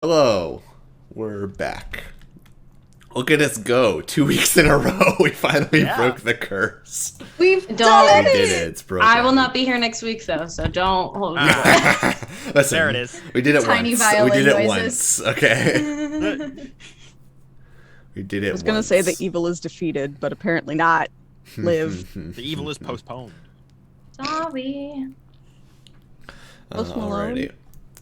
Hello, we're back. Look at us go. 2 weeks in a row, we finally broke the curse. We've We done did it! it. It's broken. I will not be here next week, though, so don't hold me. Listen, there it is. We did it Tiny once. violin We did it noises. once, okay? We did it I was gonna say that evil is defeated, but apparently not. Live. The evil is postponed. Sorry. Post Malone? Alrighty.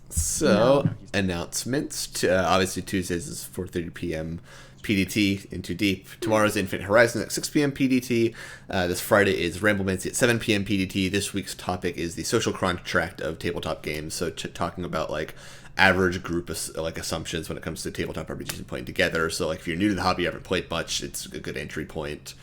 So, announcements. Obviously, Tuesdays is 4:30 p.m. PDT into Deep. Tomorrow's Infinite Horizon at 6 p.m. PDT. This Friday is Ramblemancy at 7 p.m. PDT. This week's topic is the social contract of tabletop games. So, talking about like average group like assumptions when it comes to tabletop RPGs and playing together. So, like if you're new to the hobby, you haven't played much, it's a good entry point.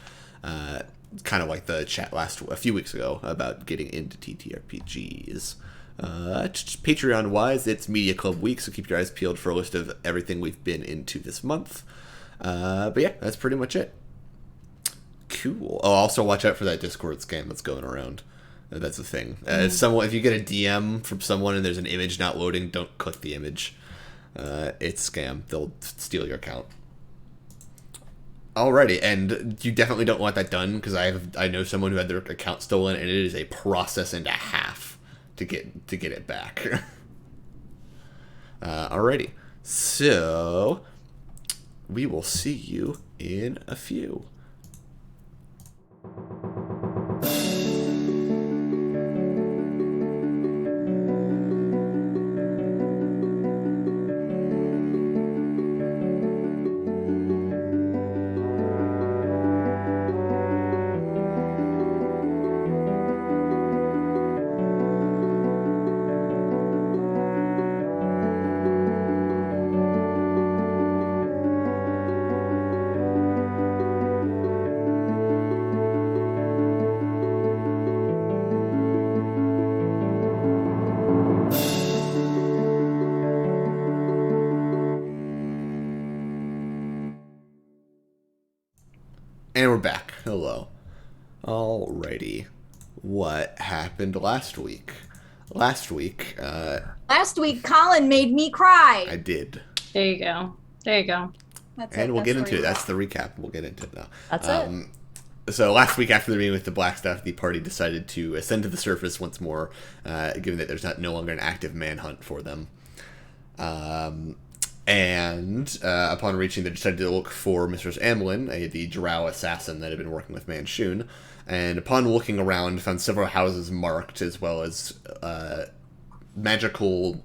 Kind of like the chat a few weeks ago about getting into TTRPGs. Patreon wise, it's Media Club week, so keep your eyes peeled for a list of everything we've been into this month. But yeah, that's pretty much it. Cool. Oh, also watch out for that Discord scam that's going around. That's the thing. If you get a DM from someone and there's an image not loading, don't click the image. It's scam. They'll steal your account. Alrighty, and you definitely don't want that done because I know someone who had their account stolen, and it is a process and a half to get it back. Alrighty, so we will see you in a few. And we're back. Hello. Alrighty. What happened last week? Last week, Colin made me cry. I did. There you go. There you go. That's And it. we'll That's get into where it. you That's go. the recap. We'll get into it now. That's it. So last week after the meeting with the Blackstaff, the party decided to ascend to the surface once more, given that there's no longer an active manhunt for them. And upon reaching, they decided to look for Mistress Amalinn, the drow assassin that had been working with Manshoon. And upon looking around, found several houses marked, as well as magical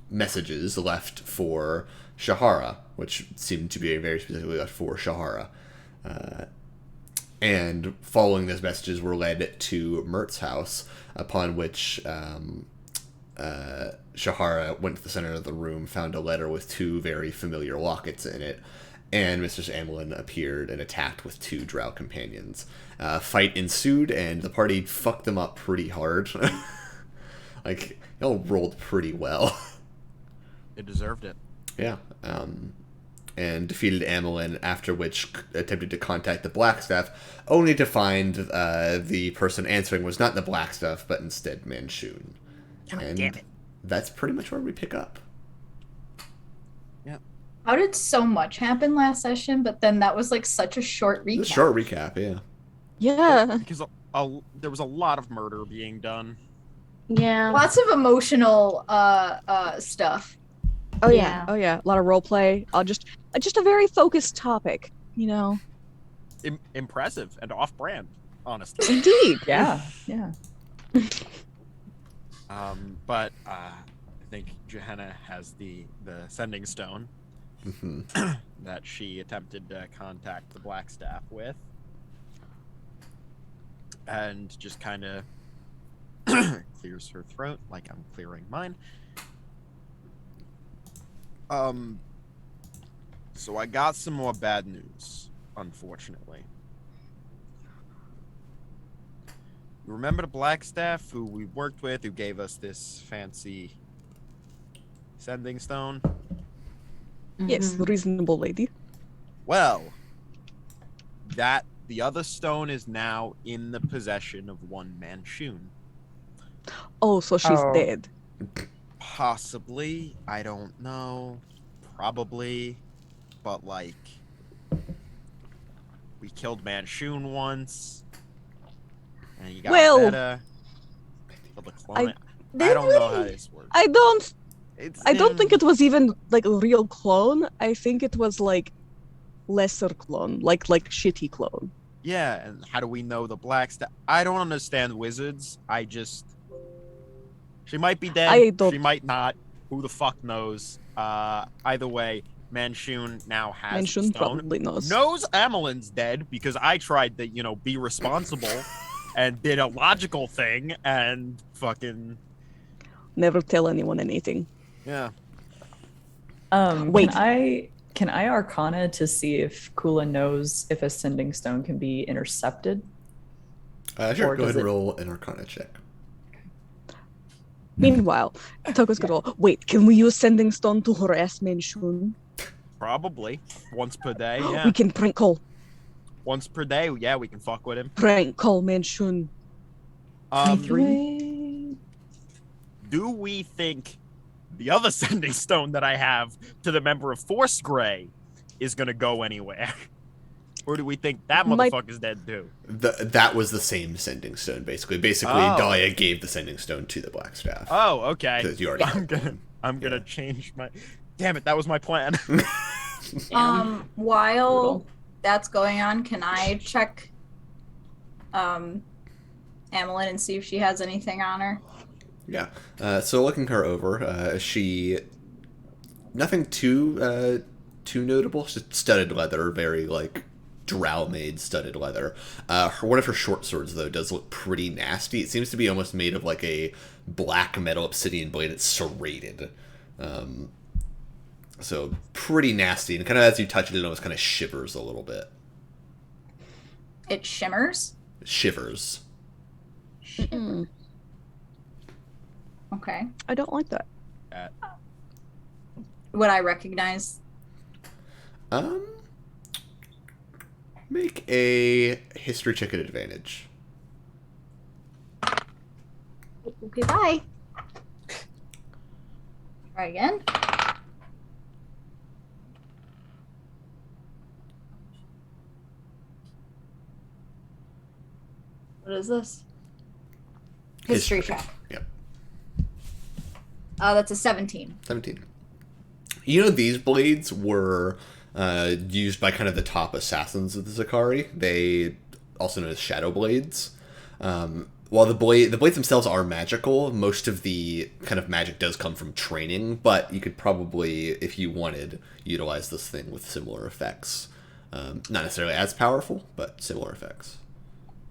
messages left for Shahara, which seemed to be very specifically left for Shahara. And following those messages were led to Mert's house, upon which Shahara went to the center of the room, found a letter with two very familiar lockets in it, and Mistress Amalinn appeared and attacked with two drow companions. Fight ensued, and the party fucked them up pretty hard. Like, they all rolled pretty well. It deserved it. Yeah. And defeated Amalinn, after which attempted to contact the Blackstaff, only to find the person answering was not the Blackstaff, but instead Manshoon. And damn it. that's pretty much where we pick up. Yeah. How did so much happen last session, but then that was like such a short recap? A short recap, yeah. Yeah. Because there was a lot of murder being done. Yeah. Lots of emotional stuff. Oh yeah. Yeah. Oh yeah. A lot of role play. Just a very focused topic, you know. Impressive and off-brand, honestly. Indeed. Yeah. Yeah. But I think Johanna has the sending stone that she attempted to contact the Blackstaff with, and just kind of clears her throat like I'm clearing mine. So I got some more bad news, unfortunately. You remember the Blackstaff who we worked with, who gave us this fancy sending stone? Yes, the reasonable lady. Well, the other stone is now in the possession of one Manshoon. Oh, so she's dead. Possibly. I don't know. Probably. But, like, we killed Manshoon once. And you got Well, Meta. Killed the clone. I don't know how this works. I don't It's, think it was even like a real clone. I think it was like lesser clone, like shitty clone. Yeah, and how do we know the Blackstaff? I don't understand wizards. I just... She might be dead. She might not. Who the fuck knows? Either way, Manshoon now has Manshoon the stone. probably knows. Knows Amalinn's dead because I tried to, be responsible and did a logical thing and fucking... Never tell anyone anything. Yeah. Wait. Can I Arcana to see if Kula knows if a sending stone can be intercepted? Sure, Or go ahead does and it- roll an Arcana check. Meanwhile, Toko's gonna go, wait, can we use sending stone to harass Manshoon? Probably. Once per day, yeah. We can prank call Once per day, yeah, we can fuck with him. Manshoon. Do we think the other sending stone that I have to the member of Force Grey is gonna go anywhere? Or do we think that motherfucker's dead too? That was the same sending stone, basically. Basically, Oh. Dahlia gave the sending stone to the Blackstaff. Oh, okay. 'Cause you already I'm gonna change my... Damn it, that was my plan. While Brutal. that's going on, can I check Amalinn and see if she has anything on her? Yeah. So looking her over, she... Nothing too notable. Just studded leather, very, drow-made studded leather. One of her short swords, though, does look pretty nasty. It seems to be almost made of, a black metal obsidian blade. It's serrated. So pretty nasty. And kind of as you touch it, it almost kind of shivers a little bit. It shimmers? Shivers. Mm-mm. Okay. I don't like that. Would I recognize? Make a history check at advantage. Okay, bye. Try again. What is this? History check. Yep. That's a 17. 17. You know, these blades were used by kind of the top assassins of the Zakari. They also known as shadow blades. While the blades themselves are magical, most of the kind of magic does come from training, but you could probably, if you wanted, utilize this thing with similar effects. Not necessarily as powerful, but similar effects.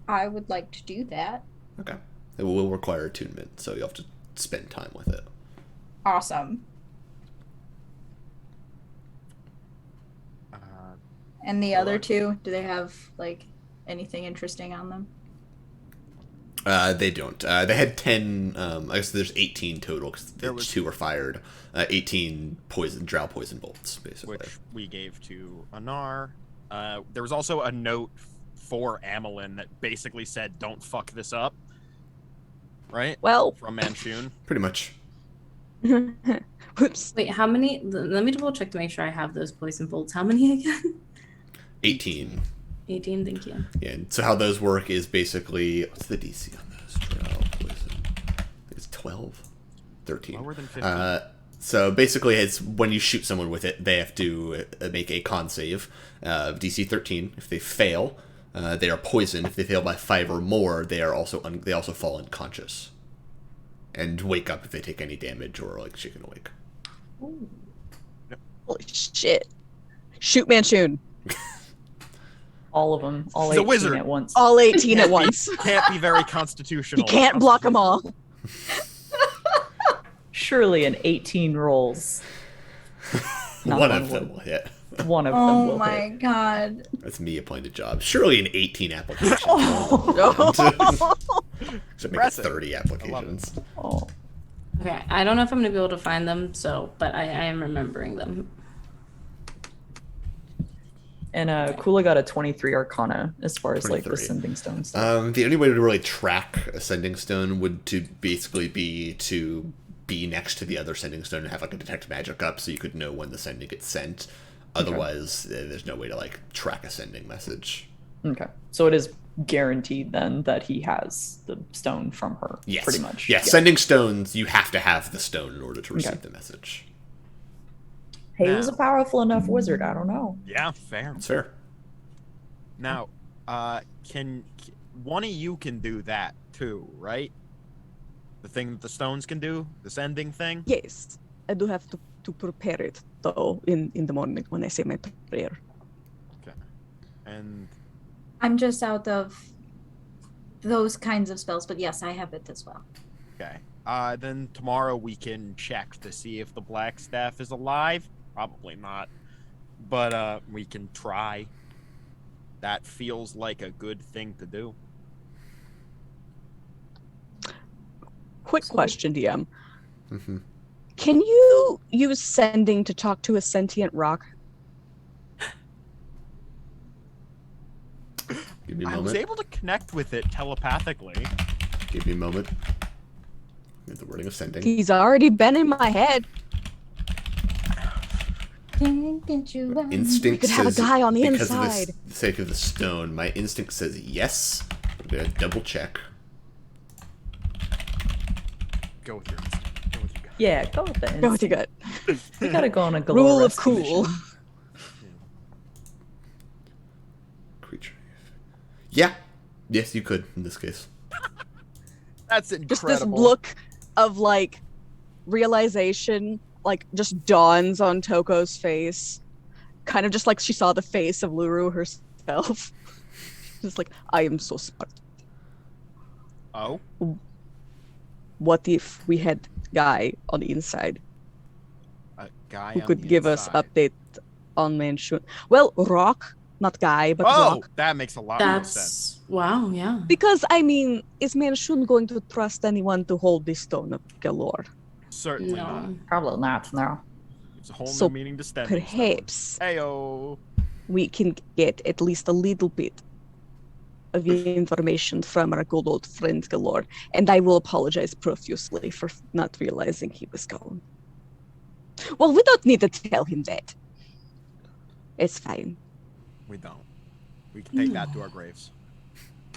I would like to do that. Okay. It will require attunement, so you'll have to spend time with it. Awesome. And the other two, do they have, anything interesting on them? They don't. They had 10, I guess there's 18 total, because 2 were fired. 18 drow poison bolts, basically. Which we gave to Anar. There was also a note for Amalinn that basically said, don't fuck this up. Right? Well, From Manshoon. Pretty much. whoops. Wait, how many? Let me double check to make sure I have those poison bolts. How many again? 18. 18, thank you. Yeah, and so how those work is basically... What's the DC on those? Drow poison. I think it's 12? 13. Lower than 15. So basically, it's when you shoot someone with it, they have to make a con save. DC 13. If they fail, they are poisoned. If they fail by 5 or more, they also fall unconscious. And wake up if they take any damage or, chicken awake. Holy shit. Shoot Manshoon. All of them. All He's a 18 wizard. at once. All 18 at once. Can't be very constitutional. You can't block them all. Surely an 18 rolls. Knock One on of them wood. will hit. One of them Oh will my hit. god. That's me appointed job. Surely an 18 application. Oh. So make it Impressive. 30 applications. Oh. Okay, I don't know if I'm gonna be able to find them, but I am remembering them. And Kula got a 23 Arcana as far as the 23. sending stone stuff. The only way to really track a sending stone would to basically be to be next to the other sending stone and have like a detect magic up so you could know when the sending gets sent. Otherwise, there's no way to like track a sending message. Okay. So it is guaranteed then that he has the stone from her, yes. pretty much. Yeah, sending stones, you have to have the stone in order to receive the message. Hey, he was a powerful enough wizard. I don't know. Yeah, fair. It's fair. Now, can one of you can do that too, right? The thing that the stones can do, the sending thing? Yes. I do have to prepare it, though, in the morning when I say my prayer. Okay. And... I'm just out of those kinds of spells, but yes, I have it as well. Okay. Then tomorrow we can check to see if the Blackstaff is alive. Probably not. But, we can try. That feels like a good thing to do. Quick question, DM. Mm-hmm. Can you use sending to talk to a sentient rock? Give me a I moment. was able to connect with it telepathically. Give me a moment. Get the wording of sending. He's already been in my head. Instinct We could have a says, guy on the because inside. of the sake of the stone, my instinct says yes. I'm gonna double check. Go with your instinct. Go with your gut. Yeah, go with the Go with your gut. We gotta go on a Rule of rescue cool. mission. Creature. Yeah. Yes, you could in this case. That's Just incredible. this look of like realization, like just dawns on Toko's face. Kind of just like she saw the face of Luru herself. Just like, I am so smart. Oh? What if we had Guy on the inside A guy who on could the give us inside. update on Manshoon? Well, Rock, not Guy, but Oh, Rock. that makes a lot more sense. That's wow, yeah. Because I mean, is Manshoon going to trust anyone to hold this stone of Galore? Certainly not. No. Probably not, no. It's a whole So new meaning to stem. Perhaps Heyo. we can get at least a little bit of information from our good old friend Galore, and I will apologize profusely for not realizing he was gone. Well, we don't need to tell him that. It's fine. We don't. We can take that to our graves.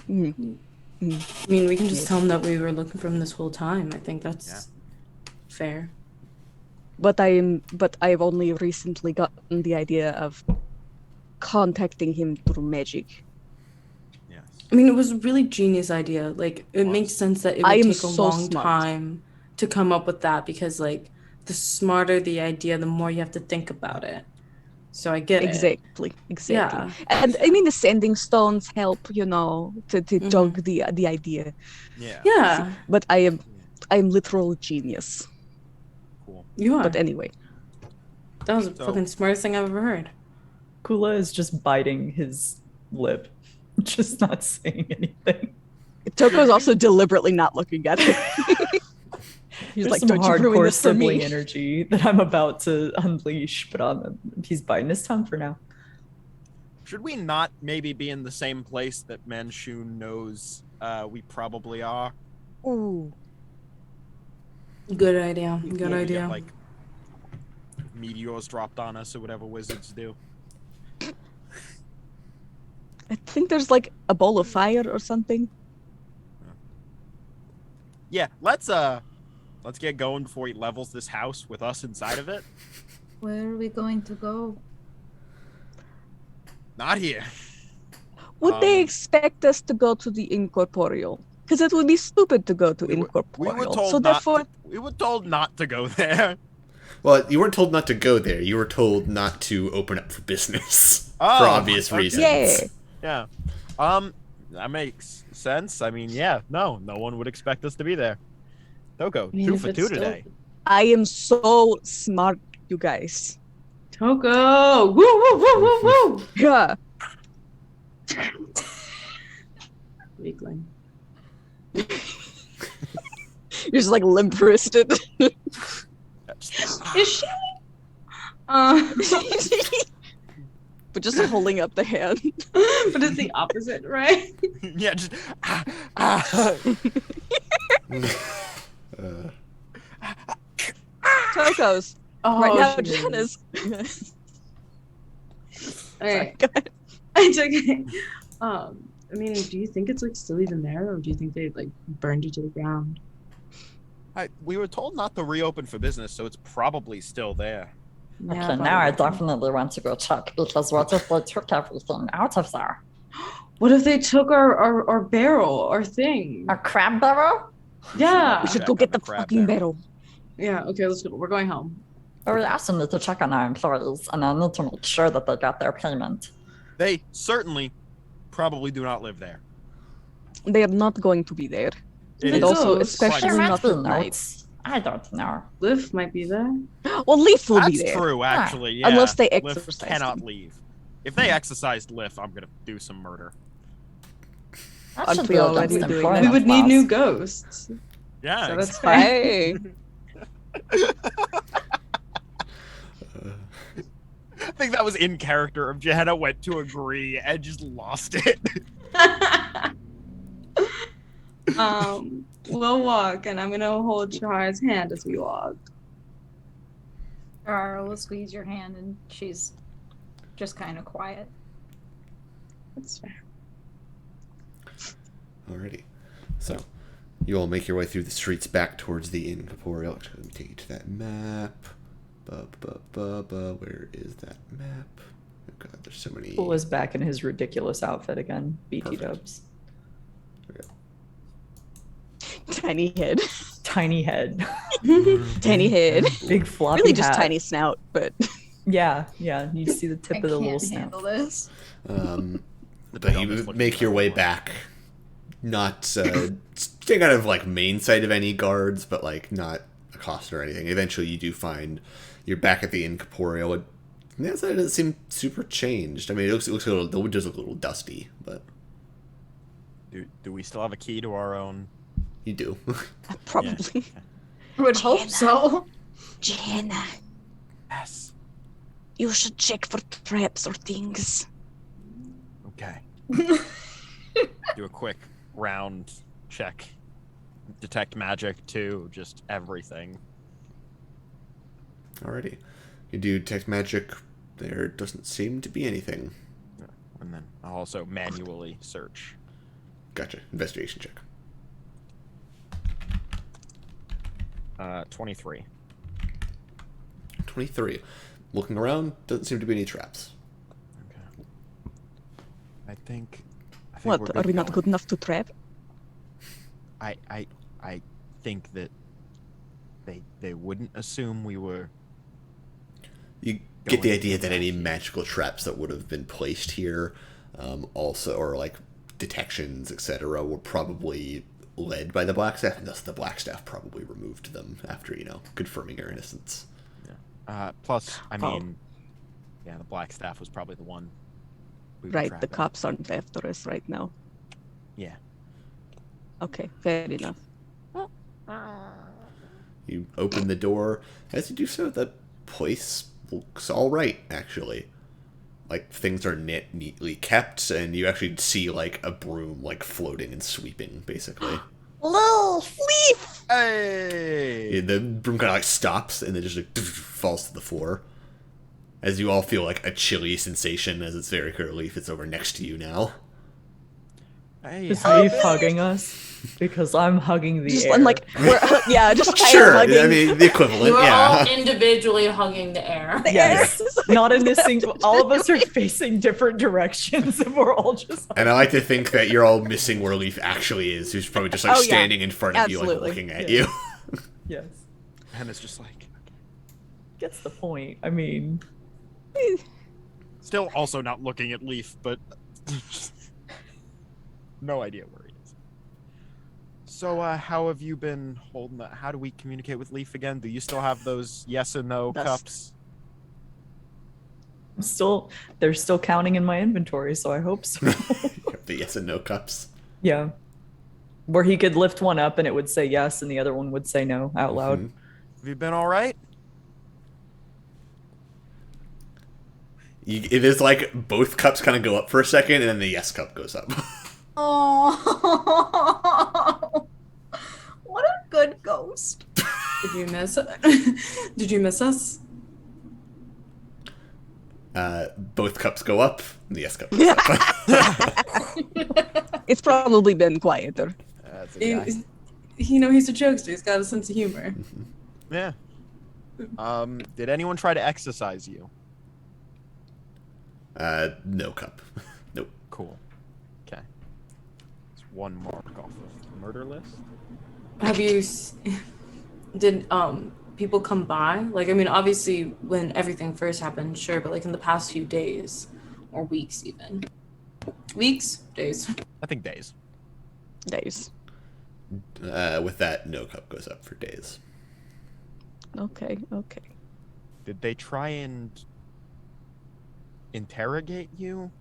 Mm. Mm. I mean, we can just tell him that we were looking for him this whole time. I think that's fair. But I've only recently gotten the idea of contacting him through magic. Yes. I mean, it was a really genius idea. Like, it makes sense that it I would am take a so long smart. time to come up with that because, like, the smarter the idea, the more you have to think about it. So I get it. Exactly. Yeah. And I mean, the sending stones help, to jog the idea. Yeah. Yeah, But I am literal genius. Cool. you are. But anyway, That was the So- fucking smartest thing I've ever heard. Kula is just biting his lip, just not saying anything. Toko's also deliberately not looking at it. He's There's like, some don't you ruin hardcore this for sibling me. energy that I'm about to unleash, but he's biting his tongue for now. Should we not maybe be in the same place that Manshoon knows we probably are? Ooh. Good idea. Good Maybe idea. Get, like, meteors dropped on us or whatever wizards do. I think there's like a bowl of fire or something. Yeah, let's get going before he levels this house with us inside of it. Where are we going to go? Not here. Would they expect us to go to the incorporeal? Because it would be stupid to go to We were incorporeal. told So not therefore, to, we were told not to go there. Well, you weren't told not to go there. You were told not to open up for business Oh, for obvious okay. reasons. yeah. Yeah. That makes sense. I mean, yeah, no one would expect us to be there. Toko, I mean, 2 if for it's 2 still- today. I am so smart, you guys. Toko! Woo, woo, woo, woo, woo! Yeah. Weakling. You're just like limp wristed. Is she? But just holding up the hand. But it's the opposite, right? Yeah, just Toko's. Oh, Right now, shit. Jenna's. Alright. Go ahead. It's okay. I mean, do you think it's like still even there, or do you think they like burned it to the ground? We were told not to reopen for business, so it's probably still there. Yeah, Okay, now I probably. definitely want to go check because what if they took everything out of there? What if they took our barrel, our thing? A crab barrel? Yeah. We should Check go on get the the crab fucking barrel. barrel. Yeah. Okay, let's go. We're going home. Or we also need to check on our employees, and I need to make sure that they got their payment. They certainly probably do not live there. They are not going to be there. It It And is also, does. especially There might not be at night. notes. I don't know. Liv might be there. Well, Leaf will be That's there. true, actually. Yeah. Unless they Liv exercise cannot him. leave. If they exercised Liv, I'm gonna do some murder. That Aren't should we be already against doing employment We would need laws. new ghosts. Yeah. So that's exactly. fine. Hey. I think that was in character of Johanna went to agree and just lost it. We'll walk, and I'm gonna hold Shahara's hand as we walk. Shahara will squeeze your hand, and she's just kind of quiet. That's fair. Alrighty. So, you all make your way through the streets back towards the inn corporeal. Actually, let me take you to that map. Where is that map? Oh god, there's so many. Pool is back in his ridiculous outfit again. BT Perfect. dubs. Tiny head. Tiny head. Tiny head. Big floppy Really just hat. tiny snout, but Yeah. You see the tip I of the little can't snout. handle this. But you make your way back. Not staying out of like main sight of any guards, but like not accosted or anything. Eventually, you do find you're back at the inn corporeal. And the outside doesn't seem super changed. I mean, it looks a little. The windows look a little dusty, but Do we still have a key to our own? you do. probably. I would hope so. Jenna, Yes. you should check for traps or things. Okay. Do a quick round check. Detect magic too, just everything. Alrighty, you do detect magic. There doesn't seem to be anything. And then I'll also manually search. Gotcha. Investigation check. 23. 23. Looking around, doesn't seem to be any traps. Okay. I think What, we're are we not going. good enough to trap? I think that they wouldn't assume we were. You get the Going idea to that any match. magical traps that would have been placed here, also, or like detections, etc., were probably led by the Blackstaff, and thus the Blackstaff probably removed them after, confirming your innocence. Plus, I Oh. mean, yeah, the Blackstaff was probably the one. we were Right, the trapping. cops aren't after us right now. Yeah. Okay, fair enough. You open the door. As you do so, the place looks all right, actually. Like, things are neatly kept, and you actually see, like, a broom, like, floating and sweeping, basically. Leaf! Hey. The broom kind of, like, stops, and then just, like, falls to the floor. As you all feel, like, a chilly sensation, as it's very clear Leaf is over next to you now. Hey. Is how Leaf been? hugging us? Because I'm hugging the Just air. I'm like, we're, yeah, just kind Sure, of hugging. I mean, the equivalent, We're all yeah. individually hugging the air. Yes. Not in a single. All of us are facing different directions, and we're all just. And I like to think that you're all missing where Leaf actually is, who's probably just, like, Oh, yeah. standing in front of you, like, Absolutely. looking at Yeah. you. Yes. And it's just like, Gets the point. I mean, still also not looking at Leaf, but no idea where he is. So, how have you been holding that? How do we communicate with Leaf again? Do you still have those yes and no That's- cups? they're still counting in my inventory, so I hope so. The yes and no cups. Yeah. Where he could lift one up and it would say yes, and the other one would say no out loud. Mhm. Have you been all right? It is like both cups kind of go up for a second, and then the yes cup goes up. Oh, what a good ghost. Did you miss? Did you miss us? Both cups go up. The yes cup goes up. It's probably been quieter. That's a guy. He's a jokester. He's got a sense of humor. Yeah. Did anyone try to exercise you? No cup. Nope. Cool. Okay. It's one mark off of the murder list. Have you? Did people come by? Like, I mean, obviously, when everything first happened, sure, but like in the past few days or weeks, even weeks, days. I think days. Days. With that, no cup goes up for days. Okay. Did they try and interrogate you?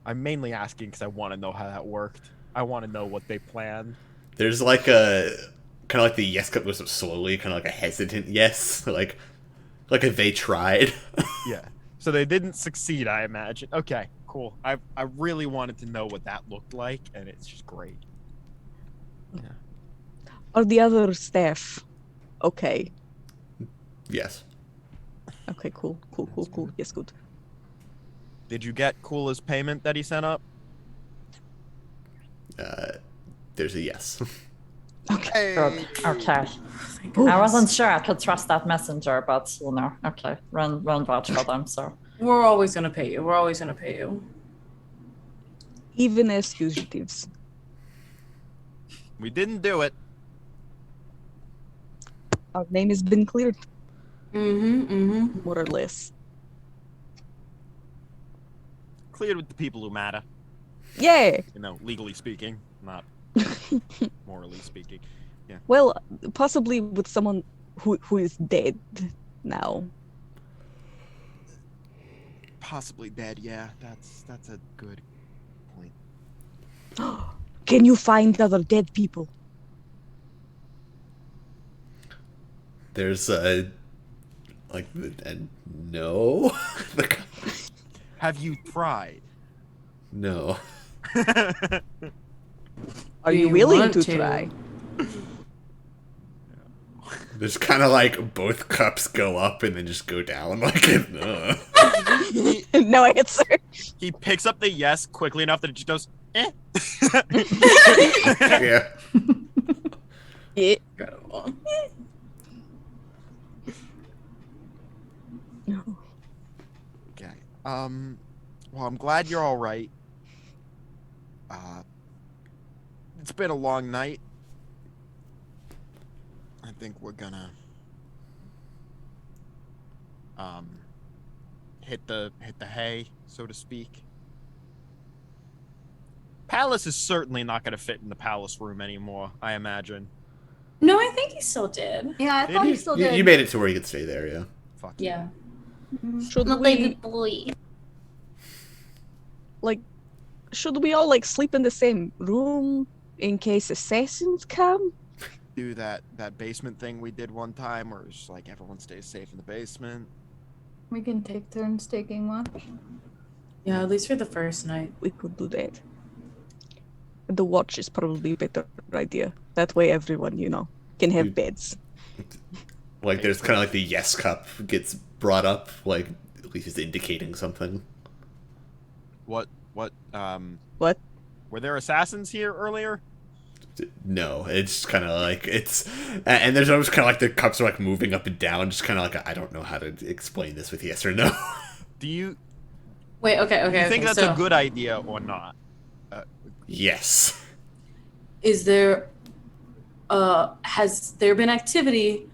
I'm mainly asking because I want to know how that worked. I want to know what they planned. There's like a kind of like the yes cup goes up slowly, kind of like a hesitant yes, like if they tried. Yeah. So they didn't succeed, I imagine. Okay, cool. I really wanted to know what that looked like, and it's just great. Yeah. Are the other staff okay? Yes. Okay, cool. Yes, good. Did you get Kula's payment that he sent up? There's a yes. Okay. Good. Okay. Ooh. I wasn't sure I could trust that messenger, but okay. Run watch for them, so. We're always gonna pay you. Even as fugitives. We didn't do it. Our name has been cleared, more or less. Cleared with the people who matter. Yeah. Legally speaking, not morally speaking. Yeah. Well, possibly with someone who is dead now. Possibly dead, yeah. That's a good point. Can you find other dead people? There's no. Have you tried? No. Are Do you you willing want to to? try? There's kind of like both cups go up and then just go down like no. No answer. He picks up the yes quickly enough that it just goes, eh. Yeah. Yeah. Incredible. Okay. Well, I'm glad you're all right. It's been a long night. I think we're gonna hit the hay, so to speak. Palace is certainly not gonna fit in the palace room anymore, I imagine. No, I think he still did. Yeah, I Did thought he? he still You did. made it to where you could stay there, yeah. Fuck Yeah. Should My we baby boy. should we all sleep in the same room in case assassins come? do that basement thing we did one time where it's just like everyone stays safe in the basement. We can take turns taking watch. Yeah, at least for the first night. We could do that. The watch is probably a better idea. That way everyone, can have beds. Like there's kind of like the yes cup gets brought up, like at least it's indicating something. What? What? Were there assassins here earlier? No, it's kind of like and there's always kind of like the cups are like moving up and down, just kind of like I don't know how to explain this with yes or no. Do you Wait, okay. do you think that's so a good idea or not? Yes. Is there, has there been activity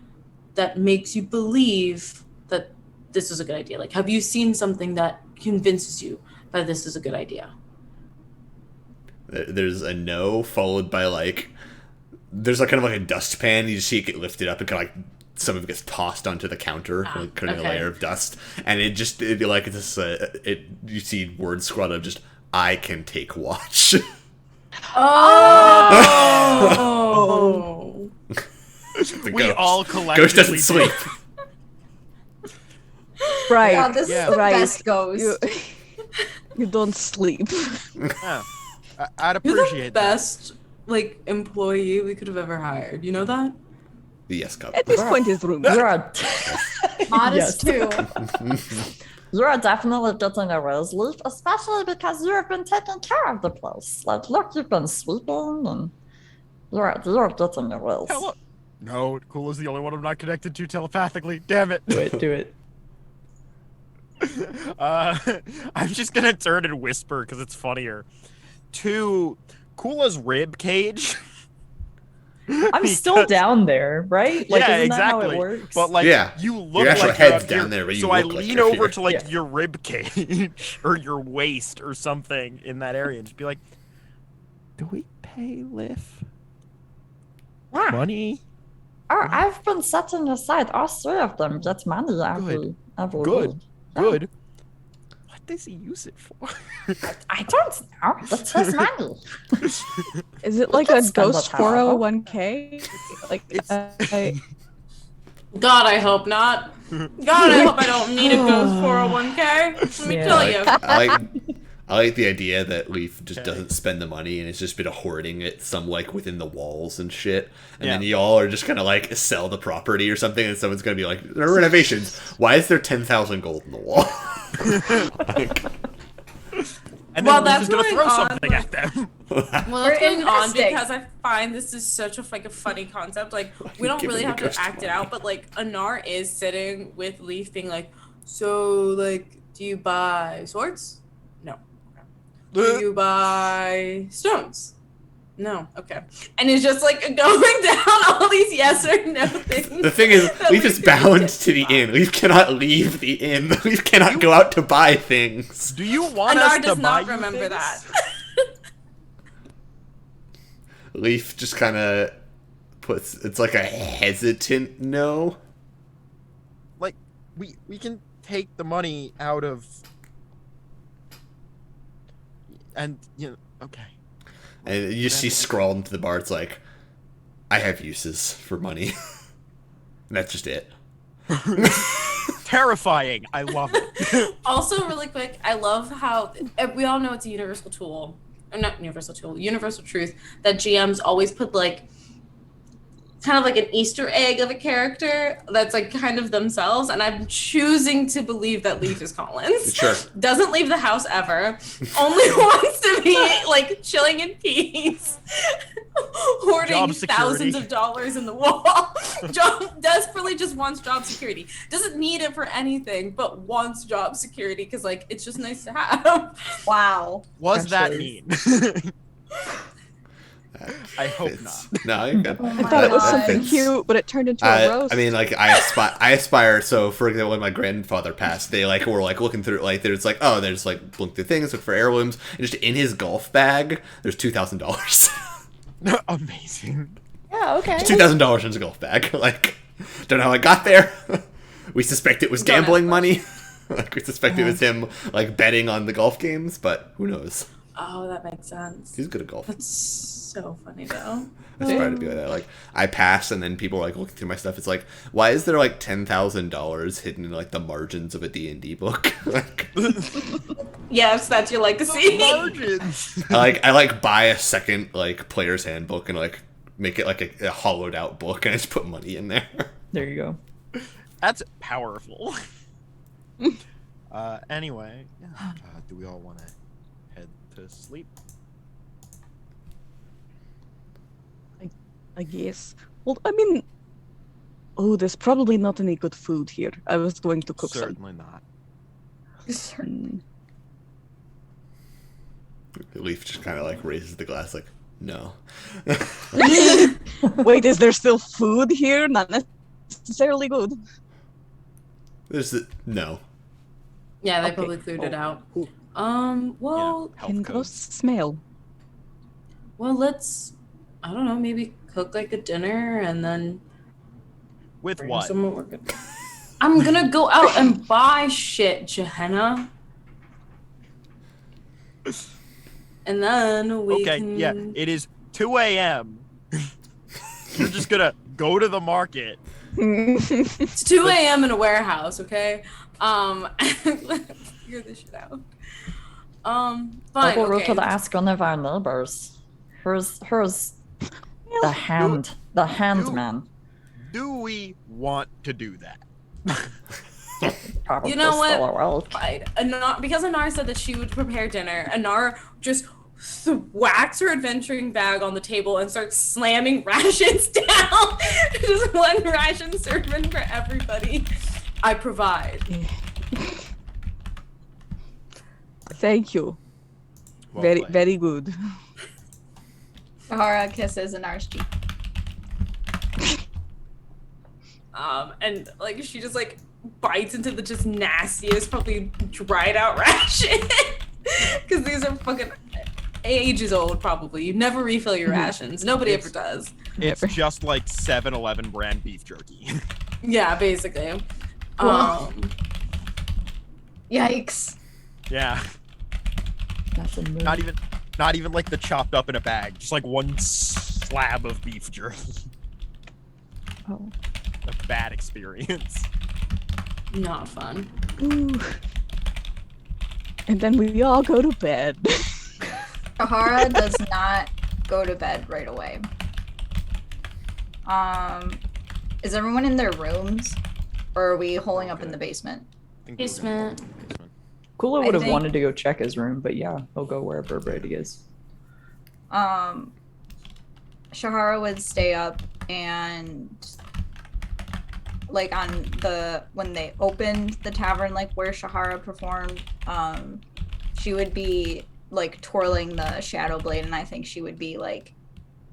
that makes you believe that this is a good idea? Like, have you seen something that convinces you that this is a good idea? There's a no followed by there's kind of like a dustpan. You just see it get lifted up and kind of like some of it gets tossed onto the counter, creating a layer of dust, and you see words scrawled up just I can take watch. Oh. We all collectively Ghost doesn't sleep. Right. Yeah, this is the best ghost. You don't sleep. Yeah. I'd You're the appreciate that. best employee we could have ever hired. You know that? Yes, cup. At this point, his room. You're a Modest too. You're definitely getting a raise, Leaf, especially because you have been taking care of the place. Like, look, you've been sweeping, and you're getting a raise. Hello. No, Cool is the only one I'm not connected to telepathically. Damn it. Do it. I'm just gonna turn and whisper because it's funnier. To Kula's rib cage. I'm still down there, right? Like, yeah, isn't exactly. that how it works? But like, Yeah. you look Your actual like head's you're up down here, there, but you so look I like lean you're over here. to like Yeah. your rib cage or your waist or something in that area and just be like, "Do we pay Liff Yeah. money?" I've been setting aside all 3 of them. That's money every Good. week. Good. What does he use it for? I don't know. That's his money. Is it We like can a spend ghost the power. 401k? Like, God, I hope not. God, I hope I don't need a ghost 401k. Let me Yeah. tell you. I like the idea that Leaf just doesn't spend the money and it's just been hoarding it some like within the walls and shit. And then y'all are just gonna like sell the property or something and someone's gonna be like, there are renovations. Why is there 10,000 gold in the wall? And Well, then Leaf is that's gonna going throw on, something at them. Well, We're it's going on investing. because I find this is such a like a funny concept. Like we don't Give really me have the to ghost act it money. out, but like Anar is sitting with Leaf, being like, "So, like, do you buy swords? No. Do you buy stones? No. Okay." And it's just like going down all these yes or no things. The thing is, that Leaf is could bound get to the by. inn. Leaf cannot leave the inn. Leaf cannot go out to buy things. Do you want us Anar to does buy not you remember things? that. Leaf just kind of puts, it's like a hesitant no. Like, we can take the money out of, and you know, okay. And you just see scrawled into the bar, it's like, I have uses for money. And that's just it. Terrifying. I love it. Also, really quick, I love how we all know it's a universal tool, or not universal tool, universal truth that GMs always put like kind of like an Easter egg of a character that's like kind of themselves, and I'm choosing to believe that Leaf is Collins. Sure. Doesn't leave the house ever. Only wants to be like chilling in peace. Hoarding Job security. thousands of dollars in the wall. Desperately just wants job security. Doesn't need it for anything, but wants job security because like it's just nice to have. Wow. Was that Actually. mean? I hope Fits. not. No, you're good. my I thought it was God. something cute, but it turned into a roast. I mean, like I aspire. So, for example, when my grandfather passed, they like were like looking through, like there's like, oh, there's like look through things, look for heirlooms, and just in his golf bag, there's $2,000. Amazing. Yeah, okay. $2,000 in his golf bag. Like, don't know how it got there. We suspect it was Don't ask gambling money. Like we suspect it was him like betting on the golf games, but who knows? Oh, that makes sense. He's good at golf. That's so funny though. I aspire to be like that. Like I pass, and then people are like looking through my stuff. It's like, why is there like $10,000 hidden in like the margins of a D&D book? Like, Yes, that's your legacy. Margins. I like buy a second like player's handbook and like make it like a hollowed out book, and I just put money in there. There you go. That's powerful. Anyway, yeah. Do we all want to head to sleep? I guess. Well, I mean, oh, there's probably not any good food here. I was going to cook Certainly not. some. Leaf just kind of like raises the glass, like, no. Wait, is there still food here? Not necessarily good. No. Yeah, they Okay. probably cleared it out. Cool. Well, Health Can codes. ghosts smell? well, let's, I don't know, maybe cook like a dinner and then With bring what? someone we're good. I'm gonna go out and buy shit, Johanna. And then we Okay, can... yeah, it is 2 a.m. You're just gonna go to the market. It's 2 a.m. in a warehouse, okay? Figure this shit out. Fine, I'll go okay. to ask one of our neighbors. Hers the handman. Do we want to do that? You know what? Fine. Because Anar said that she would prepare dinner, Anar just whacks her adventuring bag on the table and starts slamming rations down. Just one ration serving for everybody. I provide. Thank you. Well very, played. very good. Shahara kisses Anar's cheek. And like she just like bites into the just nastiest, probably dried out ration. Because these are fucking ages old, probably. You never refill your rations. Nobody ever does. It's just like 7-Eleven brand beef jerky. Yeah, basically. Yikes. Yeah. That's a move. Not even like the chopped up in a bag. Just like one slab of beef jerky. Oh. A bad experience. Not fun. Ooh. And then we all go to bed. Shahara does not go to bed right away. Is everyone in their rooms? Or are we holding up in the basement? Basement. Kula would have think- wanted to go check his room, but yeah, he'll go wherever Brady is. Shahara would stay up and like when they opened the tavern, like where Shahara performed, she would be like twirling the shadow blade, and I think she would be like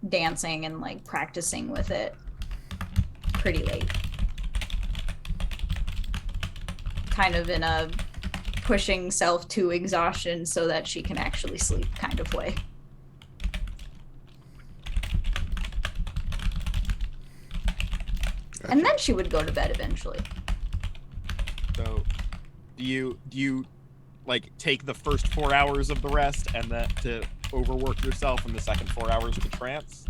dancing and like practicing with it pretty late. Kind of in a pushing self to exhaustion so that she can actually sleep kind of way. And then she would go to bed eventually. So, do you like take the first 4 hours of the rest and then to overwork yourself in the second 4 hours of the trance?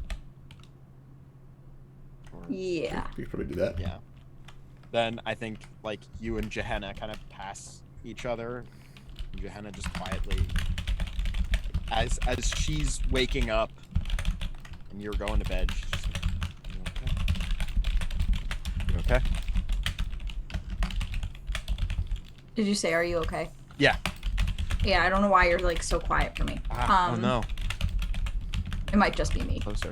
Or- Yeah. You could probably do that. Yeah. Then I think like you and Gehenna kind of pass each other. Gehenna just quietly, as she's waking up and you're going to bed, she's just like, you okay? Did you say, are you okay? Yeah. Yeah, I don't know why you're like so quiet for me. Oh no. It might just be me. Closer.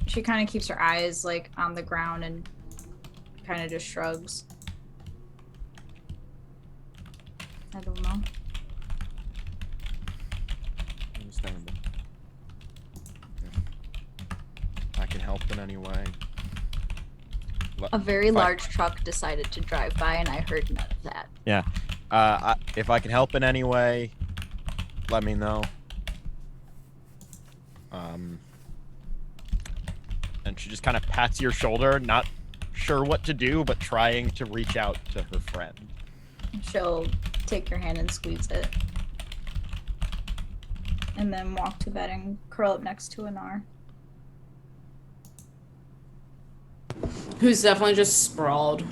She kind of keeps her eyes like on the ground and kind of just shrugs. I don't know. Understandable. If I can help in any way. A very If I- large truck decided to drive by and I heard none of that. Yeah. If I can help in any way, let me know. And she just kind of pats your shoulder, not sure what to do, but trying to reach out to her friend. She'll take your hand and squeeze it. And then walk to bed and curl up next to Anar. Who's definitely just sprawled.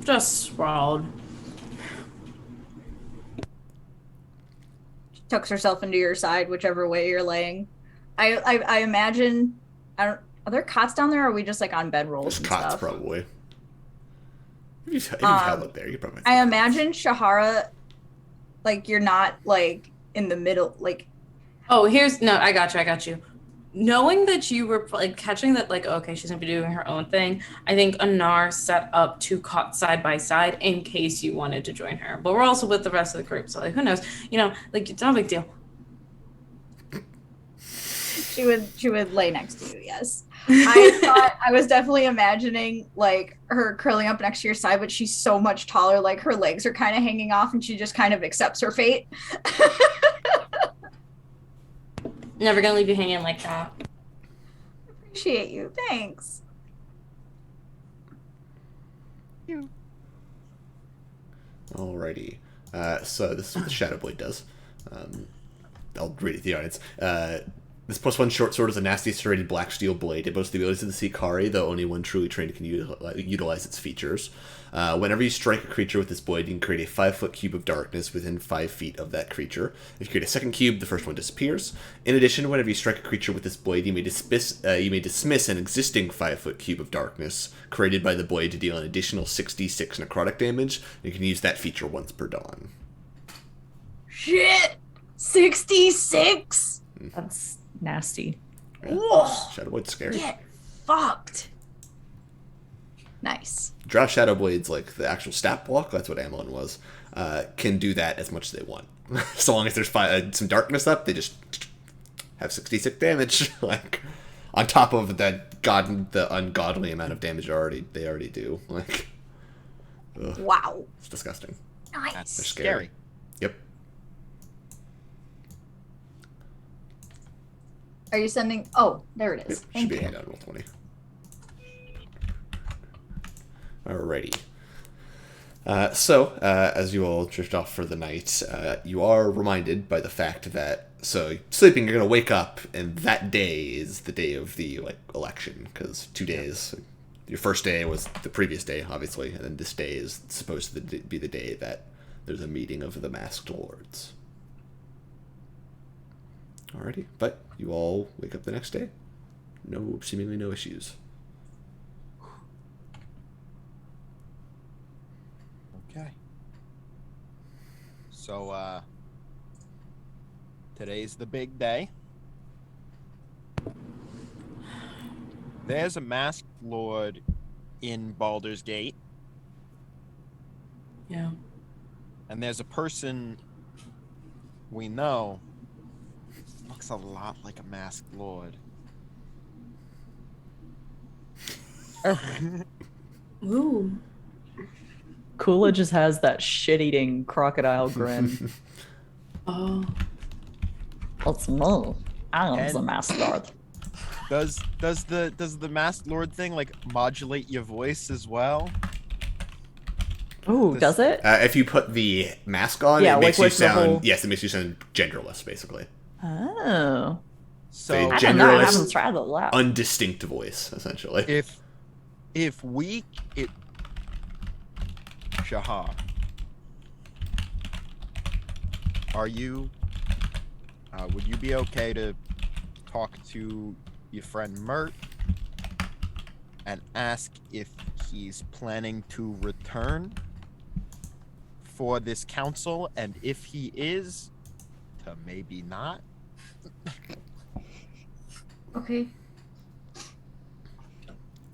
Just sprawled. She tucks herself into your side, whichever way you're laying. I imagine, are there cots down there, or are we just like on bed rolls There's and cots, stuff? probably. If you held it there, you probably. I imagine Shahara, like you're not like in the middle, like. Oh, I got you. Knowing that you were like catching that, like, okay, she's gonna be doing her own thing. I think Anar set up 2 cots side by side in case you wanted to join her. But we're also with the rest of the group, so like, who knows? You know, like it's not a big deal. She would lay next to you, yes. I was definitely imagining like her curling up next to your side, but she's so much taller, like her legs are kind of hanging off and she just kind of accepts her fate. Never gonna leave you hanging like that. Appreciate you, thanks. Alrighty. So this is what the Shadow Blade does. I'll read it to the audience. This +1 short sword is a nasty serrated black steel blade. It boasts the abilities of the Sikari, though only one truly trained can utilize its features. Whenever you strike a creature with this blade, you can create a 5-foot cube of darkness within 5 feet of that creature. If you create a second cube, the first one disappears. In addition, whenever you strike a creature with this blade, you may dismiss an existing 5-foot cube of darkness created by the blade to deal an additional 6d6 necrotic damage. You can use that feature once per dawn. Shit! 66? That's nasty. Yeah. Shadow Blade's scary. Get fucked. Nice. Draw Shadow Blades, like the actual stat block, that's what Amalinn was, can do that as much as they want. So long as there's some darkness up, they just have 66 damage. Like, on top of the ungodly amount of damage they already do. Like, ugh, Wow. it's disgusting. Nice. That's They're scary. Yep. Are you sending? Oh, there it is. Should Thank be a you. handout, roll 20. Alrighty. So, as you all drift off for the night, you are reminded by the fact that, so, sleeping, you're going to wake up, and that day is the day of the, election, because 2 days. Your first day was the previous day, obviously, and then this day is supposed to be the day that there's a meeting of the Masked Lords. Alrighty, but you all wake up the next day. Seemingly no issues. Okay. So, today's the big day. There's a masked lord in Baldur's Gate, Yeah. and there's a person we know looks a lot like a masked lord. Ooh. Kula just has that shit-eating crocodile grin. Oh. It's me. I am the And- Masked Lord. Does the masked lord thing like modulate your voice as well? Ooh, This- does it? If you put the mask on, Yeah, it makes like you with the sound... whole- Yes, it makes you sound genderless, basically. Oh. So They I don't know. I Genderless, haven't tried that loud. undistinct voice, essentially. if Shahar, would you be okay to talk to your friend Mert and ask if he's planning to return for this council, and if he is, to maybe not? Okay.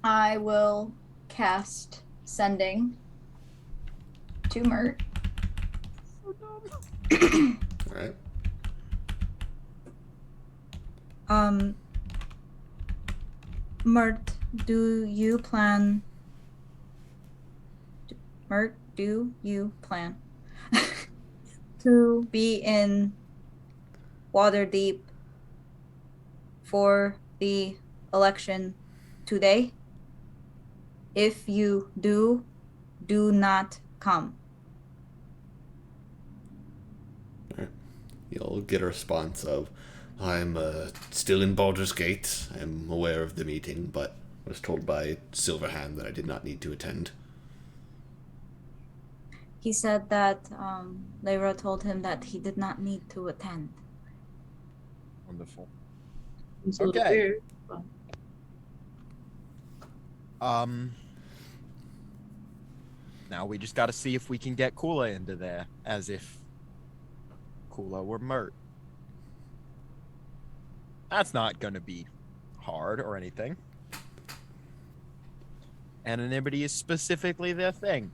I will cast sending to Mert. Alright. Mert, do you plan to be in Waterdeep for the election today? If you do not come. You'll get a response of, I'm still in Baldur's Gate. I'm aware of the meeting, but was told by Silverhand that I did not need to attend. He said that Lyra told him that he did not need to attend. Wonderful. It's a little Okay. weird. Now we just got to see if we can get Kula into there, as if Kula were Mert. That's not gonna be hard or anything. Anonymity is specifically their thing.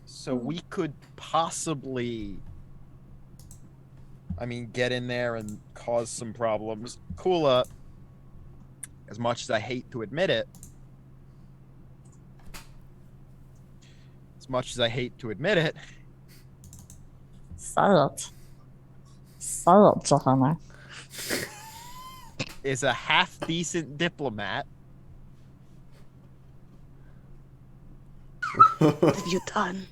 So we could possibly, get in there and cause some problems. Kula, as much as I hate to admit it, Say it, Johanna. is a half-decent diplomat. What have you done?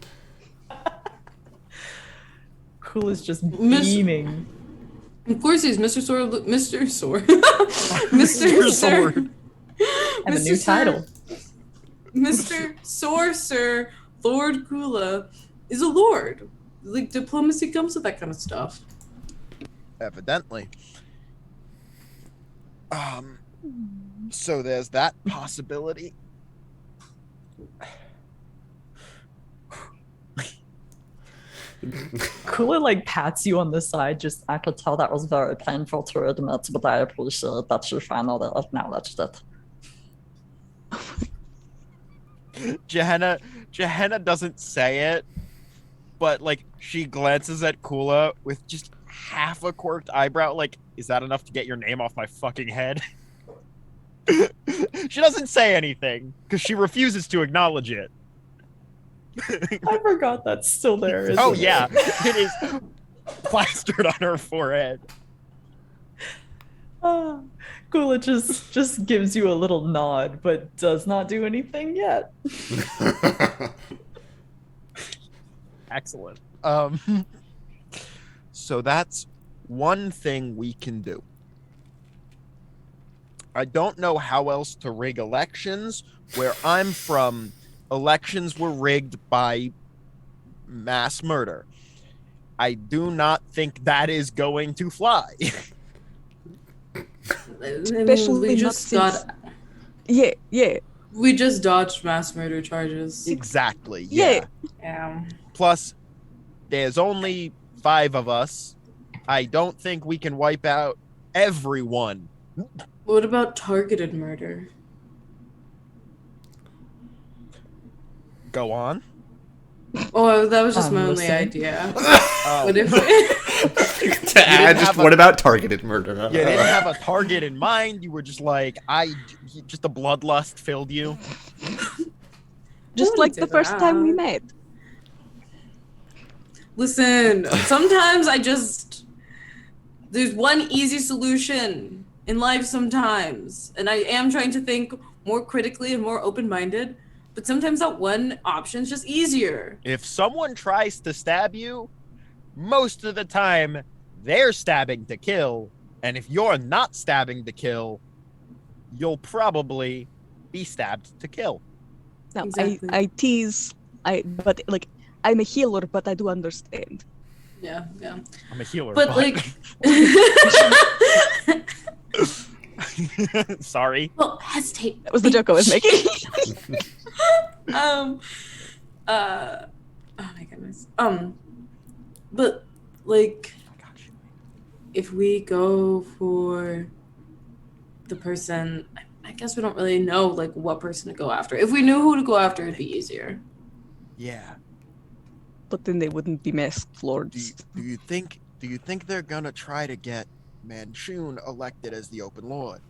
Cool is just beaming. Of course he's Mr. Sword. Mr. Sword. Mr. Sword. I have a new title. Mr. Sorcerer Lord Kula is a lord. Like, diplomacy comes with that kind of stuff. Evidently. So there's that possibility. Kula like pats you on the side. Just I could tell that was very painful to admit, but I appreciate that you finally acknowledged it. Gehenna doesn't say it, but like she glances at Kula with just half a quirked eyebrow. Like, is that enough to get your name off my fucking head? She doesn't say anything because she refuses to acknowledge it. I forgot that's still there. Oh yeah, it is plastered on her forehead. Kula just gives you a little nod, but does not do anything yet. Excellent. So that's one thing we can do. I don't know how else to rig elections. Where I'm from, elections were rigged by mass murder. I do not think that is going to fly. Especially we just got. Yeah. We just dodged mass murder charges. Exactly. Yeah. Plus, there's only 5 of us. I don't think we can wipe out everyone. What about targeted murder? Go on. Oh, that was just my only listening. idea. Oh. What if To add, just what about targeted murder? You didn't have a target in mind. You were just like, just the bloodlust filled you. Just like the first time we met. Listen, sometimes there's one easy solution in life sometimes. And I am trying to think more critically and more open-minded. But sometimes that one option is just easier. If someone tries to stab you, most of the time, they're stabbing to kill. And if you're not stabbing to kill, you'll probably be stabbed to kill. No, Exactly. I tease. But like, I'm a healer, but I do understand. Yeah. I'm a healer. But like... Sorry. Well, hesitate. That was the joke I was making. Oh my goodness. But like, if we go for the person, I guess we don't really know like what person to go after. If we knew who to go after, it'd be easier. Yeah. But then they wouldn't be masked lords. Do you think they're gonna try to get Manshoon elected as the Open Lord?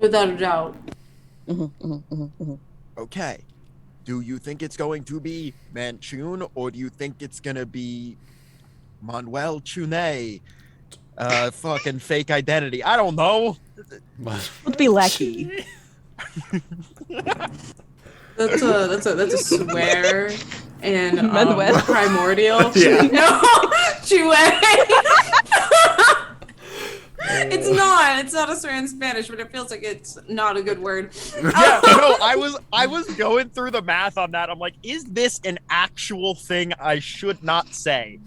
Without a doubt. Okay. Do you think it's going to be Manshoon, or do you think it's gonna be Manuel Chune? Fucking fake identity. I don't know. Would be lackey. That's a swear and Manuel. primordial. Yeah. No, Chue. It's not a swear in Spanish, but it feels like it's not a good word. Yeah, no, I was going through the math on that. I'm like, is this an actual thing I should not say?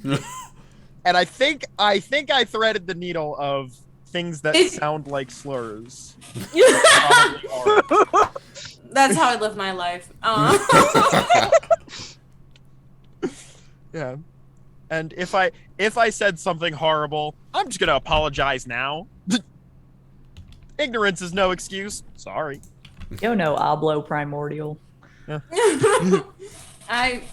And I think I threaded the needle of things that sound like slurs. Probably are. That's how I live my life. Yeah. And if I said something horrible, I'm just gonna apologize now. Ignorance is no excuse. Sorry. Yo, no, hablo primordial. Yeah. I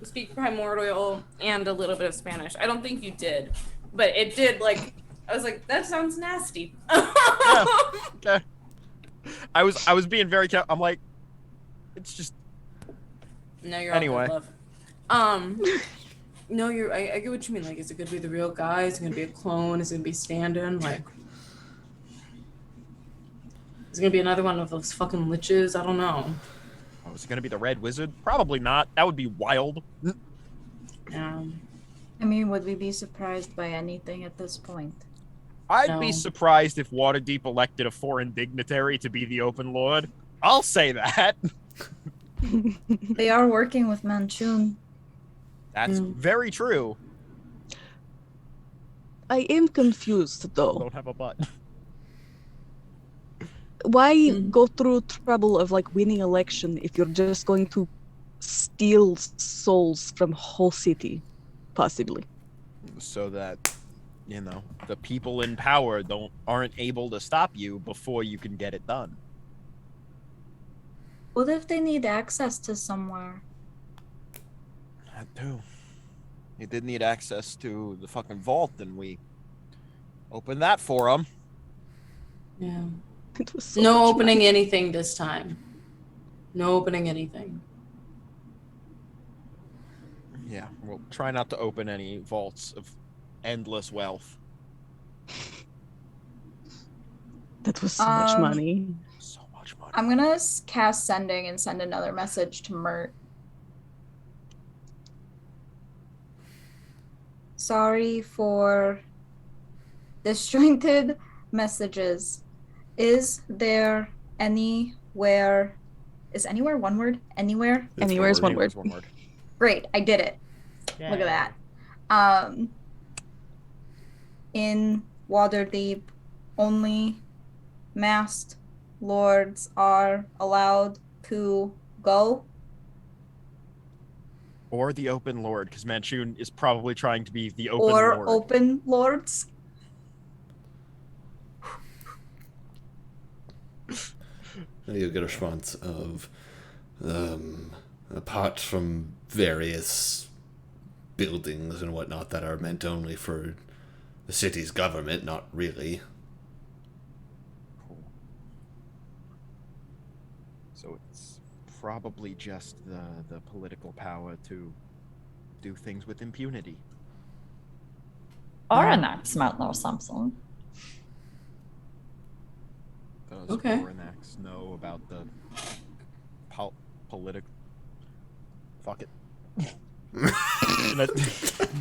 speak primordial and a little bit of Spanish. I don't think you did, but it did. Like, I was like, that sounds nasty. Yeah. Okay. I was being very careful. I'm like, it's just. No, you're Anyway. all good, love. No, I get what you mean. Like, is it gonna be the real guy? Is it gonna be a clone? Is it gonna be stand-in? Like, is it gonna be another one of those fucking liches? I don't know. Oh, is it gonna be the Red Wizard? Probably not. That would be wild. Yeah. I mean, would we be surprised by anything at this point? I'd be surprised if Waterdeep elected a foreign dignitary to be the Open Lord. I'll say that. They are working with Manshoon. That's very true. I am confused, though. Don't have a butt. Why go through trouble of like winning election if you're just going to steal souls from whole city, possibly? So that, you know, the people in power aren't able to stop you before you can get it done. What if they need access to somewhere? That too. They did need access to the fucking vault, and we opened that for them. Yeah. It was so No much opening money. anything this time. No opening anything. Yeah, we'll try not to open any vaults of endless wealth. That was so much money. So much money. I'm gonna cast sending and send another message to Mert. Sorry for disjointed messages. Is there anywhere? Is anywhere one word? Anywhere? Anywhere is one word. Great, I did it. Yay. Look at that. In Waterdeep, only masked lords are allowed to go. Or the Open Lord, because Manshoon is probably trying to be the Open Or Lord. open lords. You get a response of, apart from various buildings and whatnot that are meant only for the city's government, not really. Cool. So it's probably just the political power to do things with impunity. Oranax might know something. Does Okay. Oranax know about the political... Fuck it.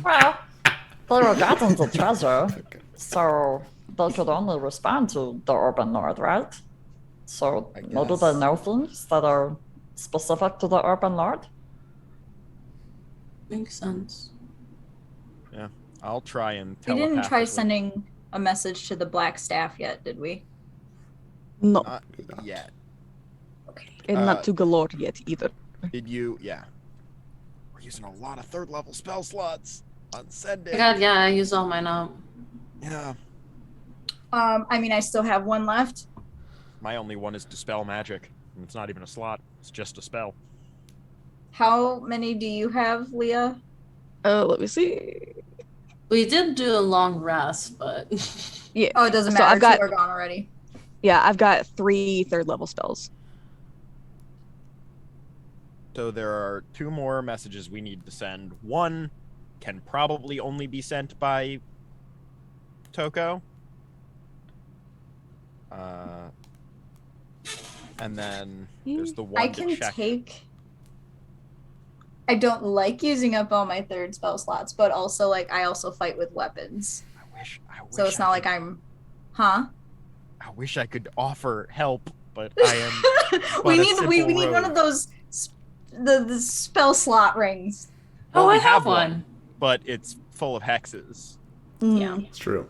Well, they were gotten the treasure, so they could only respond to the Urban Lord, right? So I maybe guess. they know things that are specific to the Urban Lord? Makes sense. Yeah, I'll try and We didn't try telepathically- sending a message to the Blackstaff yet, did we? No, Not yet. Okay. and not to Galore yet either. Did you? Yeah. We're using a lot of third-level spell slots on sending. Oh my god, yeah, I used all mine up. Yeah. I mean, I still have one left. My only one is Dispel Magic. And it's not even a slot. It's just a spell. How many do you have, Leah? Let me see. We did do a long rest, but Yeah. Oh, it doesn't So matter. I've got- Two are gone already. Yeah, I've got 3 third-level spells. So there are 2 more messages we need to send. One can probably only be sent by Toko. And then there's the one I to can check. take. I don't like using up all my third spell slots, but also like I also fight with weapons, I wish so it's not like I'm, huh? I wish I could offer help, but I am. we but a need simple we need one rogue. of those the spell slot rings. oh, we I have one. but it's full of hexes. Yeah. It's true.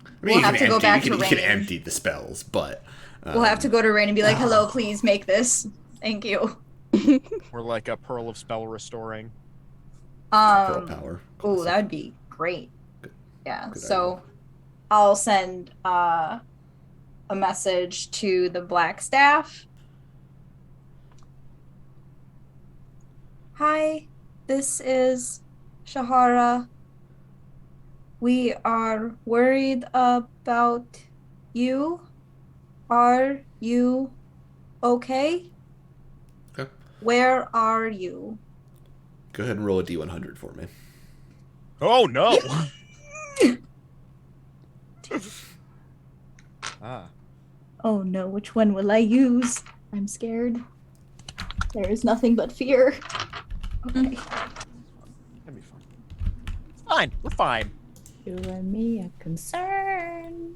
I We'll mean, you have can to go empty, back you can, to you can Rain. empty the spells, but We'll have to go to Rain and be like, "Hello, please make this. Thank you." We're like a Pearl of Spell Restoring. pearl power. Oh, that would be great. Yeah. Good So idea. I'll send a message to the Blackstaff. Hi, this is Shahara. We are worried about you. Are you okay? Okay. Where are you? Go ahead and roll a d100 for me. Oh no! Ah. Oh no, which one will I use? I'm scared. There is nothing but fear. Okay. That'd be fun. fine. We're fine. You and me a concern.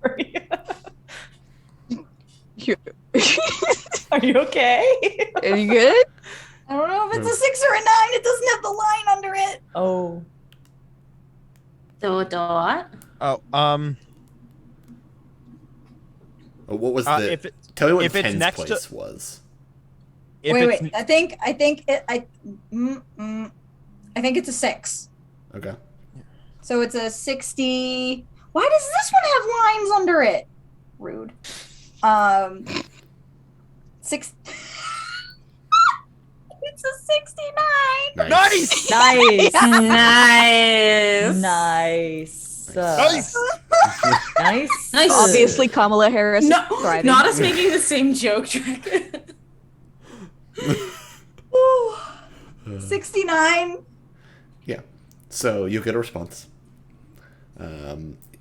Sorry. Are you okay? Are you good? I don't know if it's a 6 or a 9. It doesn't have the line under it. Oh. The what? Oh, what was the? Tell me what if it's 10's next place to- was. Wait. I think it's a 6. Okay. So it's a 60. Why does this one have lines under it? Rude. 6. It's a 69. Nice. Nice. Nice. Nice. Obviously, Kamala Harris is thriving. Not us making the same joke, Draken. 69. Yeah. So you get a response.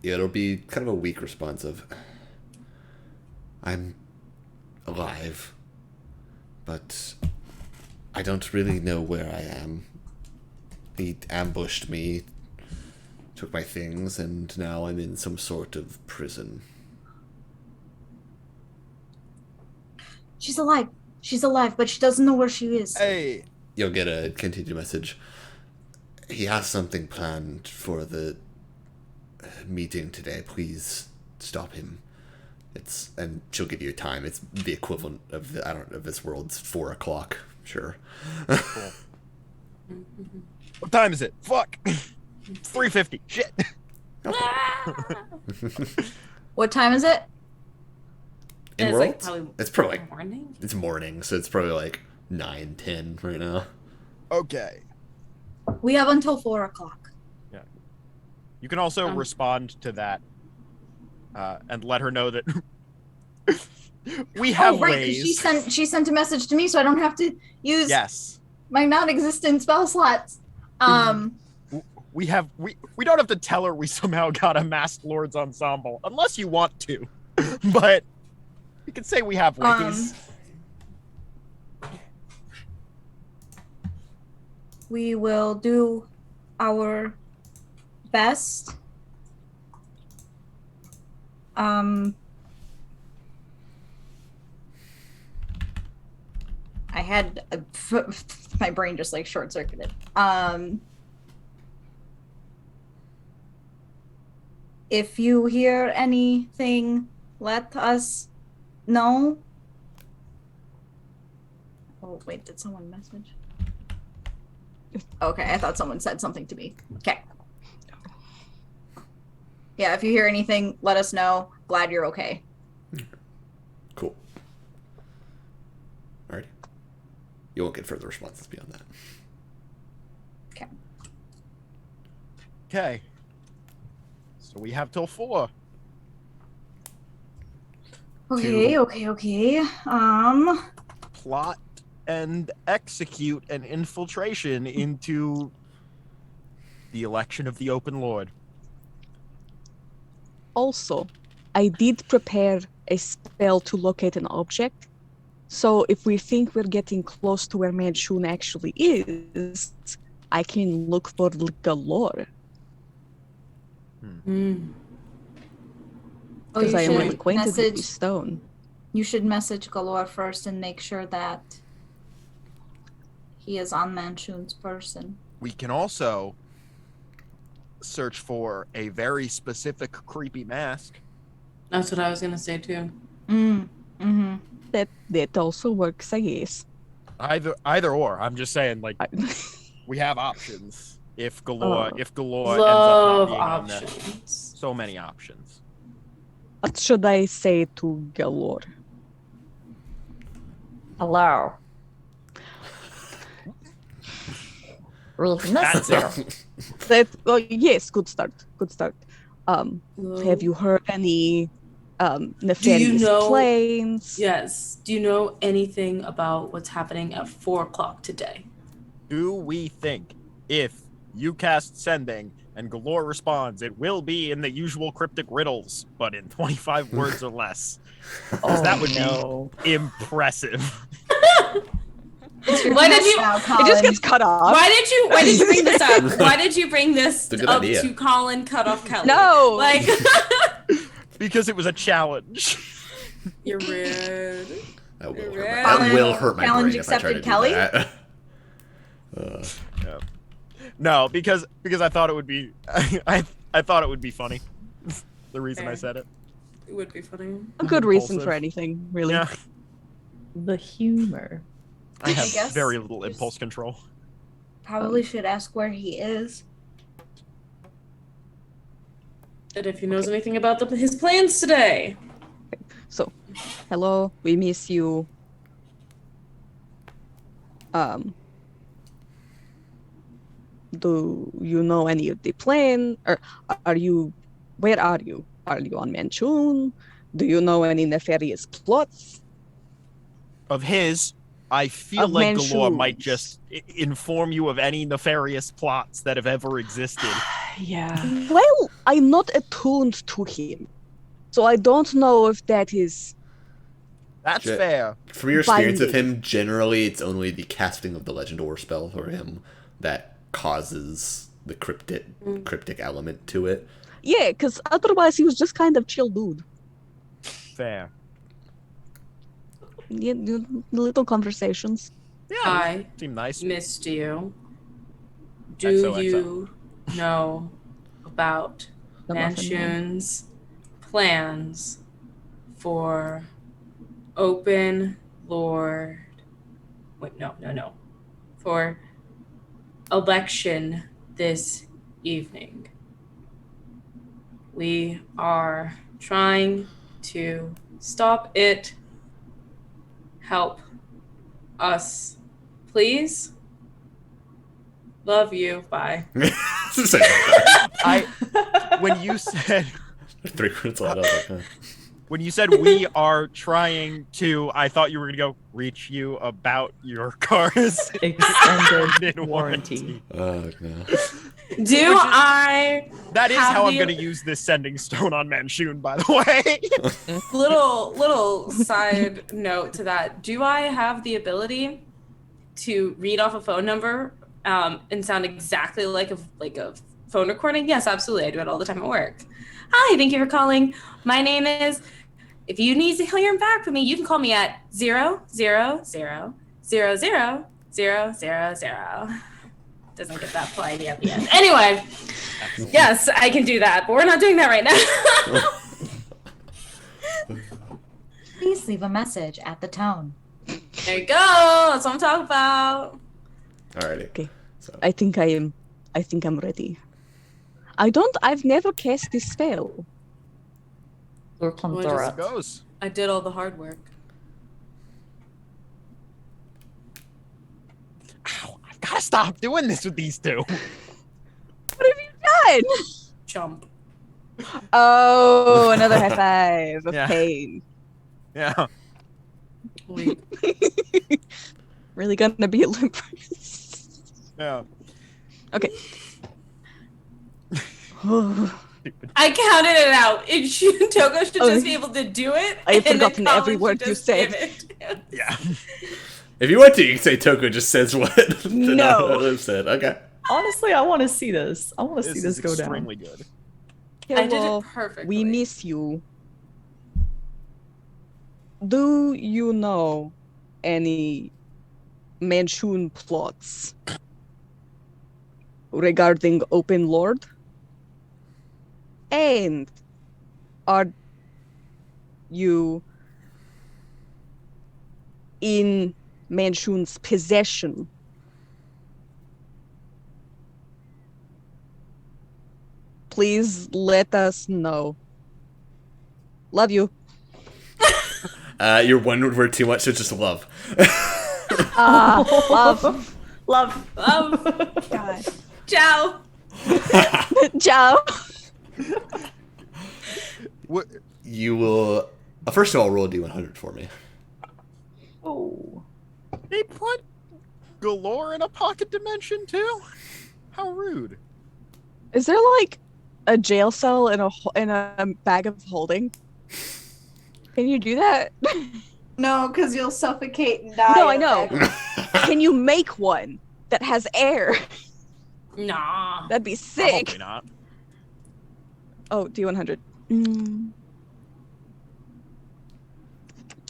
It'll be kind of a weak response of, I'm alive, but I don't really know where I am. He ambushed me, took my things, and now I'm in some sort of prison. She's alive. She's alive, but she doesn't know where she is. Hey. You'll get a continued message. He has something planned for the meeting today. Please stop him. And she'll give you a time. It's the equivalent of of this world's 4 o'clock. Sure. Cool. What time is it? Fuck. 3:50. Shit. What time is it? In It's world? probably It's probably like morning. it's morning, so it's probably like 9, 10 right now. Okay. We have until 4 o'clock. Yeah. You can also respond to that and let her know that we have ways. 'Cause she sent a message to me, so I don't have to use my non-existent spell slots. We don't have to tell her we somehow got a Masked Lords ensemble, unless you want to. But you can say we have ways. We will do our best. I had my brain just like short-circuited. If you hear anything, let us know. Oh, wait, did someone message? Okay, I thought someone said something to me. Okay. Yeah, if you hear anything, let us know. Glad you're okay. Cool. Alright. You won't get further responses beyond that. Okay. Okay. So we have till 4. Okay. Plot and execute an infiltration into the election of the Open Lord. Also, I did prepare a spell to locate an object. So if we think we're getting close to where Manshoon actually is, I can look for Galore. Because I am well acquainted with the stone. You should message Galore first and make sure that he is on Manshoon's person. We can also search for a very specific creepy mask. That's what I was gonna say too. That also works, I guess. Either or. I'm just saying, like, we have options. If Galore ends up not being on this. So many options. What should I say to Galore? Hello. We've missed you. Yes, good start. Have you heard any nefarious planes? Yes. Do you know anything about what's happening at 4 o'clock today? Do we think if you cast Sending And Galore responds, "It will be in the usual cryptic riddles, but in 25 words or less." That would be impressive. Why did you? It just gets cut off. Why did you bring this up? Why did you bring this up to Colin cut off Kelly? No, like because it was a challenge. You're rude. That will hurt my challenge brain if I try to do Kelly? that. Yeah. No, because I thought it would be I thought it would be funny. The reason I said it. It would be funny. A good reason for anything, really. Yeah. The humor. I have guess very little impulse control. Probably should ask where he is. And if he knows anything about his plans today. So, hello, we miss you. Do you know any of the plan? Or where are you? Are you on Manshoon? Do you know any nefarious plots? Of his, I feel like Manshoon's. Galore might just inform you of any nefarious plots that have ever existed. Yeah. Well, I'm not attuned to him. So I don't know if that is... That's fair. From your experience with binding. him, generally it's only the casting of the Legend War spell for him that causes the cryptic element to it. Yeah, because otherwise he was just kind of chill dude. Fair. Yeah, little conversations. Yeah, I seem nice. missed you. Do XOXO. you know about Manshoon's plans for open lord? Wait, no. For election this evening. We are trying to stop it. Help us, please. Love you. Bye. When you said 3 minutes later, I was like, huh. when you said we are trying to, I thought you were gonna go reach you about your car's Extended warranty. Oh, no. That is have how I'm the- gonna use this sending stone on Manshoon, by the way. little side note to that. Do I have the ability to read off a phone number and sound exactly like a phone recording? Yes, absolutely. I do it all the time at work. Hi, thank you for calling. My name is. If you need to hear back from me, you can call me at 000000000. Doesn't get that politely at the end. Anyway, yes, I can do that, but we're not doing that right now. Please leave a message at the tone. There you go. That's what I'm talking about. Alrighty. Okay. So. I think I'm ready. I've never cast this spell. Your turn, Well, thwart. It goes. I did all the hard work. Ow, I've gotta stop doing this with these two. What have you done? Jump. Oh, another high five of Yeah. pain. Yeah. Wait. Really gonna be a limp. Yeah. Okay. I counted it out. Togo should just be able to do it. I have and then forgotten Colin every should word you just said. give it. Yeah. If you want to, you can say Toko just says what No. Liv said. Okay. Honestly, I want to see this. I want to see This this is go down. extremely good. I did Hello, it perfectly. we miss you. Do you know any Manshoon plots regarding Open Lord? And are you in Manshoon's possession? Please let us know. Love you. You're one word too much, so it's just love. Love. Love. God. Ciao. Ciao. What? You will. First of all, roll a d100 for me. Oh. They put Galore in a pocket dimension too? How rude. Is there like a jail cell in a bag of holding? Can you do that? No, because you'll suffocate and die. No, I know. Can you make one that has air? Nah. That'd be sick. Probably not. Oh, D100.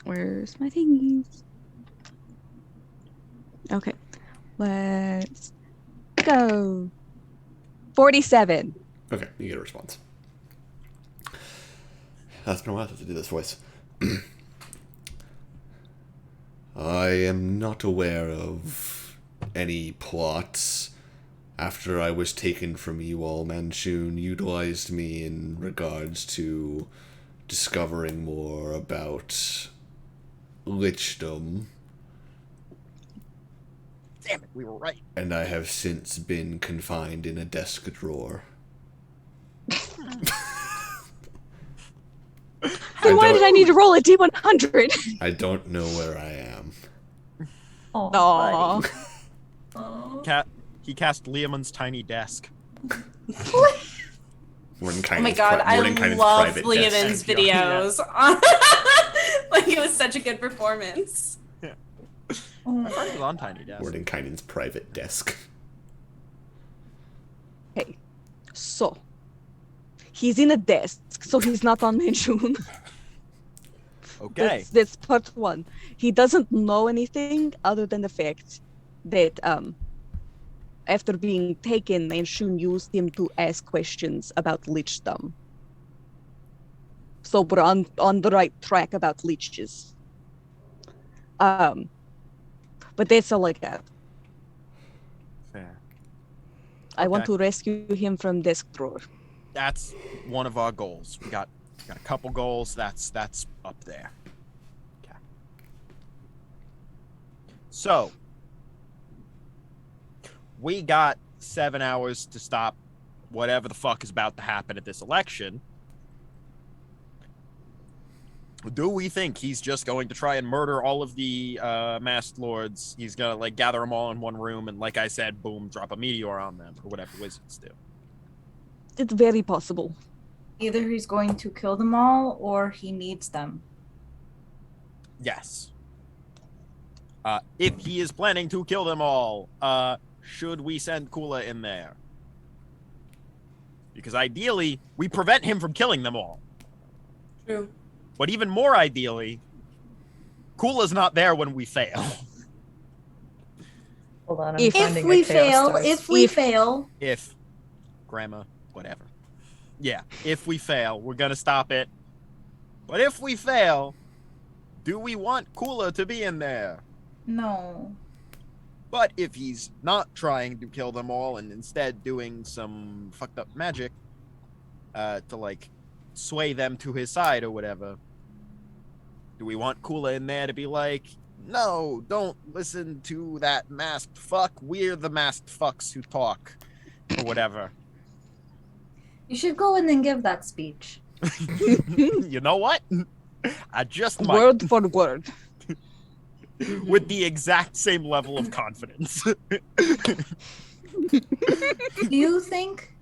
Where's my thingies? Okay, let's go. 47. Okay, you get a response. It's been a while since I did this voice. I am not aware of any plots. After I was taken from you all, Manshoon utilized me in regards to discovering more about lichdom. Damn it, we were right. And I have since been confined in a desk drawer. Then why did I need to roll a D100? I don't know where I am. Aww. He cast Liamon's tiny desk. Oh my god, I love Liamon's videos. Like, it was such a good performance. Yeah. I thought he was on Tiny Desk. Mordenkainen's private desk. Okay, so he's in a desk, so he's not on Manshoon. Okay. That's part one. He doesn't know anything other than the fact that after being taken, Manshoon used him to ask questions about lichdom. So we're on the right track about leeches. But that's all I got. Fair. I want to rescue him from desk drawer. That's one of our goals. We got a couple goals. That's up there. Okay. So we got 7 hours to stop whatever the fuck is about to happen at this election. Do we think he's just going to try and murder all of the masked lords? He's gonna like gather them all in one room and, like I said, boom, drop a meteor on them, or whatever wizards do. It's very possible. Either he's going to kill them all, or he needs them. Yes. If he is planning to kill them all, should we send Kula in there? Because ideally, we prevent him from killing them all. True. But even more ideally, Kula's not there when we fail. Hold on, I'm If finding we a chaos fail, dice. If, grandma, whatever. Yeah, if we fail, we're gonna stop it. But if we fail, do we want Kula to be in there? no. But if he's not trying to kill them all and instead doing some fucked up magic to like sway them to his side or whatever, do we want Kula in there to be like, no, don't listen to that masked fuck, we're the masked fucks who talk, or whatever? You should go in and give that speech. You know what? I just might. Word for word. With the exact same level of confidence. Do you think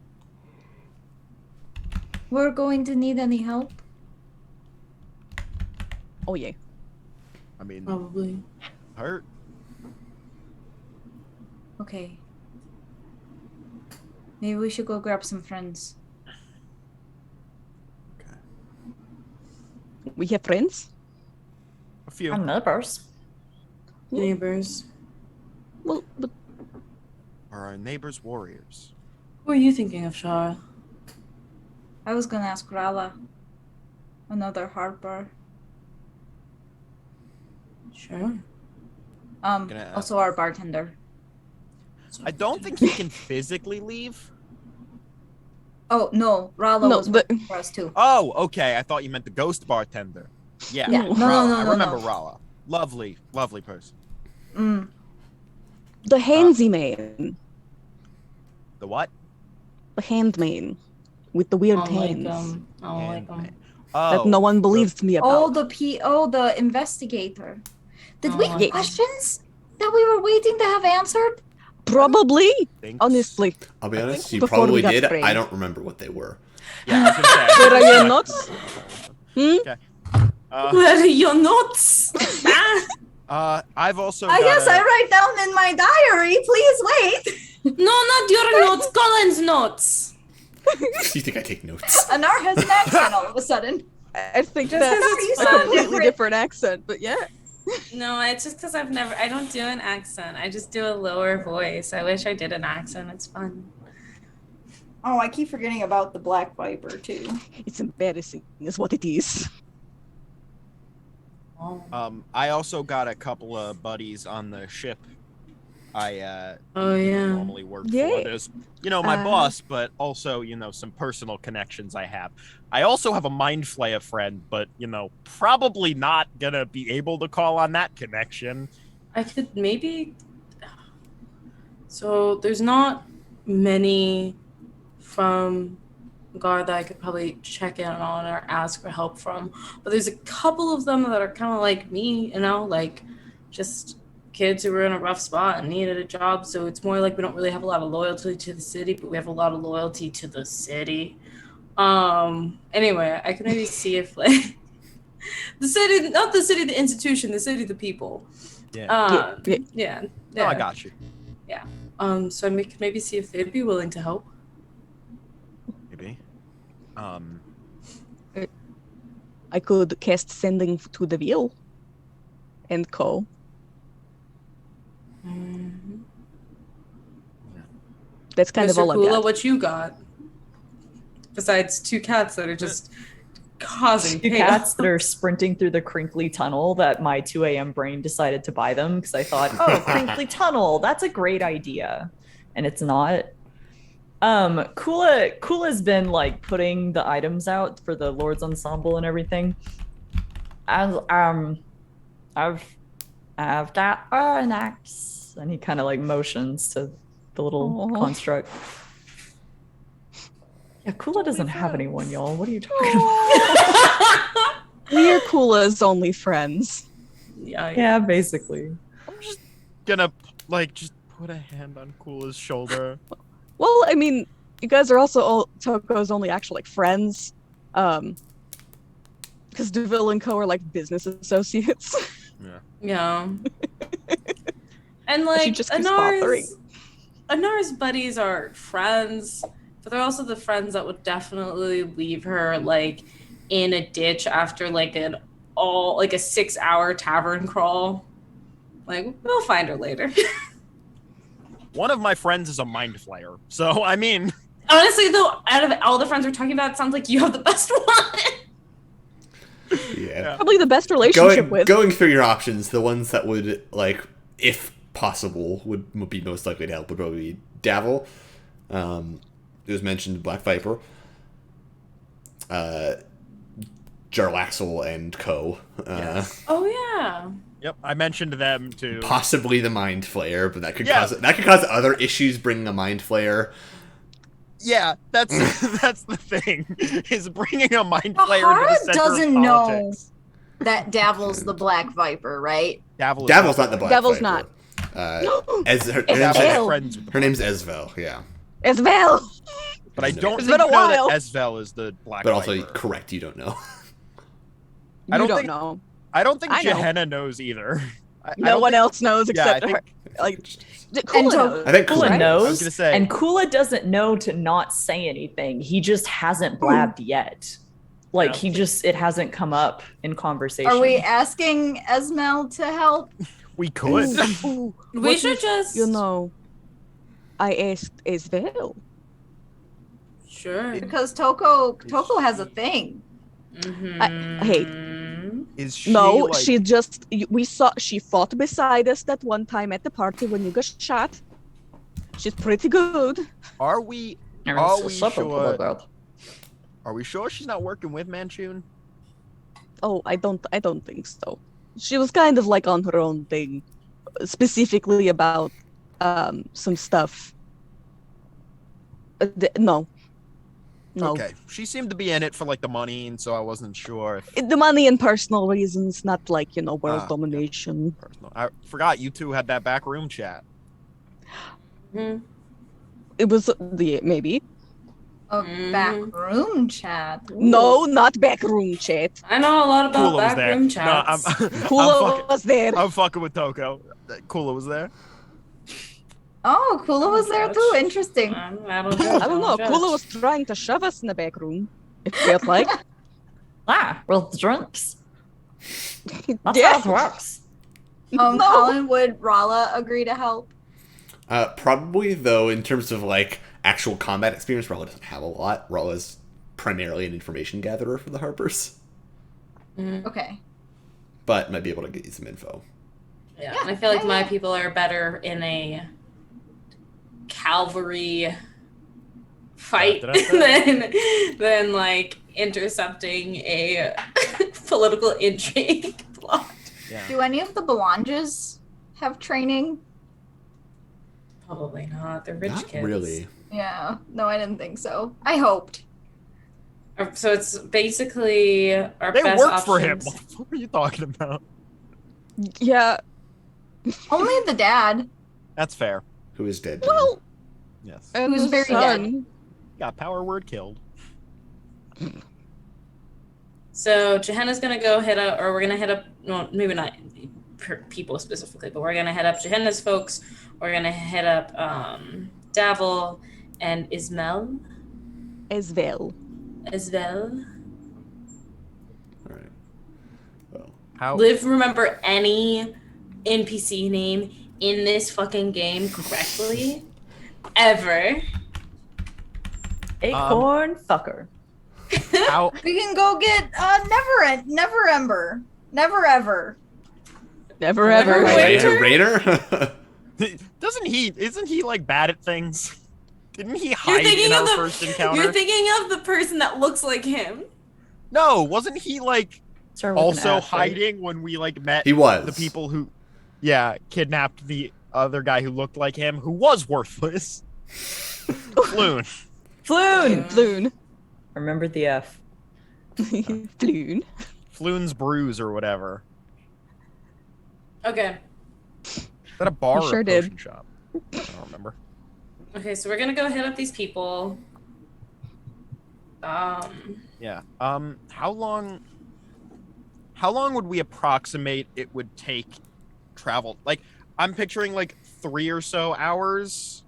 we're going to need any help? Oh yeah. I mean, Probably. hurt. Okay. Maybe we should go grab some friends. Okay. We have friends? A few. And neighbors. Neighbors. Well, but Are our neighbors warriors? Who are you thinking of, Shara? I was gonna ask Rala. Another Harper. Sure. Also our bartender. I don't think he can physically leave. Oh no, Rala No, was but- working for us too. Oh, okay. I thought you meant the ghost bartender. Yeah. Yeah. No, Rala. no, I no, remember no. Rala. Lovely, lovely person. the handsy-man. The what? The handman. With the weird I don't like hands. them. I don't like them. Handman. That Oh, no one believes me about. The investigator. Did Oh, we I have see. questions that we were waiting to have answered? Probably, Thanks. honestly. I'll be honest, you before probably we got did. framed. I don't remember what they were. Yeah, I was gonna say, Where are your notes? Okay. Where are your notes? I've also. I guess I write down in my diary. Please wait. No, not your notes. Colin's notes. You think I take notes? Anar has an accent all of a sudden. I think Just that's 'cause it's a fun. completely different accent, but yeah. No, it's just because I don't do an accent. I just do a lower voice. I wish I did an accent. It's fun. Oh, I keep forgetting about the Black Viper too. It's embarrassing, is what it is. Oh. I also got a couple of buddies on the ship. I Oh yeah. normally work for. Yay. There's, my boss, but also, some personal connections I have. I also have a Mind Flayer friend, but probably not gonna be able to call on that connection. I could maybe. So there's not many from Guard that I could probably check in on or ask for help from, but there's a couple of them that are kind of like me, like just kids who were in a rough spot and needed a job. So it's more like we don't really have a lot of loyalty to the city, but we have a lot of loyalty to the city. Anyway, I can maybe see if the city, not the city, the institution, the city, the people. Yeah. Yeah. Oh, I got you. Yeah. So I could maybe see if they'd be willing to help. Maybe. I could cast Sending to the Wheel and co. Mm-hmm. That's kind of Mr. all I've Kula, got. what you got? Besides two cats that are just causing Two chaos. cats that are sprinting through the crinkly tunnel that my 2 a.m. brain decided to buy them because I thought, oh, crinkly tunnel, that's a great idea. And it's not. Kula's been putting the items out for the Lord's Ensemble and everything. And I've got an axe. And he kind of motions to the little construct. Yeah, Kula doesn't have anyone, y'all. What are you talking about? We're Kula's only friends. Yeah, basically. I'm just gonna just put a hand on Kula's shoulder. Well, I mean, you guys are also Toko's only actual friends. Because Deville and Co are business associates. Yeah. And She just keeps bothering. Anar's buddies are friends, but they're also the friends that would definitely leave her in a ditch after a 6-hour tavern crawl. We'll find her later. One of my friends is a Mind Flayer, so I mean. Honestly, though, out of all the friends we're talking about, it sounds like you have the best one. Yeah. Probably the best relationship with. Going through your options, the ones that would, if possible, would be most likely to help would probably be Davil. It was mentioned Black Viper. Jarlaxle and Co. Yes. Oh, yeah. Yep, I mentioned them too. Possibly the Mind Flayer, but that could cause other issues bringing a Mind Flayer. Yeah, that's the thing, is bringing a Mind Flayer into the center doesn't of know politics. that Davil's the Black Viper, right? Davil's not the Black Davil's Viper. not. Her name's Esvel, yeah. Esvel! But I don't It's think been a know while. that Esvel is the Black But Viper. also, correct, you don't know. I don't You think- know. I don't think I know. Gehenna knows either. No one else knows except I her. think- Kula knows. I think Kula Kula knows, I was gonna say. and Kula doesn't know to not say anything. He just hasn't blabbed yet. It hasn't come up in conversation. Are we asking Esmel to help? We could. Ooh, We what should if, just. I asked Esvel. Sure. Because Toko has a thing. Mm-hmm. Is she No, she fought beside us that one time at the party when you got shot. She's pretty good. Are we I mean, Are it's a we separate sure- about. Are we sure she's not working with Manshoon? Oh, I don't think so. She was kind of on her own thing, specifically about some stuff. No. Okay. She seemed to be in it for the money, and so I wasn't sure if The money and personal reasons, not world yeah. domination. personal. I forgot you two had that back room chat. Mhm. It was maybe. A back room chat. Ooh. No, not backroom chat. I know a lot about Kula was there. backroom No, chats. Kula was there. I'm fucking with Toko. Kula was there. Oh, Kula was there too. Interesting. I don't judge. I don't know. Kula was trying to shove us in the back room. It felt like. With drinks. That's Yeah. how it works. Colin, would Rala agree to help? Probably, though, in terms of like actual combat experience, Rala doesn't have a lot. Rala's primarily an information gatherer for the Harpers, Okay. but might be able to get you some info. Yeah, and I feel like my people are better in a cavalry fight than like intercepting a political intrigue plot. Yeah. Do any of the Belanges have training? Probably not. They're rich Not kids. really. Yeah. No, I didn't think so. I hoped. So it's basically our They best work options. for him. What the fuck are you talking about? Yeah. Only the dad. That's fair. Who is dead? Well, Yes. and Who's the very son. Got power word killed. So Jehenna's gonna go hit up, or we're gonna hit up. Well, maybe not people specifically, but we're gonna hit up Jehenna's folks. We're gonna hit up Davil and Ismail As well. as well. All right. Well, How? Liv, remember any NPC name in this fucking game correctly? Ever. Acorn fucker. How? We can go get Never Ember. Never ever. Never ever. Winter? Raider? Isn't he like bad at things? Didn't he You're hide thinking in of our the. first encounter? You're thinking of the person that looks like him. No, wasn't he like Start with an also F, right? hiding when we like met He was. the people who, kidnapped the other guy who looked like him, who was worthless? Floon. Floon. Floon. Remember the F. Floon. Floon's Brews or whatever. Okay. Is that a bar You or sure a did. potion shop? I don't remember. Okay, so we're gonna go hit up these people. Yeah. How long would we approximate it would take travel? Like, I'm picturing like 3 or so hours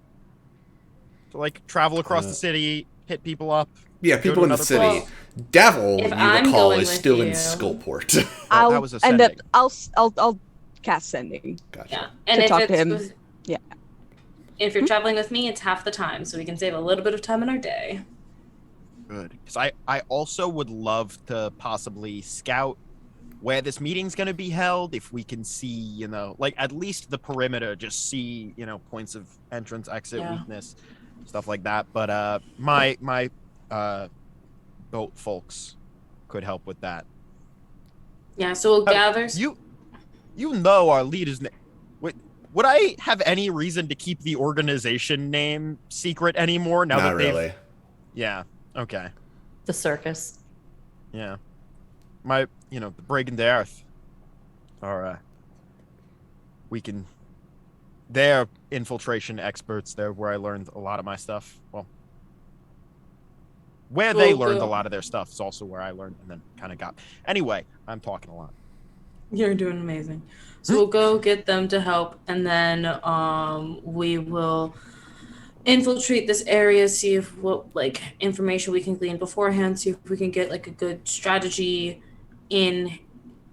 to like travel across the city, hit people up. Yeah, go people to in the another city. place. Davil, If you I'm recall, going is with still in you- Skullport. That was And that ascending. I'll cast sending. Gotcha. Yeah, and To if talk to it's him. with- Yeah. if you're traveling with me, it's half the time, so we can save a little bit of time in our day. Good. Because I also would love to possibly scout where this meeting's going to be held. If we can see, like at least the perimeter, just see, points of entrance, exit, Yeah. weakness, stuff like that. But my boat folks could help with that. Yeah, so we'll gather. You know our leader's name. Would I have any reason to keep the organization name secret anymore now Not that they've... really. Yeah. Okay. The circus. Yeah. The Breaking the Earth are, they're infiltration experts. They're where I learned a lot of my stuff. Well, where they learned a lot of their stuff is also where I learned and then kind of got. Anyway, I'm talking a lot. You're doing amazing. So we'll go get them to help, and then we will infiltrate this area, see if what information we can glean beforehand, see if we can get a good strategy in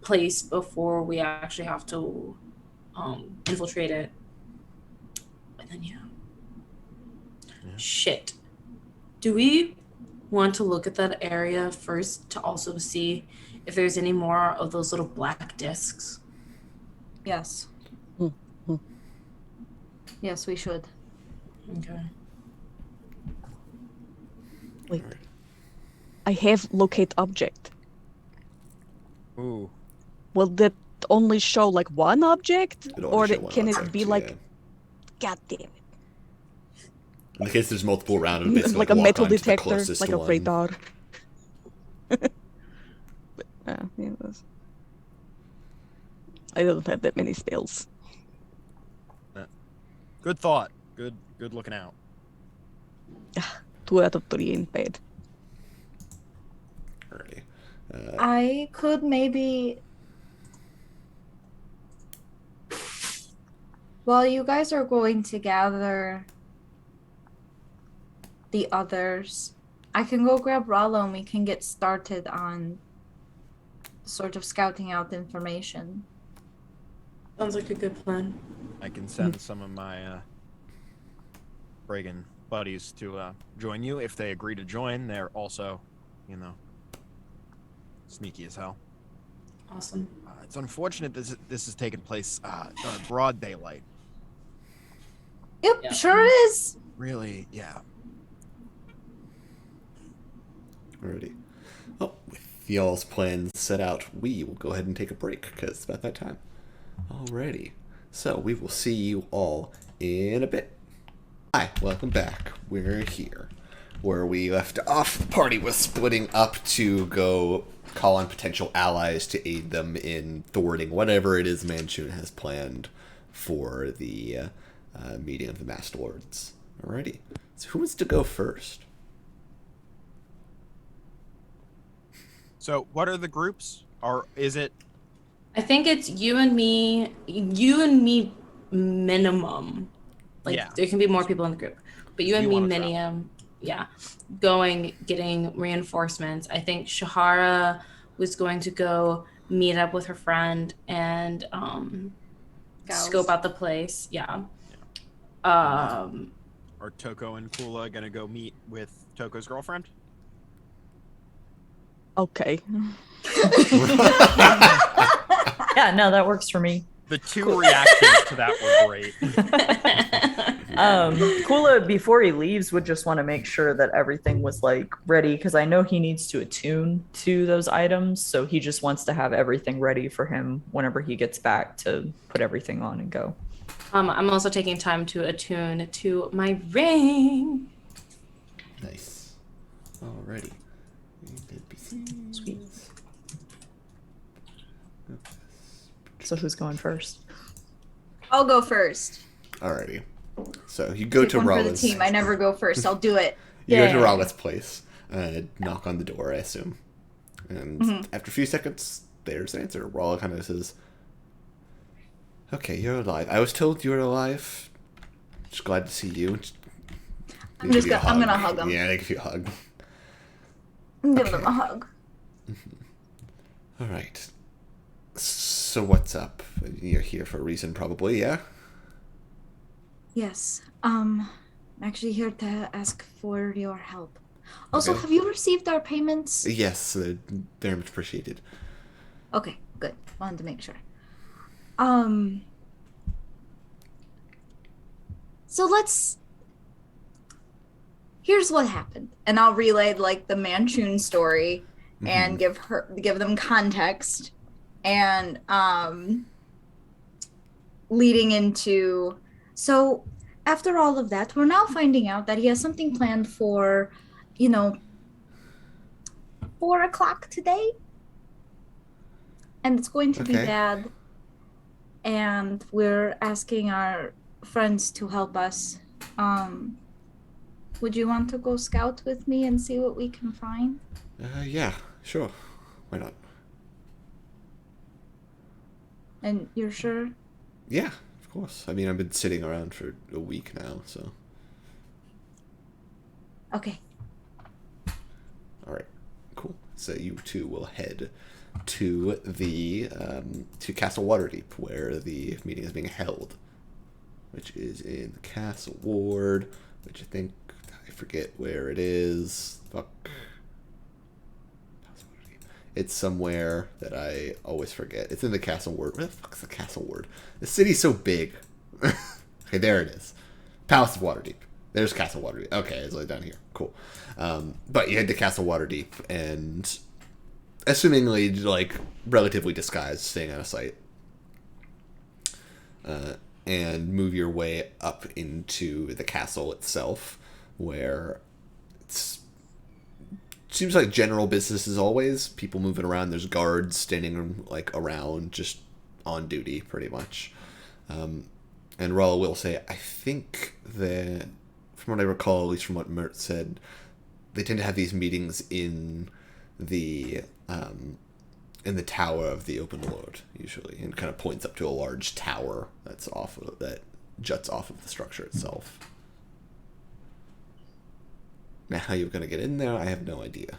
place before we actually have to infiltrate it. And then shit. Do we want to look at that area first to also see if there's any more of those little black discs? Yes. Yes, we should. Okay. Wait. I have locate object. Ooh. Will that only show one object? It'll Or only show one can it object, be yeah. God damn it. In the case there's multiple around, it'll basically Like a walk metal onto the detector, closest like a one. radar. Yeah, I don't have that many spells. Good thought. Good Good looking out. 2 out of 3 in bed. Alrighty. I could maybe, while you guys are going to gather the others, I can go grab Rollo and we can get started on sort of scouting out information. Sounds like a good plan. I can send some of my friggin' buddies to join you if they agree to join. They're also, sneaky as hell. Awesome. It's unfortunate this is taking place broad daylight. Yep, Yeah. sure is. Really, yeah. Alrighty. Well, with y'all's plans set out, we will go ahead and take a break, because it's about that time. Alrighty. So, we will see you all in a bit. Hi, welcome back. We're here. Where we left off, the party was splitting up to go call on potential allies to aid them in thwarting whatever it is Manshoon has planned for the meeting of the Master Lords. Alrighty. So, who wants to go first? So, what are the groups? Or is it? I think it's you and me minimum. Like, Yeah. there can be more people in the group. But you and You me wanna travel. minimum, yeah. Getting reinforcements. I think Shahara was going to go meet up with her friend and Gals. scope out the place. Yeah. Are Toko and Kula gonna go meet with Toko's girlfriend? Okay. Yeah, no, that works for me. The two reactions to that were great. Kula, before he leaves, would just want to make sure that everything was like ready, because I know he needs to attune to those items, so he just wants to have everything ready for him whenever he gets back to put everything on and go. I'm also taking time to attune to my ring. Nice. Alrighty. Sweet. So who's going first? I'll go first. Alrighty. So you go Take to one for the Rollins. team. I never go first. I'll do it. You go to Yeah. Rollins' place. Knock on the door, I assume. And after a few seconds, there's an answer. Rolla kind of says, "Okay, you're alive. I was told you were alive. Just glad to see you." I'm gonna hug him. Yeah, they give you a hug. I'm giving him a hug. All right. So what's up? You're here for a reason, probably, yeah? Yes. I'm actually here to ask for your help. Also, Okay. have you received our payments? Yes, they're very much appreciated. Okay, good. Wanted to make sure. So here's what happened. And I'll relay like the Manshoon story and give them context. And leading into, so after all of that, we're now finding out that he has something planned for 4:00 today, and it's going to be Okay. bad, and we're asking our friends to help us. Would you want to go scout with me and see what we can find? Yeah, sure. Why not? And you're sure? Yeah, of course. I mean, I've been sitting around for a week now, so. Okay. All right, cool. So you two will head to the to Castle Waterdeep, where the meeting is being held, which is in the Castle Ward, which I forget where it is. Fuck. It's somewhere that I always forget. It's in the Castle Ward. Where the fuck's the Castle Ward? The city's so big. Okay, there it is. Palace of Waterdeep. There's Castle Waterdeep. Okay, it's like down here. Cool. But you head to Castle Waterdeep, and assumingly, like, relatively disguised, staying out of sight. And move your way up into the castle itself, where seems like general business as always. People moving around. There's guards standing like around, just on duty, pretty much. And Rala will say, I think that, from what I recall, at least from what Mert said, they tend to have these meetings in the tower of the Open Lord, usually, and kind of points up to a large tower that juts off of the structure itself. Now, how you're going to get in there, I have no idea.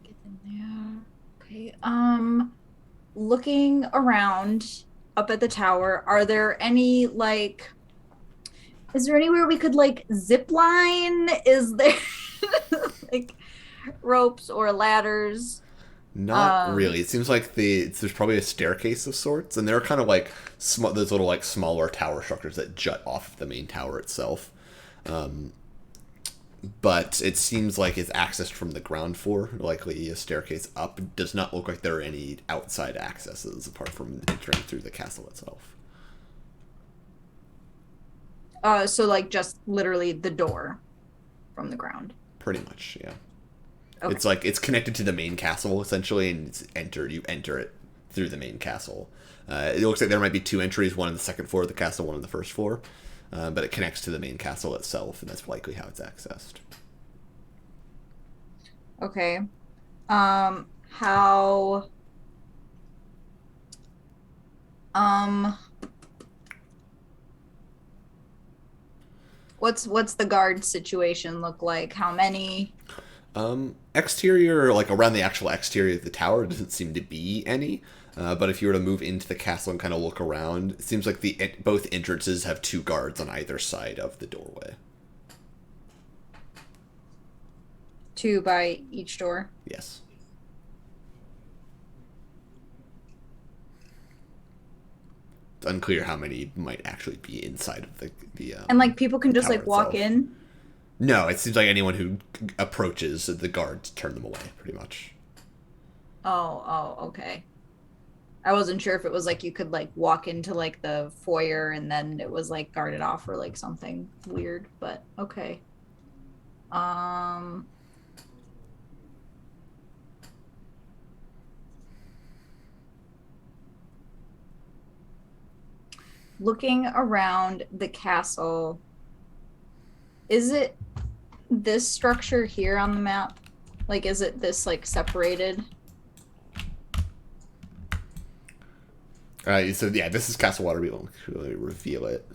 Get in there. Okay. Looking around up at the tower, are there any, like, is there anywhere we could, like, zip line? Is there, like, ropes or ladders? Not really. It seems like there's probably a staircase of sorts, and they're kind of like those little like smaller tower structures that jut off of the main tower itself. But it seems like it's accessed from the ground floor, likely a staircase up. It does not look like there are any outside accesses apart from entering through the castle itself. So like just literally the door from the ground. Pretty much, yeah. Okay. It's like it's connected to the main castle essentially, and you enter it through the main castle. It looks like there might be two entries, one on the second floor of the castle, one on the first floor, but it connects to the main castle itself, and that's likely how it's accessed. Okay. How what's the guard situation look like? How many? Exterior, like around the actual exterior of the tower, doesn't seem to be any. But if you were to move into the castle and kind of look around, it seems like both entrances have two guards on either side of the doorway. Two by each door? Yes. It's unclear how many might actually be inside of the and like people can just like walk itself. in? No, it seems like anyone who approaches the guards turn them away, pretty much. Oh, okay. I wasn't sure if it was like you could like walk into like the foyer and then it was like guarded off or like something weird, but okay. Looking around the castle, is it this structure here on the map? Like, is it this like separated? So yeah, this is Castle Waterdeep. We'll really reveal it.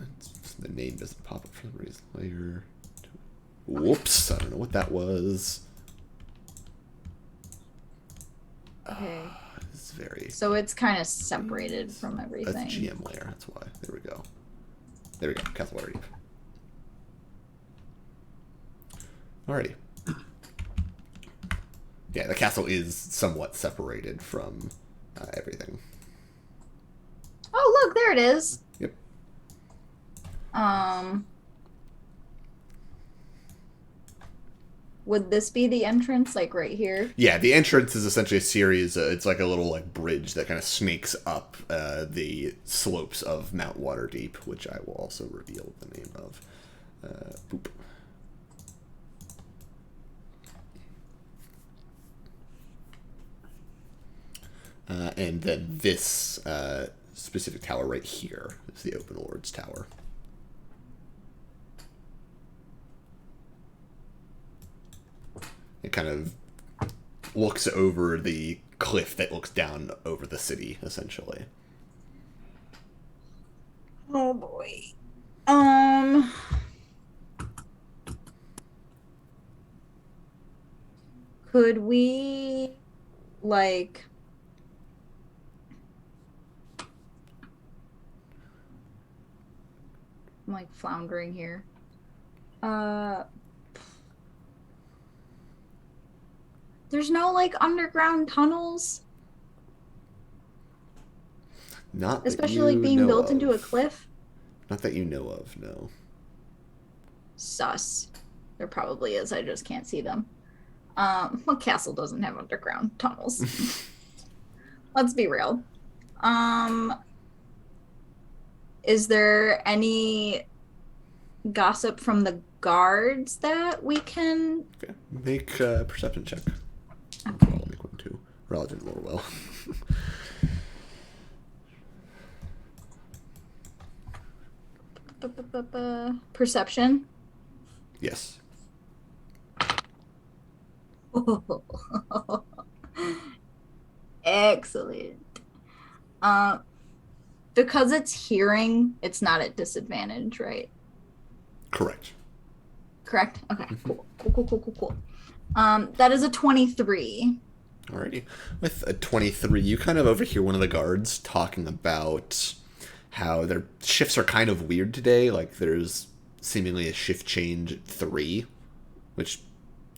The name doesn't pop up for some reason. Layer. Whoops! I don't know what that was. Okay. It's very. So it's kind of separated from everything. That's GM layer. That's why. There we go. There we go. Castle Waterdeep. Alrighty. Yeah, the castle is somewhat separated from everything. Oh, look, there it is. Yep. Would this be the entrance, like right here? Yeah, the entrance is essentially a series. It's like a little like bridge that kind of snakes up the slopes of Mount Waterdeep, which I will also reveal the name of. Boop. And then this specific tower right here is the Open Lord's Tower. It kind of looks over the cliff that looks down over the city, essentially. Oh boy. Could we like I'm like floundering here. There's no like underground tunnels? Not especially like being built into a cliff? Not that you know of, no. Sus. There probably is, I just can't see them. Well, castle doesn't have underground tunnels. Let's be real. Is there any gossip from the guards that we can... Okay. Make a perception check. Okay. I'll make one too. Rala didn't roll well. Perception. Yes. Excellent. Because it's hearing, it's not at disadvantage, right? Correct. Correct? Okay, cool. That is a 23. Alrighty. With a 23, you kind of overhear one of the guards talking about how their shifts are kind of weird today. Like, there's seemingly a shift change at 3, which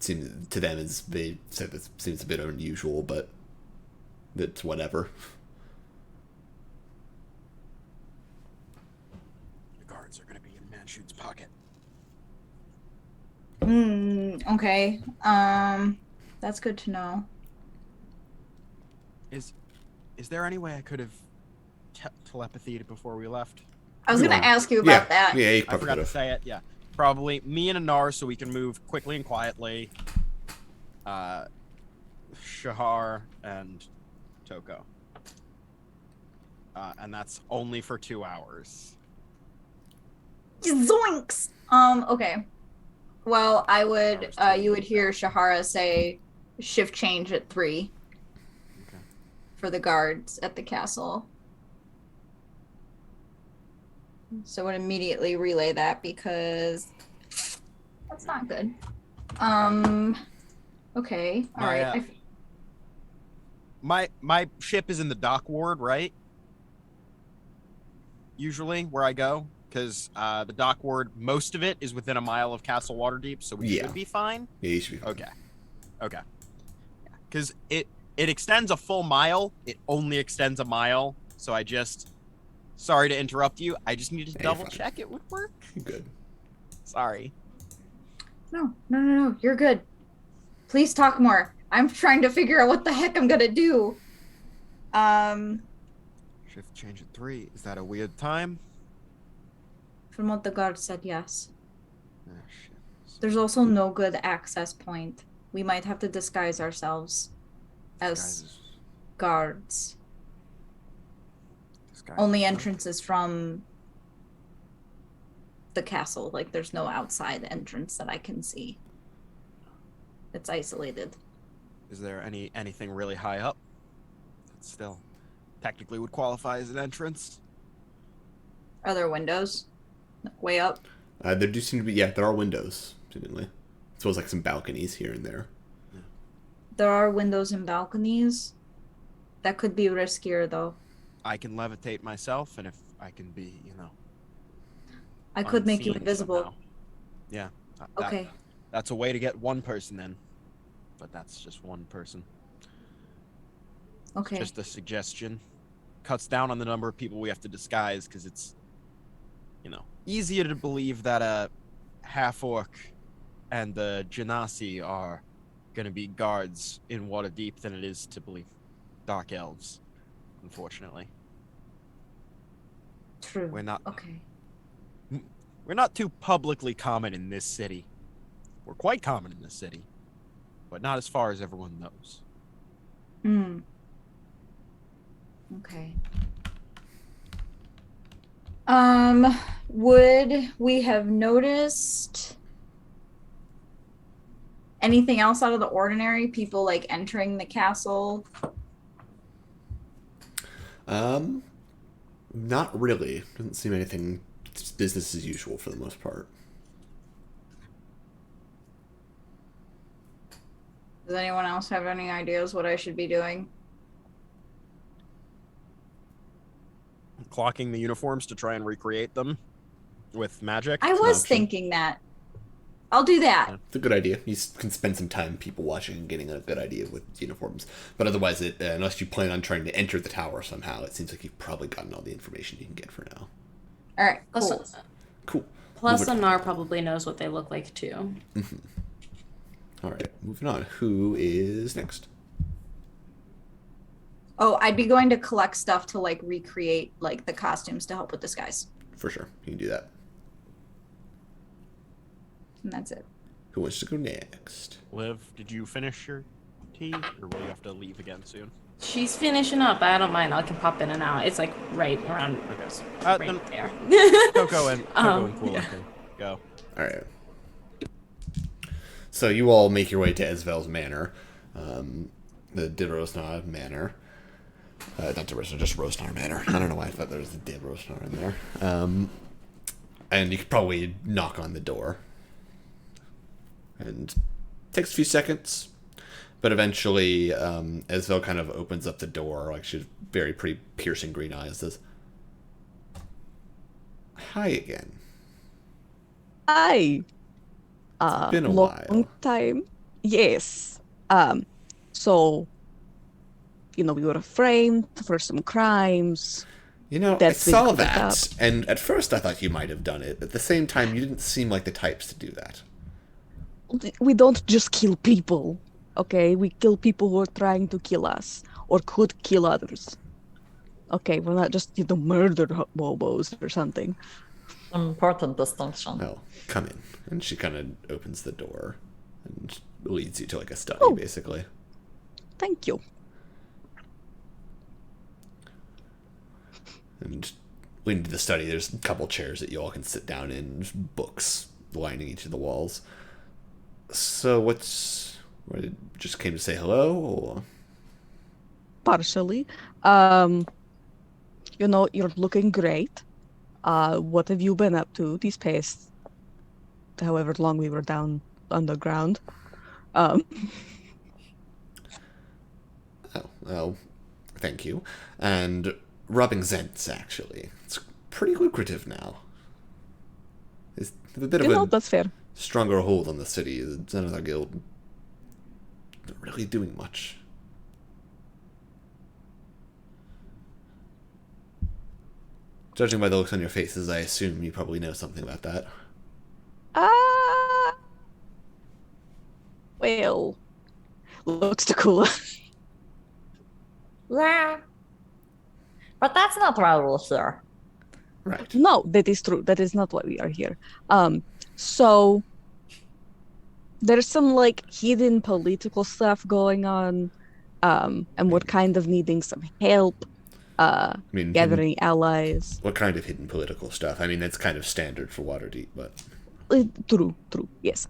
seems to them, as they said, that seems a bit unusual, but it's whatever. The guards are going to be in Manshoon's pocket. Okay. That's good to know. Is there any way I could have telepathied before we left? I was going to ask you about that. Yeah, you I forgot to say it. Yeah, probably me and Anar, so we can move quickly and quietly. Shahar and Toko. And that's only for 2 hours. Zoinks! Okay. Well, I would, you would hear Shahara say shift change at 3. Okay. For the guards at the castle. So I would immediately relay that because that's not good. Okay. All right. My ship is in the dock ward, right? Usually where I go, because the dock ward, most of it is within a mile of Castle Waterdeep, so we should be fine. Yeah, you should be fine. Okay. Because it extends a full mile. It only extends a mile, so I just... Sorry to interrupt you. I just needed to double check it would work. You're good. Sorry. No. You're good. Please talk more. I'm trying to figure out what the heck I'm gonna do. Shift change at 3. Is that a weird time? From what the guard said, yes. Oh, shit. There's also no good access point. We might have to disguise ourselves as guards. Only entrances from the castle. Like, there's no outside entrance that I can see. It's isolated. Is there anything really high up that still technically would qualify as an entrance? Are there windows? Way up? There do seem to be, there are windows, seemingly. So it's like some balconies here and there. Yeah. There are windows and balconies. That could be riskier, though. I can levitate myself, and if I can be, I could make you invisible. Somehow. Yeah. Okay. That's a way to get one person in. But that's just one person. Okay. Just a suggestion. Cuts down on the number of people we have to disguise, because it's, easier to believe that a half-orc and the Genasi are going to be guards in Waterdeep than it is to believe dark elves, unfortunately. True. We're not too publicly common in this city. We're quite common in this city, but not as far as everyone knows. Okay. Would we have noticed anything else out of the ordinary? People like entering the castle? Not really. Doesn't seem anything. It's business as usual for the most part. Does anyone else have any ideas what I should be doing? Clocking the uniforms to try and recreate them with magic. I was thinking that. I'll do that. It's a good idea. You can spend some time people watching and getting a good idea with uniforms. But otherwise, unless you plan on trying to enter the tower somehow, it seems like you've probably gotten all the information you can get for now. All right, cool. Plus, Anar probably knows what they look like, too. Mm-hmm. All right, moving on. Who is next? Oh, I'd be going to collect stuff to, recreate, the costumes to help with disguise. For sure. You can do that. And that's it. Who wants to go next? Liv, did you finish your tea, or will you have to leave again soon? She's finishing up. I don't mind. I can pop in and out. It's like right around right there. Coco and Cool yeah. can go. All right. So you all make your way to Esvel's Manor, the Dirosnar Manor. Not Dirosnar, just Rosnar Manor. I don't know why I thought there was a Dirosnar in there. And you could probably knock on the door. And it takes a few seconds. But eventually, Esvel kind of opens up the door. Like, she's very pretty piercing green eyes. Says, "Hi again." Hi. It's been a long while. time. Yes. So, we were framed for some crimes. I saw that, and at first I thought you might have done it. At the same time, you didn't seem like the types to do that. We don't just kill people, okay? We kill people who are trying to kill us, or could kill others. Okay, we're not just, murder hobos or something. Important distinction. Well, come in. And she kind of opens the door and leads you to like a study, basically. Thank you. And into the study, there's a couple chairs that you all can sit down in, books lining each of the walls. So just came to say hello, or? Partially. You're looking great. What have you been up to these past however long we were down underground? Oh, well, thank you. And robbing Zents, actually. It's pretty lucrative now. It's a bit of a that's fair. Stronger hold on the city. The Zenithar Guild not really doing much. Judging by the looks on your faces, I assume you probably know something about that. Well, looks to cool. Yeah. But that's not why we're here. Right. No, that is true. That is not why we are here. So there's some hidden political stuff going on, and we're kind of needing some help. Gathering allies. What kind of hidden political stuff? I mean, that's kind of standard for Waterdeep, but... True, yes.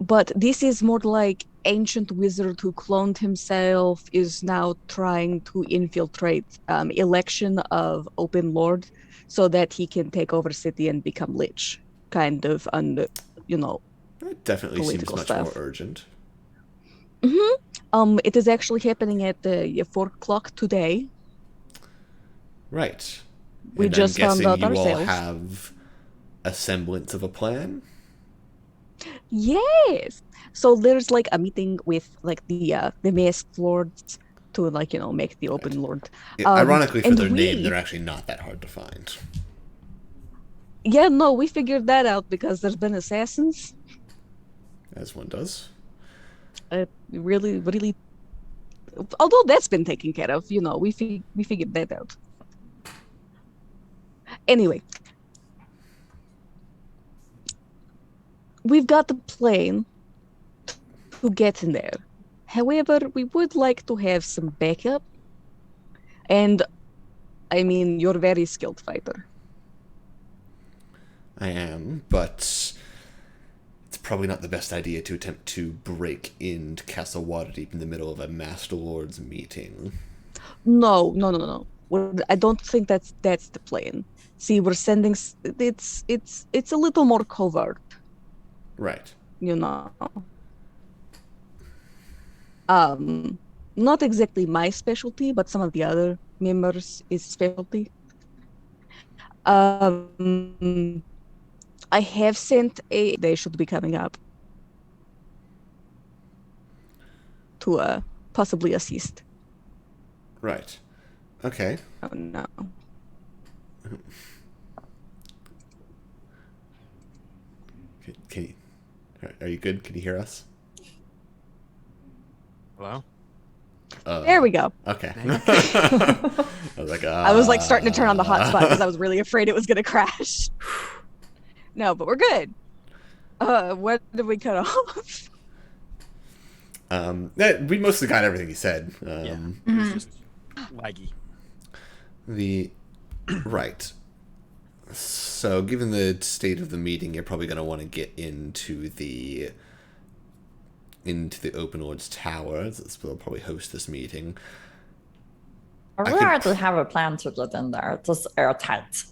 But this is more like ancient wizard who cloned himself is now trying to infiltrate election of Open Lord so that he can take over city and become lich. Kind of under, That definitely seems much more urgent. Mm-hmm. It is actually happening at 4 o'clock today. Right. We just found out ourselves. You all have a semblance of a plan? Yes. So there's a meeting with the masked lords to make the Open Lord. Ironically, for their name, they're actually not that hard to find. Yeah, no, we figured that out because there's been assassins. As one does. Really. Although that's been taken care of, we figured that out. Anyway, we've got the plane to get in there. However, we would like to have some backup. And, I mean, you're a very skilled fighter. I am, but it's probably not the best idea to attempt to break into Castle Waterdeep in the middle of a Master Lord's meeting. No. I don't think that's the plan. See, we're sending... It's a little more covert. Right. Not exactly my specialty, but some of the other members' is specialty. I have sent they should be coming up to possibly assist. Right. Okay. Oh no. Are you good? Can you hear us? Hello? There we go. Okay. I was starting to turn on the hotspot because I was really afraid it was going to crash. No, but we're good. What did we cut off? We mostly got everything he said. It's just laggy. Right. So, given the state of the meeting, you're probably going to want to get into the Open Lords Tower. They'll probably host this meeting. We already have a plan to get in there. Just airtight.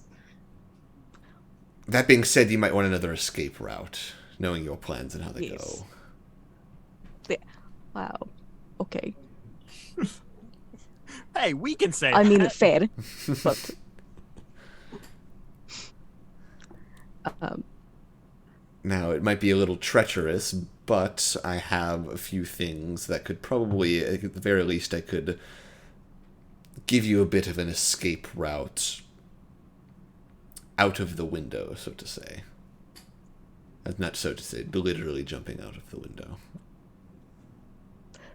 That being said, you might want another escape route, knowing your plans and how they go. Wow. Okay. Hey, we can say I mean, that. fair, but... Now, it might be a little treacherous, but I have a few things that could probably, at the very least, I could give you a bit of an escape route out of the window, so to say. Not so to say, literally jumping out of the window.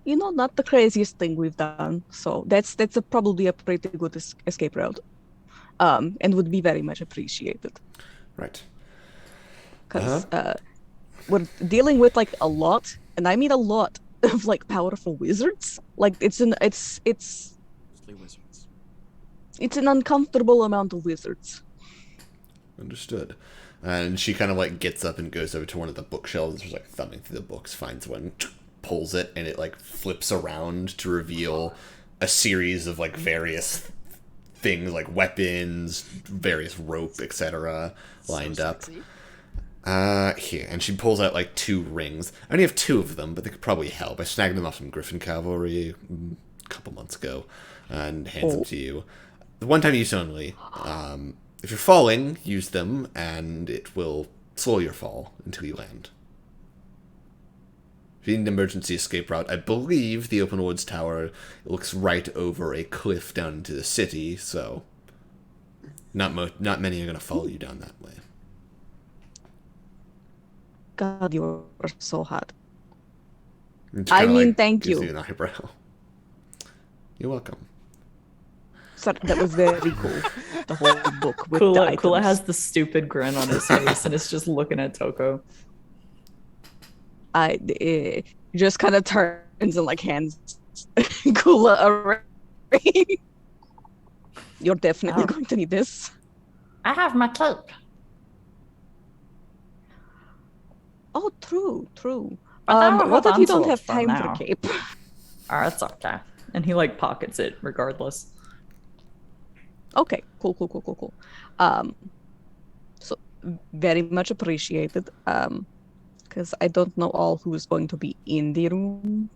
Not the craziest thing we've done, so that's probably a pretty good escape route, and would be very much appreciated. Right. Because we're dealing with like a lot, and I mean a lot of like powerful wizards. Like it's an uncomfortable amount of wizards. Understood. And she kind of like gets up and goes over to one of the bookshelves, just like thumbing through the books, finds one, pulls it, and it like flips around to reveal a series of like various things, like weapons, various rope, etc., lined up. Here, and she pulls out like 2 rings. I only have 2 of them, but they could probably help. I snagged them off from Griffin Cavalry a couple months ago, and hands them to you. The one time use only. If you're falling, use them, and it will slow your fall until you land. If you need an emergency escape route, I believe the Open Lords Tower looks right over a cliff down into the city, so not many are going to follow you down that way. God, you are so hot. I mean, like, thank you. You an eyebrow. You're welcome. Sorry, that was very cool. The whole book with the items. Kula has the stupid grin on his face and is just looking at Toko. Just kind of turns and like hands Kula a ring. You're definitely going to need this. I have my cape. Oh, true. What if you don't have time for a cape? Oh, it's okay. And he like pockets it regardless. Okay, cool. So very much appreciated. Because I don't know all who is going to be in the room.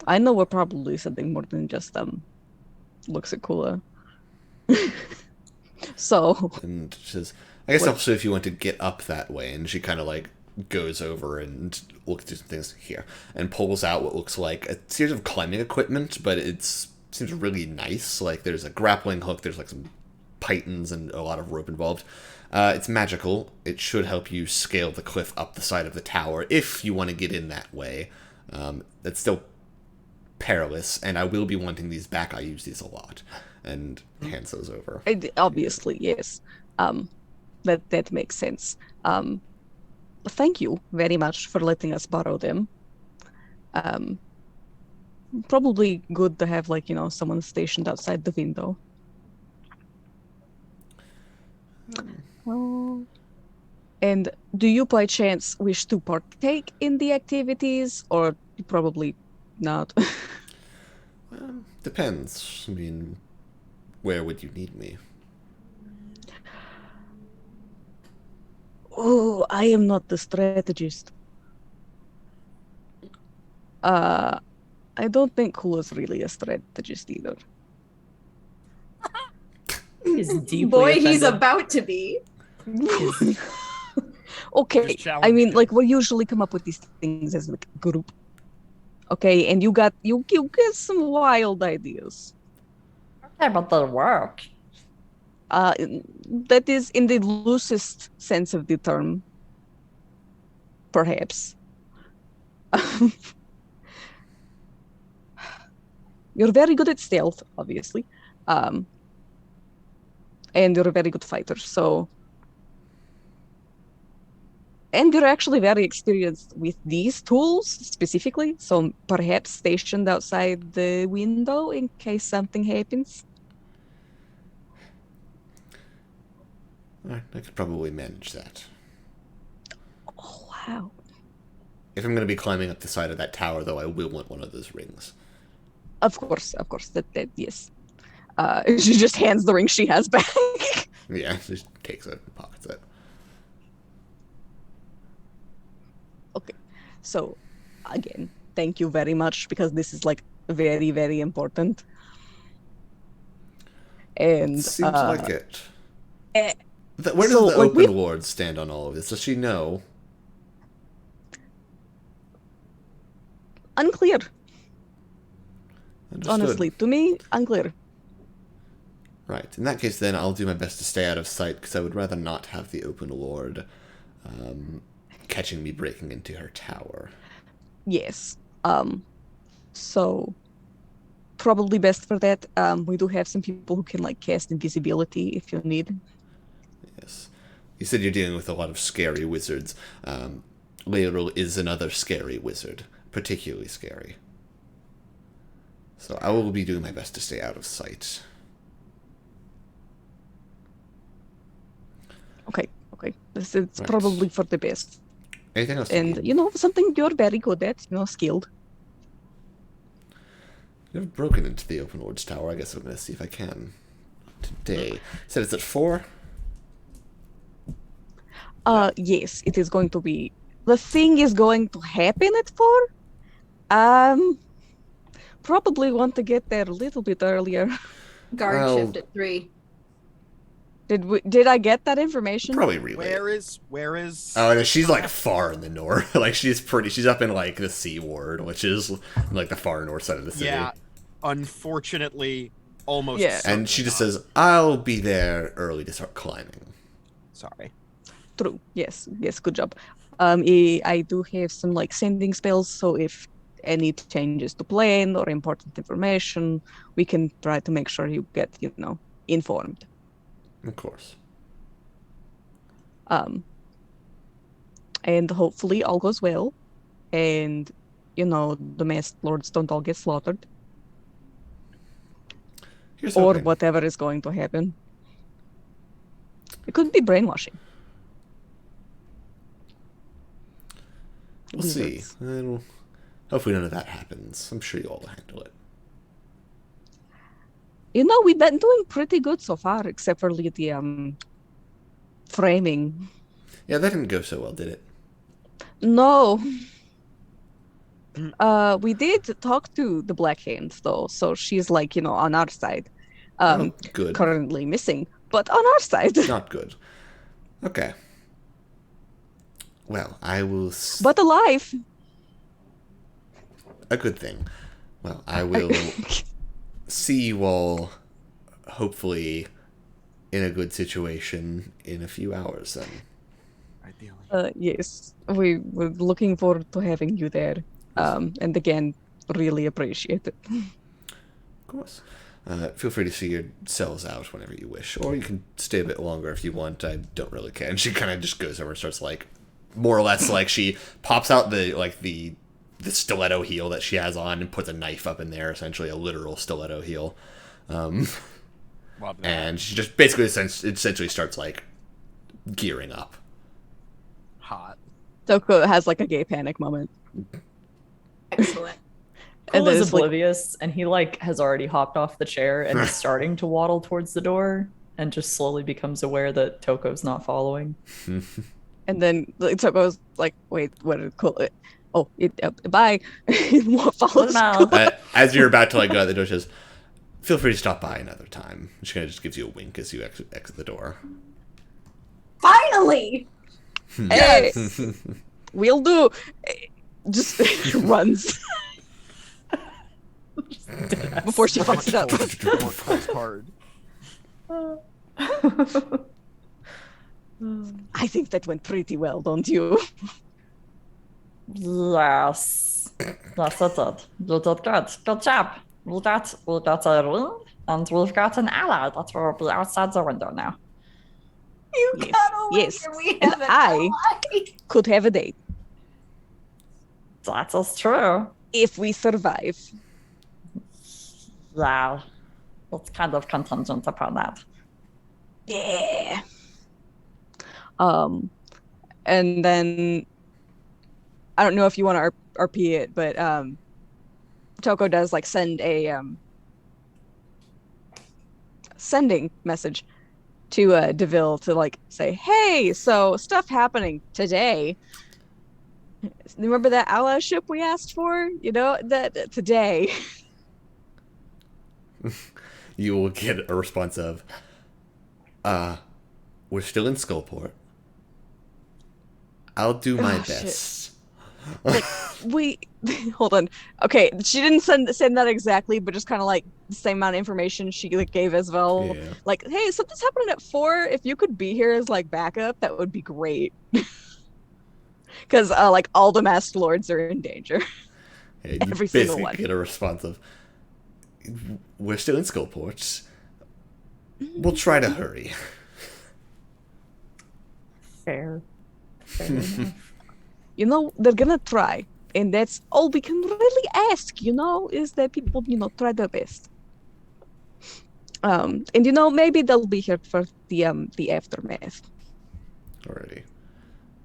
I know we're probably something more than just looks at Kula. So. And she says, I guess also if you want to get up that way, and she kind of like goes over and looks at some things here and pulls out what looks like a series of climbing equipment, but seems really nice. Like there's a grappling hook, there's like some pythons and a lot of rope involved. It's magical. It should help you scale the cliff up the side of the tower if you want to get in that way. That's still perilous, and I will be wanting these back. I use these a lot. And hands those over. Obviously, yes. That makes sense. Thank you very much for letting us borrow them. Probably good to have, like, someone stationed outside the window. And do you by chance wish to partake in the activities, or probably not? Depends. I mean, where would you need me? Oh, I am not the strategist. I don't think Kula's really a strategist either. He's deeply Boy, offended. he's about to be. Okay, I mean, like, we usually come up with these things as like a group. Okay, and you get some wild ideas. Okay, but they'll work. That is in the loosest sense of the term, perhaps. You're very good at stealth, obviously, and you're a very good fighter. So, And you're actually very experienced with these tools specifically, so perhaps stationed outside the window in case something happens. I could probably manage that. Oh, wow. If I'm going to be climbing up the side of that tower, though, I will want one of those rings. Of course. That yes. She just hands the ring she has back. Yeah, just takes it and pockets it. Okay. So, again, thank you very much, because this is, like, very, very important. And Seems like it. Where does the open lord stand on all of this? Does she know? Unclear. Understood. Honestly, to me, unclear. Right. In that case, then, I'll do my best to stay out of sight, because I would rather not have the open lord catching me breaking into her tower. Yes. So, probably best for that. We do have some people who can, like, cast invisibility if you need. Yes. You said you're dealing with a lot of scary wizards. Laeral is another scary wizard. Particularly scary. So I will be doing my best to stay out of sight. Okay. This is probably for the best. Anything else? And, something you're very good at, skilled. I've broken into the Open Lord's Tower. I guess I'm going to see if I can today. You said it's at 4? Yes, it is going to be. The thing is going to happen at 4. Probably want to get there a little bit earlier. Guard shift at 3. Did I get that information? Probably relay. Where is? Oh, no, she's like far in the north. Like she's up in like the Sea Ward, which is like the far north side of the city. Yeah, unfortunately, almost. Yeah. And she just says, "I'll be there early to start climbing." Sorry. True. Yes. Good job. I do have some like sending spells, so if any changes to plan or important information, we can try to make sure you get informed. Of course. And hopefully all goes well, and the masked lords don't all get slaughtered, or whatever is going to happen. It could be brainwashing. We'll see. Hopefully none of that happens. I'm sure you all will handle it. We've been doing pretty good so far, except for the framing. Yeah, that didn't go so well, did it? No. We did talk to the Black Hand, though, so she's like, on our side. Good. Currently missing, but on our side. Not good. Okay. Well, I will... But alive! A good thing. Well, I will see you all, hopefully, in a good situation in a few hours, then. Ideally. Yes. We're looking forward to having you there. And again, really appreciate it. Of course. Feel free to see your cells out whenever you wish, or you can stay a bit longer if you want. I don't really care. And she kind of just goes over and starts more or less she pops out the stiletto heel that she has on and puts a knife up in there, essentially a literal stiletto heel. And she just basically essentially starts gearing up. Hot. Toko has a gay panic moment. Excellent. Cole is oblivious, and he has already hopped off the chair and is starting to waddle towards the door, and just slowly becomes aware that Toko's not following. And then Toko's wait, what did Cole? Oh, bye. What follows? As you're about to go out the door, she says, "Feel free to stop by another time." She kind of just gives you a wink as you exit the door. Finally. Hey, we'll do. Just runs. Before she fucks it up. Hard. I think that went pretty well, don't you? Yes. Yes, it did. You did good. Good job. We got a ring, and we've got an ally that will be outside the window now. You got a Yes, We and have an I ally. could have a date That is true. if we survive. Yeah. It's kind of contingent upon that. Yeah. And then I don't know if you want to RP it, but Toko does like send a sending message to Deville to like say, hey, so stuff happening today. Remember that allyship we asked for? You know, that today. You will get a response of, we're still in Skullport. I'll do my best. Like, we hold on. Okay, she didn't send that exactly, but just kind of like the same amount of information she like gave as well. Yeah. Like, hey, something's happening at 4. If you could be here as like backup, that would be great. Because like all the masked lords are in danger. Yeah, you Every single basically one. get a response of, we're still in Skullport. We'll try to hurry. Fair. Fair enough. You know, they're gonna try, and that's all we can really ask. You know, is that people, you know, try their best. And you know, maybe they'll be here for the aftermath. Alrighty.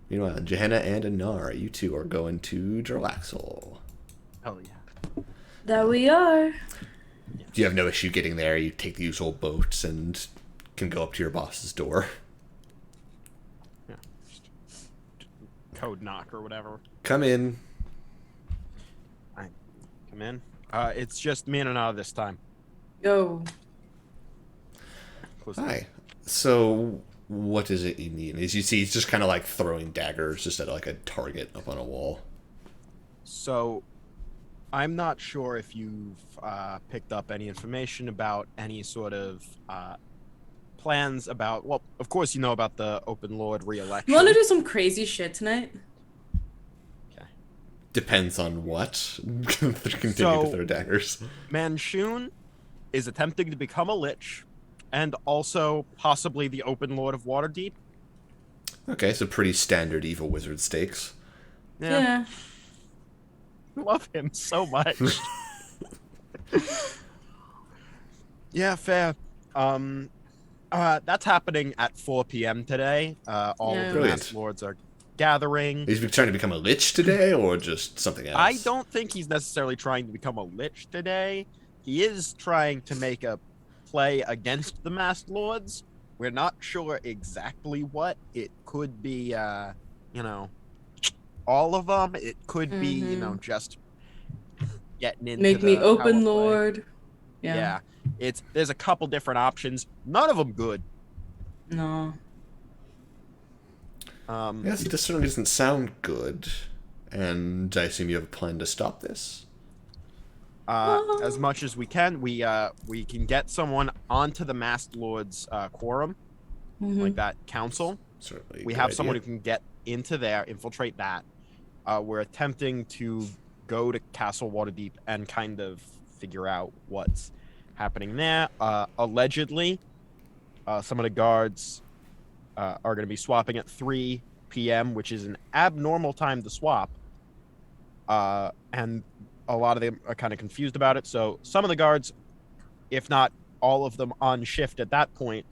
Meanwhile, Johanna and Anar, you two are going to Jarlaxle. Hell yeah. That we are. You have no issue getting there. You take the usual boats and can go up to your boss's door. Yeah. Just code knock or whatever. Come in. Come in. It's just me and Anar this time. Yo. Close Hi. So, what is it you need? As you see, he's just kind of like throwing daggers just at like a target up on a wall. So, I'm not sure if you've picked up any information about any sort of plans about. Well, of course you know about the Open Lord re-election. You want to do some crazy shit tonight? Okay. Depends on what. Continue So- to throw daggers. Manshoon is attempting to become a lich, and also possibly the Open Lord of Waterdeep. Okay, so pretty standard evil wizard stakes. Yeah. I love him so much. Yeah, fair. That's happening at 4 p.m. today. All Yeah. of the Brilliant. Masked Lords are gathering. Is he trying to become a lich today, or just something else? I don't think he's necessarily trying to become a lich today. He is trying to make a play against the Masked Lords. We're not sure exactly what. It could be, all of them. It could be, just getting into Make me the open power play. lord. Yeah. There's a couple different options. None of them good. No. Yes, this certainly doesn't sound good. And I assume you have a plan to stop this? As much as we can, we can get someone onto the Masked Lord's quorum, like that council. Certainly. We good have someone who idea. can get into there, infiltrate that. We're attempting to go to Castle Waterdeep and kind of figure out what's happening there. Allegedly, some of the guards are going to be swapping at 3 p.m., which is an abnormal time to swap. And a lot of them are kind of confused about it. So some of the guards, if not all of them on shift at that point,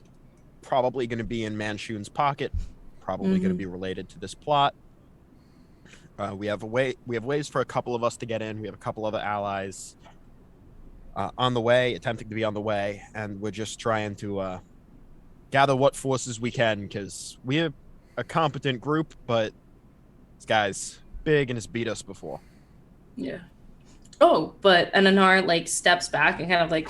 probably going to be in Manshoon's pocket, probably going to be related to this plot. We have ways for a couple of us to get in. We have a couple other allies on the way, attempting to be on the way, and we're just trying to gather what forces we can, because we're a competent group, but this guy's big and has beat us before. Yeah. Oh, but Ananar like steps back and kind of like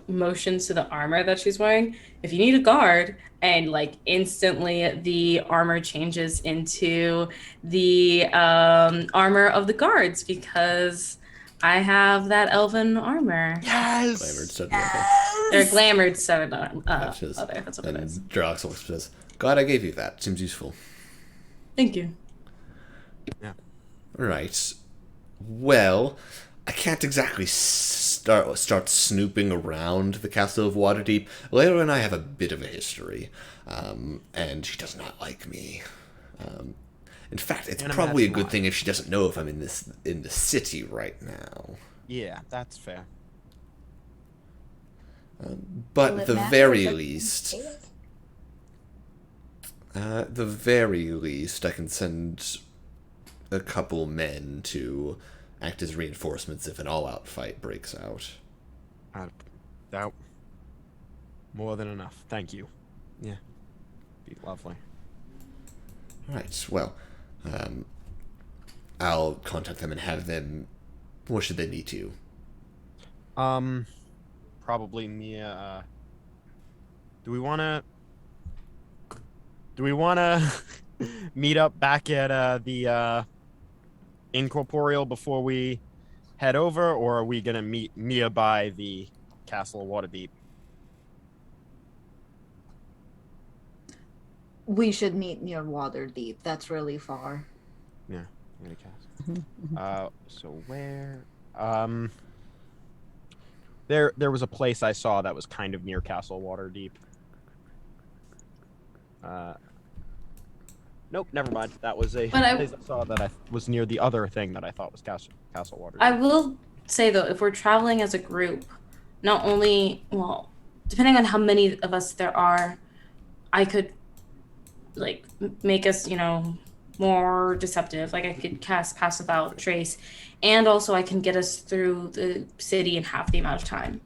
motions to the armor that she's wearing. If you need a guard, and like instantly the armor changes into the armor of the guards, because I have that elven armor. Yes! Glamored said nothing. They're glamored seven. That's his. That's what it And is. Jarlaxle says, "Glad I gave you that. Seems useful." Thank you. Right. Well, I can't exactly start snooping around the castle of Waterdeep. Layla and I have a bit of a history, and she does not like me. In fact, it's probably a good thing if she doesn't know if I'm in the city right now. Yeah, that's fair. But at the very least, I can send a couple men to act as reinforcements if an all-out fight breaks out. That more than enough. Thank you. Yeah, be lovely. All right. Well, I'll contact them and have them. What should they need to? Probably Mia. Do we wanna meet up back at the Incorporeal before we head over, or are we gonna meet Mia by the Castle of Waterdeep? We should meet near Waterdeep. That's really far. Yeah, near the castle. So where? There was a place I saw that was kind of near Castle Waterdeep. Nope, never mind. That was a place I saw that was near the other thing that I thought was Castle Waterdeep. I will say though, if we're traveling as a group, not only, well, depending on how many of us there are, I could like make us, more deceptive. Like I could cast Pass Without Trace, and also I can get us through the city in half the amount of time.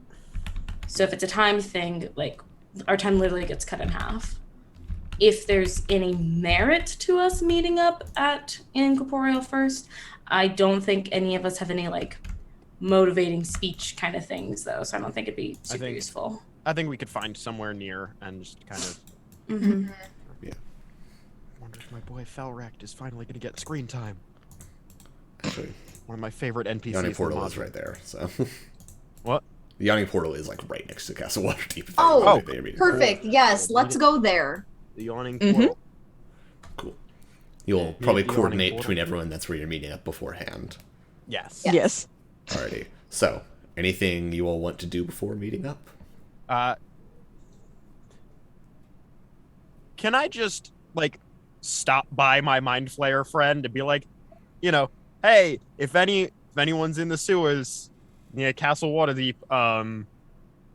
So if it's a time thing, like our time literally gets cut in half. If there's any merit to us meeting up at Incorporeal first, I don't think any of us have any like motivating speech kind of things though, so I don't think it'd be super useful. I think we could find somewhere near and just kind of Yeah. Wonder if my boy Felrect is finally gonna get screen time. Actually, one of my favorite NPCs. The Yawning Portal is right there, so. What? The Yawning Portal is like right next to Castle Waterdeep. Oh, perfect. Yes, let's go there. The Yawning Portal. Cool. You'll probably coordinate between everyone. That's where you're meeting up beforehand. Yes. Yes. Alrighty. So, anything you all want to do before meeting up? Can I just like stop by my Mind Flayer friend and be like, hey, if anyone's in the sewers near Castle Waterdeep,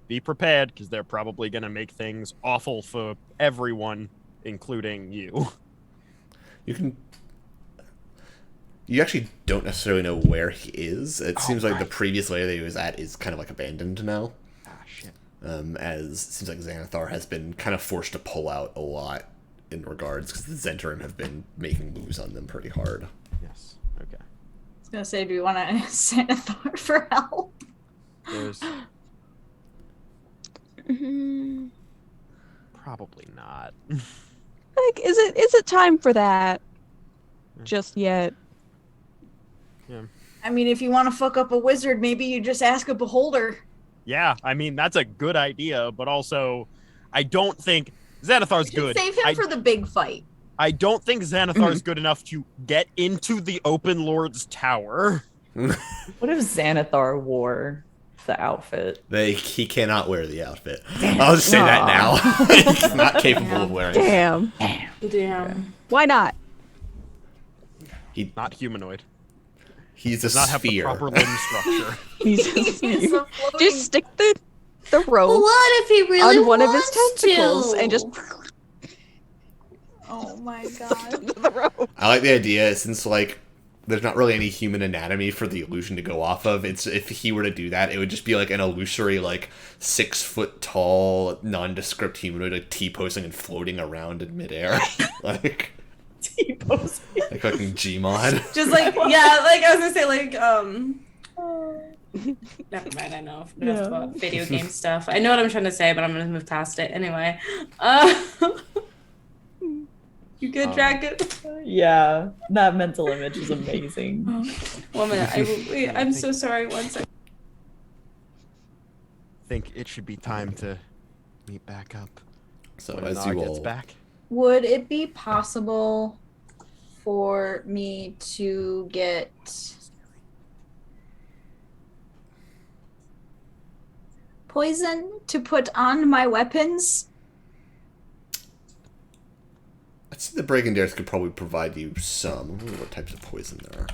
be prepared because they're probably gonna make things awful for everyone, including you. You actually don't necessarily know where he is. It seems like the previous layer that he was at is kind of like abandoned now. Ah, shit. As it seems like Xanathar has been kind of forced to pull out a lot in regards because the Zhentarim have been making moves on them pretty hard. Yes. Okay. I was gonna say, do we want to Xanathar for help? There's probably not. Like, is it time for that? Just yet? Yeah. I mean, if you want to fuck up a wizard, maybe you just ask a beholder. Yeah, I mean that's a good idea, but also, I don't think Xanathar's good. Save him for the big fight. I don't think Xanathar's good enough to get into the Open Lord's tower. What if Xanathar wore the outfit? He cannot wear the outfit. I'll just say that now. He's not capable of wearing it. Damn. Why not? He's not humanoid. He's a not sphere. Have the proper limb structure. He's just stick the rope What if he really on one of his wants tentacles to? and just Oh my god. the rope. I like the idea since like there's not really any human anatomy for the illusion to go off of. It's if he were to do that, it would just be like an illusory, like 6 foot tall, nondescript humanoid, like T-posing and floating around in midair, like T-posing, like fucking Gmod. Just like I was gonna say never mind. I know enough about video game stuff. I know what I'm trying to say, but I'm gonna move past it anyway. You good, Dragon? Yeah, that mental image is amazing. 1 minute. I'm so sorry. 1 second. Think it should be time to meet back up. So when as Nog you gets all back. Would it be possible for me to get poison to put on my weapons? I'd say the Brigandaires could probably provide you some. I wonder what types of poison there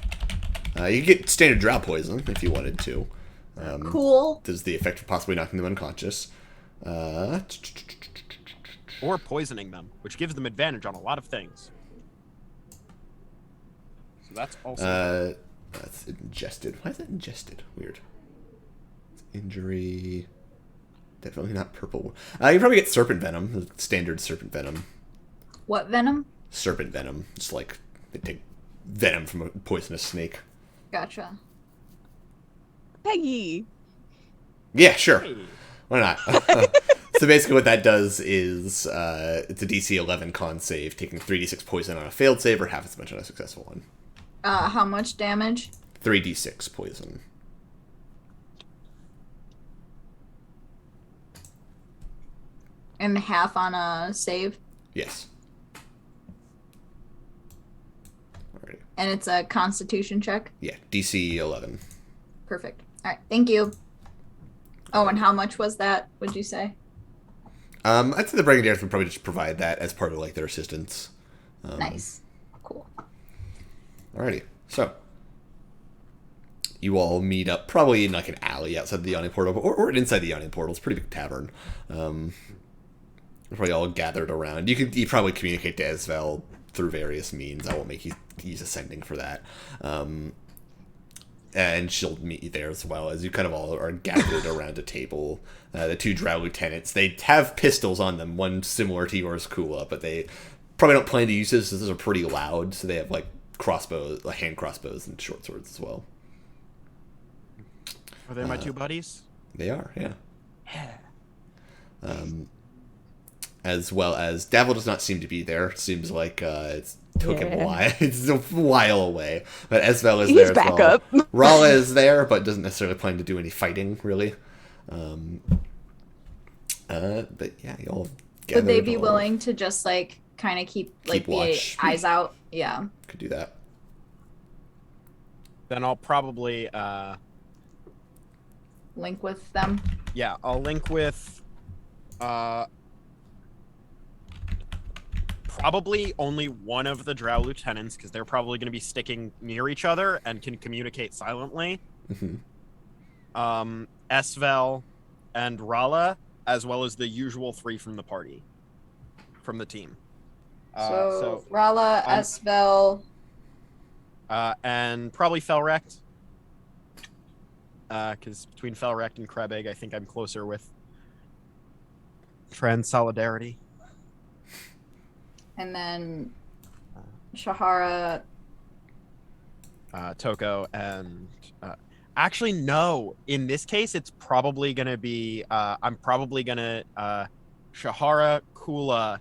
are. You could get standard drow poison if you wanted to. Cool. There's the effect of possibly knocking them unconscious. Or poisoning them, which gives them advantage on a lot of things. So that's also... That's ingested. Why is that ingested? Weird. It's injury... Definitely not purple. You probably get serpent venom. Standard serpent venom. What venom? Serpent venom. It's like they take venom from a poisonous snake. Gotcha. Peggy. Yeah, sure. Hey. Why not? So basically what that does is it's a DC 11 con save, taking 3d6 poison on a failed save or half as much on a successful one. How much damage? 3d6 poison. And half on a save? Yes. Alrighty. And it's a constitution check? Yeah, DC 11. Perfect. Alright, thank you. Oh, and how much was that, would you say? I'd say the Brigandaires would probably just provide that as part of like their assistance. Nice. Cool. Alrighty. So you all meet up probably in like an alley outside the Yawning Portal, or inside the Yawning Portal. It's a pretty big tavern. Probably all gathered around. You probably communicate to Esvel through various means. I won't make you use ascending for that. And she'll meet you there as well, as you kind of all are gathered around a table. The two drow lieutenants, they have pistols on them, one similar to yours, Kula, but they probably don't plan to use this. Those are pretty loud, so they have like crossbows, like hand crossbows and short swords as well. Are they my two buddies? They are, yeah. As well as Davil does not seem to be there. Seems like it's took him a while. It's a while away. But Esvel is there as back well. up. Rala is there, but doesn't necessarily plan to do any fighting, really. But yeah, y'all gathered. Would they be all- willing to just like kind of keep like watch. the eyes out? Yeah. Could do that. Then I'll probably, Link with them. yeah, I'll link with, probably only one of the drow lieutenants, because they're probably going to be sticking near each other and can communicate silently. Esvel and Rala, as well as the usual three from the party, from the team. So Rala, I'm- Esvel. And probably Felrect. Because between Felrect and Krebig, I think I'm closer with Trans Solidarity. And then Shahara. Toko, and actually no. In this case, it's probably gonna be I'm probably gonna Shahara, Kula,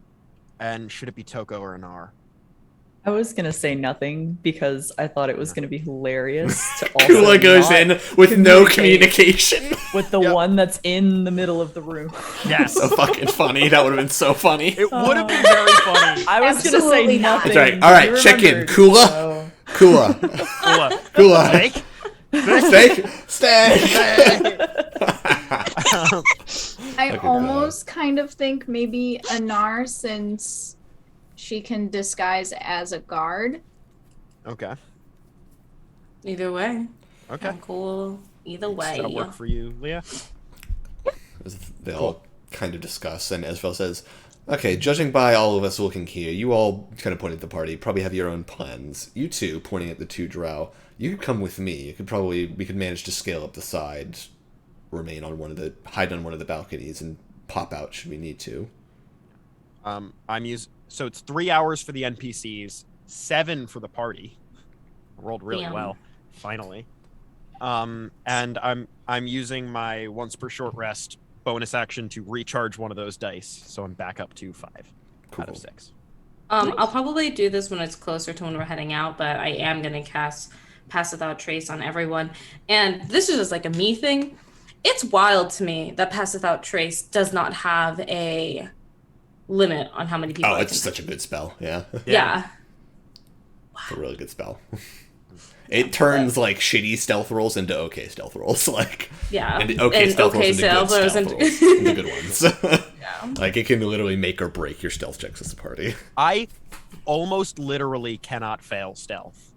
and should it be Toko or Anar? I was gonna say nothing because I thought it was gonna be hilarious to also Kula goes not in with no communication. with the one that's in the middle of the room. Yes, So fucking funny. That would have been so funny. it would have been very funny. I was gonna Absolutely say not. nothing. That's right. All right, You check in. remembered, Kula? so- Kula. Kula. Kula. Steak? Steak. I Okay, almost kind of think maybe Anar, since she can disguise as a guard. Okay. Either way. Okay. I'm cool. Either way. Does that work for you, Leah? They all kind of discuss, and Esvel says, okay, judging by all of us looking here, you all kind of point at the party, probably have your own plans. You two, pointing at the two drow, you could come with me. We could manage to scale up the side, hide on one of the balconies, and pop out should we need to. So it's 3 hours for the NPCs, 7 for the party. I rolled really Damn. well, finally. And I'm using my once per short rest bonus action to recharge one of those dice, so I'm back up to 5 out of 6. I'll probably do this when it's closer to when we're heading out, but I am gonna cast Pass Without Trace on everyone. And this is just like a me thing. It's wild to me that Pass Without Trace does not have a limit on how many people. Oh, I it's can such a good spell. Yeah. Yeah. It's a really good spell. It turns like shitty stealth rolls into okay stealth rolls, like and okay stealth rolls into good stealth into rolls, into good ones. Yeah. Like it can literally make or break your stealth checks as a party. I almost literally cannot fail stealth.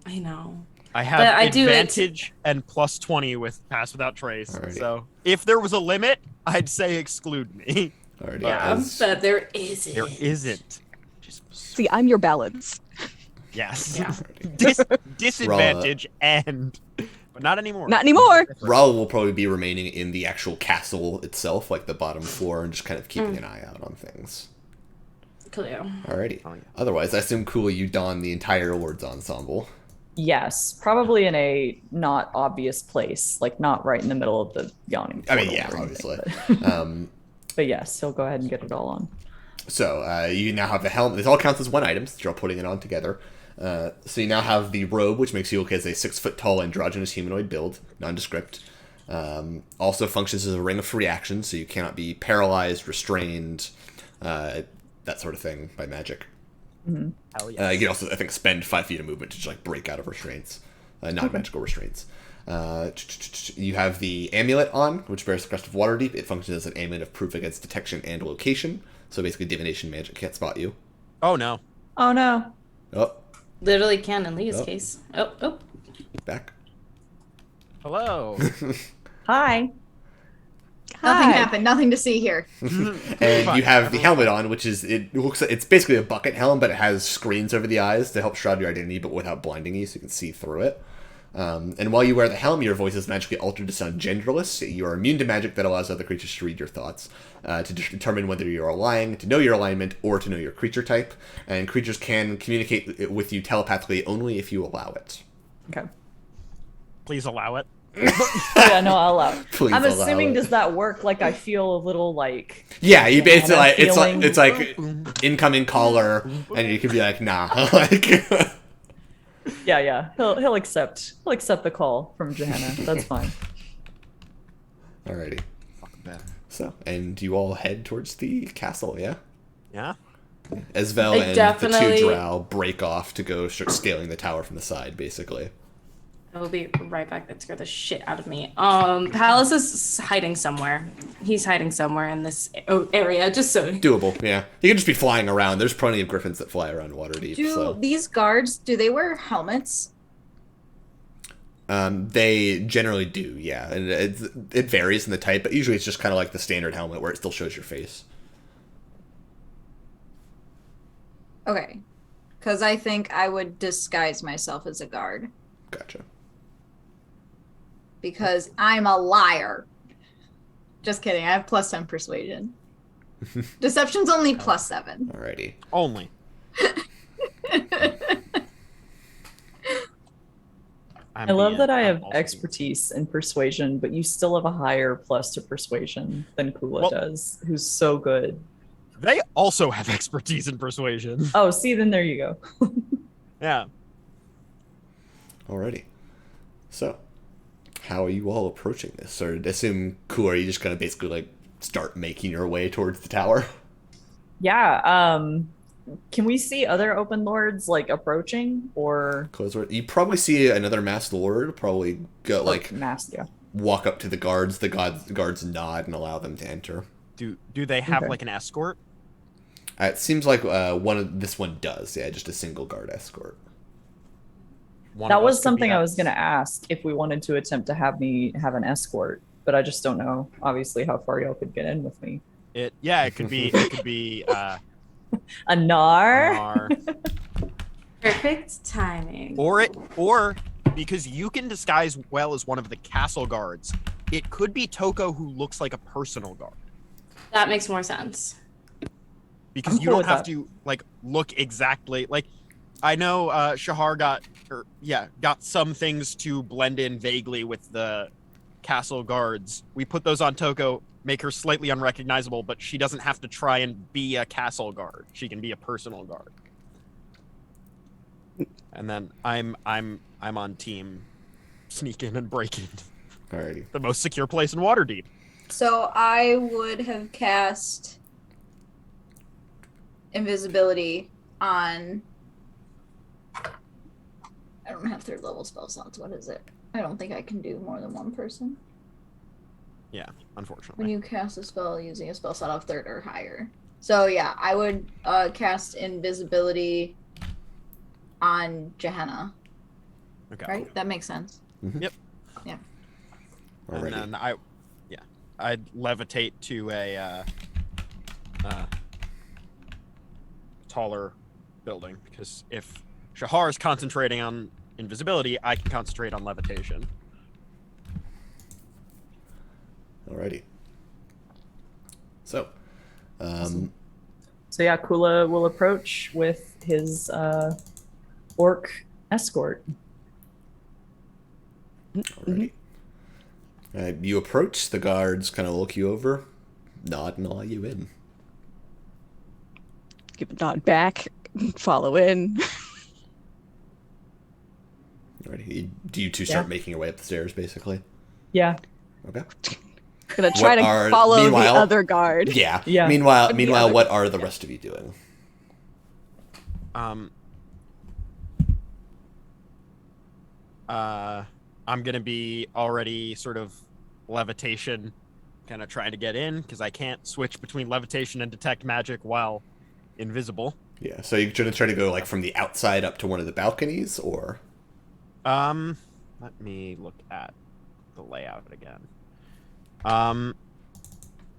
I know. I have advantage and plus 20 with pass without trace. Alrighty. So if there was a limit, I'd say exclude me. Alrighty. Yeah, but there isn't. There isn't. See, I'm your balance. Yes. Yeah. Disadvantage but not anymore. Not anymore. Raul will probably be remaining in the actual castle itself, like the bottom floor, and just kind of keeping an eye out on things. Clear. Alrighty. Otherwise, I assume Kula, you don the entire Lord's Ensemble. Yes, probably in a not obvious place, like not right in the middle of the yawning. I mean, yeah, portal or anything, obviously. but yes, he'll go ahead and get it all on. So you now have the helmet. This all counts as one item, since you're all putting it on together. So you now have the robe, which makes you look as a 6-foot-tall androgynous humanoid build, nondescript. Also functions as a ring of free action, so you cannot be paralyzed, restrained, that sort of thing by magic. Mm-hmm. Hell yes. You can also, I think, spend 5 feet of movement to just like break out of restraints, non-magical restraints. You have the amulet on, which bears the crest of Waterdeep. It functions as an amulet of proof against detection and location. So basically, divination magic can't spot you. Oh no. Oh no. Oh. Literally can in Leah's case. Oh. Back. Hello. Hi. Nothing happened. Nothing to see here. And you have the helmet on, which is, it's basically a bucket helm, but it has screens over the eyes to help shroud your identity, but without blinding you, so you can see through it. And while you wear the helm, your voice is magically altered to sound genderless. You are immune to magic that allows other creatures to read your thoughts, to determine whether you are lying, to know your alignment, or to know your creature type. And creatures can communicate with you telepathically only if you allow it. Okay. Please allow it. Yeah, no, I'll allow it. Please I'm allow assuming it. does that work? Like I feel a little like. Yeah, you basically like feeling. it's like incoming caller, and you can be like, nah, like. Yeah. He'll accept the call from Johanna. That's fine. Alrighty. So, and you all head towards the castle, yeah? Yeah. Esvel and the 2 drow break off to go start scaling the tower from the side, basically. I will be right back. That scared the shit out of me. Palace is hiding somewhere. He's hiding somewhere in this area, just so. Doable, yeah. He can just be flying around. There's plenty of griffins that fly around Waterdeep. Do these guards, do they wear helmets? They generally do, yeah. And it varies in the type, but usually it's just kind of like the standard helmet where it still shows your face. Okay. Because I think I would disguise myself as a guard. Gotcha. Because I'm a liar. Just kidding. I have plus 10 persuasion. Deception's only plus 7. Alrighty. Only. I love that I have expertise in persuasion, but you still have a higher plus to persuasion than Kula does, who's so good. They also have expertise in persuasion. Oh, see, then there you go. Yeah. Alrighty. So, how are you all approaching this? Or assume, Kula, are you just gonna basically like start making your way towards the tower? Yeah, can we see other open lords like approaching or You probably see another masked lord probably go like masked, yeah. Walk up to the guards. The guards nod and allow them to enter. Do they have like an escort? It seems like this one does. Yeah, just a single guard escort. That was something I was going to ask if we wanted to attempt to have me have an escort, but I just don't know obviously how far y'all could get in with me. It could be a nar. Perfect timing. Or because you can disguise well as one of the castle guards, it could be Toko who looks like a personal guard. That makes more sense. Because you don't have to like look exactly like. I know Shahar got some things to blend in vaguely with the castle guards. We put those on Toko, make her slightly unrecognizable, but she doesn't have to try and be a castle guard. She can be a personal guard. And then I'm on team sneak in and break in. Alrighty. The most secure place in Waterdeep. So I would have cast invisibility on don't have third level spell slots. What is it? I don't think I can do more than one person. Yeah, unfortunately. When you cast a spell using a spell slot of third or higher. So yeah, I would cast invisibility on Gehenna. Okay. Right? That makes sense. Mm-hmm. Yep. Yeah. Alrighty. And then I'd levitate to a taller building, because if Shahar is concentrating on invisibility, I can concentrate on levitation. Alrighty. So, So yeah, Kula will approach with his orc escort. alrighty. You approach, the guards kind of look you over, nod and allow you in. Give a nod back, follow in. Alrighty. Do you two start making your way up the stairs, basically? Yeah. Okay. Gonna try to follow the other guard. Yeah. Yeah. Meanwhile, what are the rest of you doing? I'm gonna be already sort of levitation, kind of trying to get in, because I can't switch between levitation and detect magic while invisible. Yeah. So you're gonna try to go like from the outside up to one of the balconies, or? Let me look at the layout again.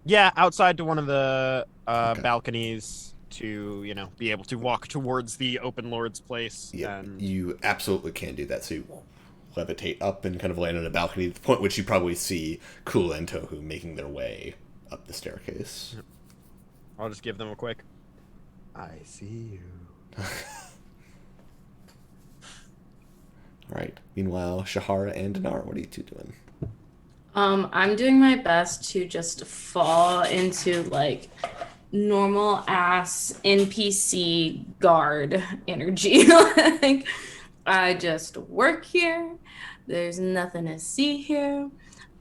Yeah, outside to one of the balconies to, be able to walk towards the open lord's place. Yeah, and... you absolutely can do that. So you levitate up and kind of land on a balcony, at the point which you probably see Kula and Tohu making their way up the staircase. I'll just give them a quick, I see you. Alright. Meanwhile, Shahara and Dinar, what are you two doing? I'm doing my best to just fall into like normal ass NPC guard energy. Like, I just work here. There's nothing to see here.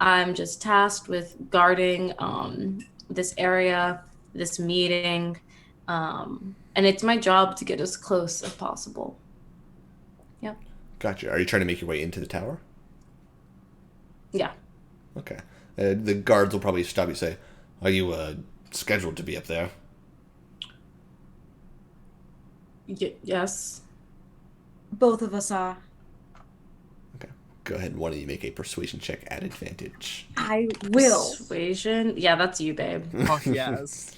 I'm just tasked with guarding this area, this meeting, and it's my job to get as close as possible. Yep. Gotcha. Are you trying to make your way into the tower? Yeah. Okay. The guards will probably stop you and say, are you scheduled to be up there? Yes. Both of us are. Okay. Go ahead and why don't you make a persuasion check at advantage? I will. Persuasion? Yeah, that's you, babe. Oh, yes.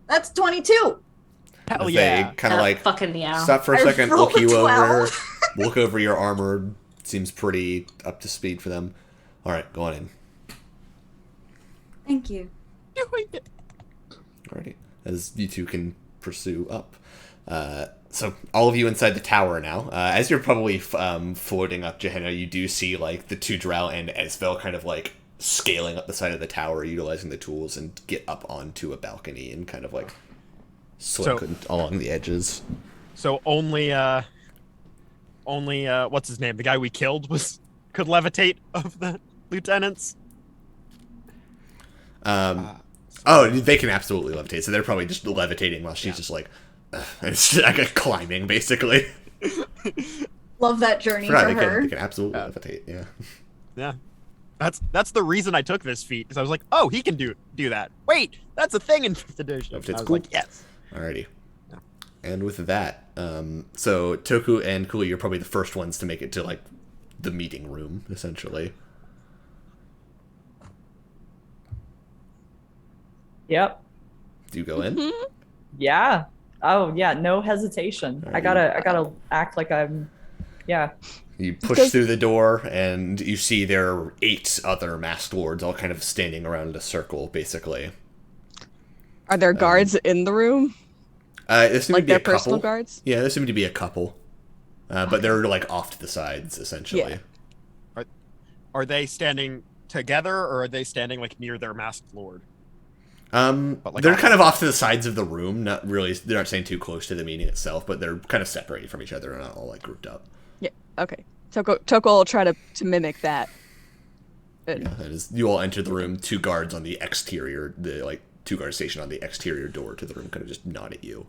That's 22. Hell yeah. They kind of like fucking yeah. stop for a I second, rolled look a you 12. over, look over your armor. Seems pretty up to speed for them. All right, go on in. Thank you. Alrighty. As you two can pursue up. So all of you inside the tower now. As you're probably floating up Gehenna, you do see like the two drow and Esvel kind of like scaling up the side of the tower, utilizing the tools, and get up onto a balcony and kind of like slip along the edges. So only what's his name? The guy we killed could levitate of the lieutenants. They can absolutely levitate. So they're probably just levitating while she's just like, it's like climbing basically. Love that journey for her. They can absolutely levitate. Yeah. Yeah. That's the reason I took this feat, because I was like, oh, he can do that. Wait, that's a thing in 5th edition. I was like, yes. Alrighty. Yeah. And with that, so Toku and Kuli, you're probably the first ones to make it to like the meeting room, essentially. Yep. Do you go in? Yeah. Oh yeah, no hesitation. Right. I gotta act like I'm You push through the door, and you see there are 8 other masked lords all kind of standing around in a circle, basically. Are there guards in the room? There seem Like to be their a couple. personal guards? Yeah, there seem to be a couple. But they're like off to the sides, essentially. Yeah. Are they standing together, or are they standing like near their masked lord? Like they're kind of off to the sides of the room. Not really. They're not staying too close to the meeting itself, but they're kind of separated from each other and not all like grouped up. Yeah. Okay. Toko will try to mimic that. Yeah, that is. You all enter the room. 2 guards on the exterior, the like two guards stationed on the exterior door to the room kind of just nod at you.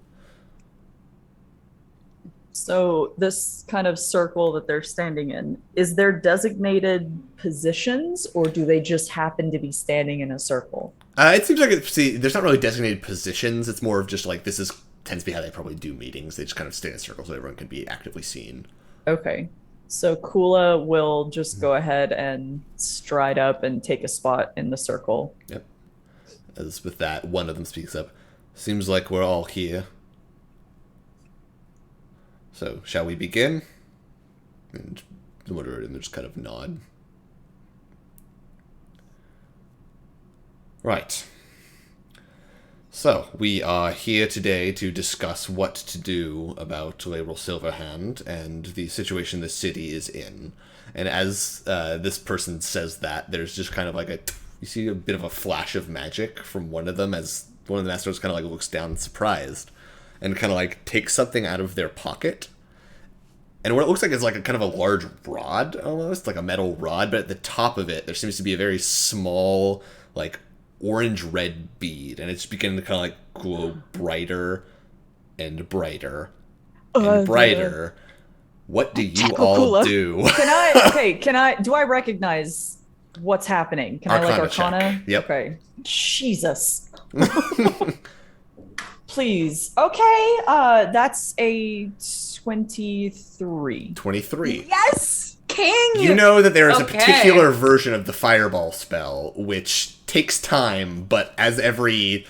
So this kind of circle that they're standing in, is there designated positions, or do they just happen to be standing in a circle? It seems like there's not really designated positions. It's more of just like tends to be how they probably do meetings. They just kind of stay in a circle so everyone can be actively seen. Okay. So Kula will just go ahead and stride up and take a spot in the circle. Yep. As with that, one of them speaks up. Seems like we're all here. So, shall we begin? And the moderator just kind of nod. Right. So, we are here today to discuss what to do about Laurel Silverhand and the situation the city is in. And as this person says that, there's just kind of like you see a bit of a flash of magic from one of them as one of the masters kind of like looks down surprised and kind of like takes something out of their pocket. And what it looks like is like a kind of a large rod almost, like a metal rod, but at the top of it, there seems to be a very small, like, orange-red bead, and it's beginning to kind of like glow brighter and brighter and brighter. What do you all do? Do I recognize what's happening? Can I like Arcana? Check. Yep. Okay. Jesus. Please. Okay. That's a 23. 23. Yes! King! You know that there is a particular version of the fireball spell, which takes time, but as every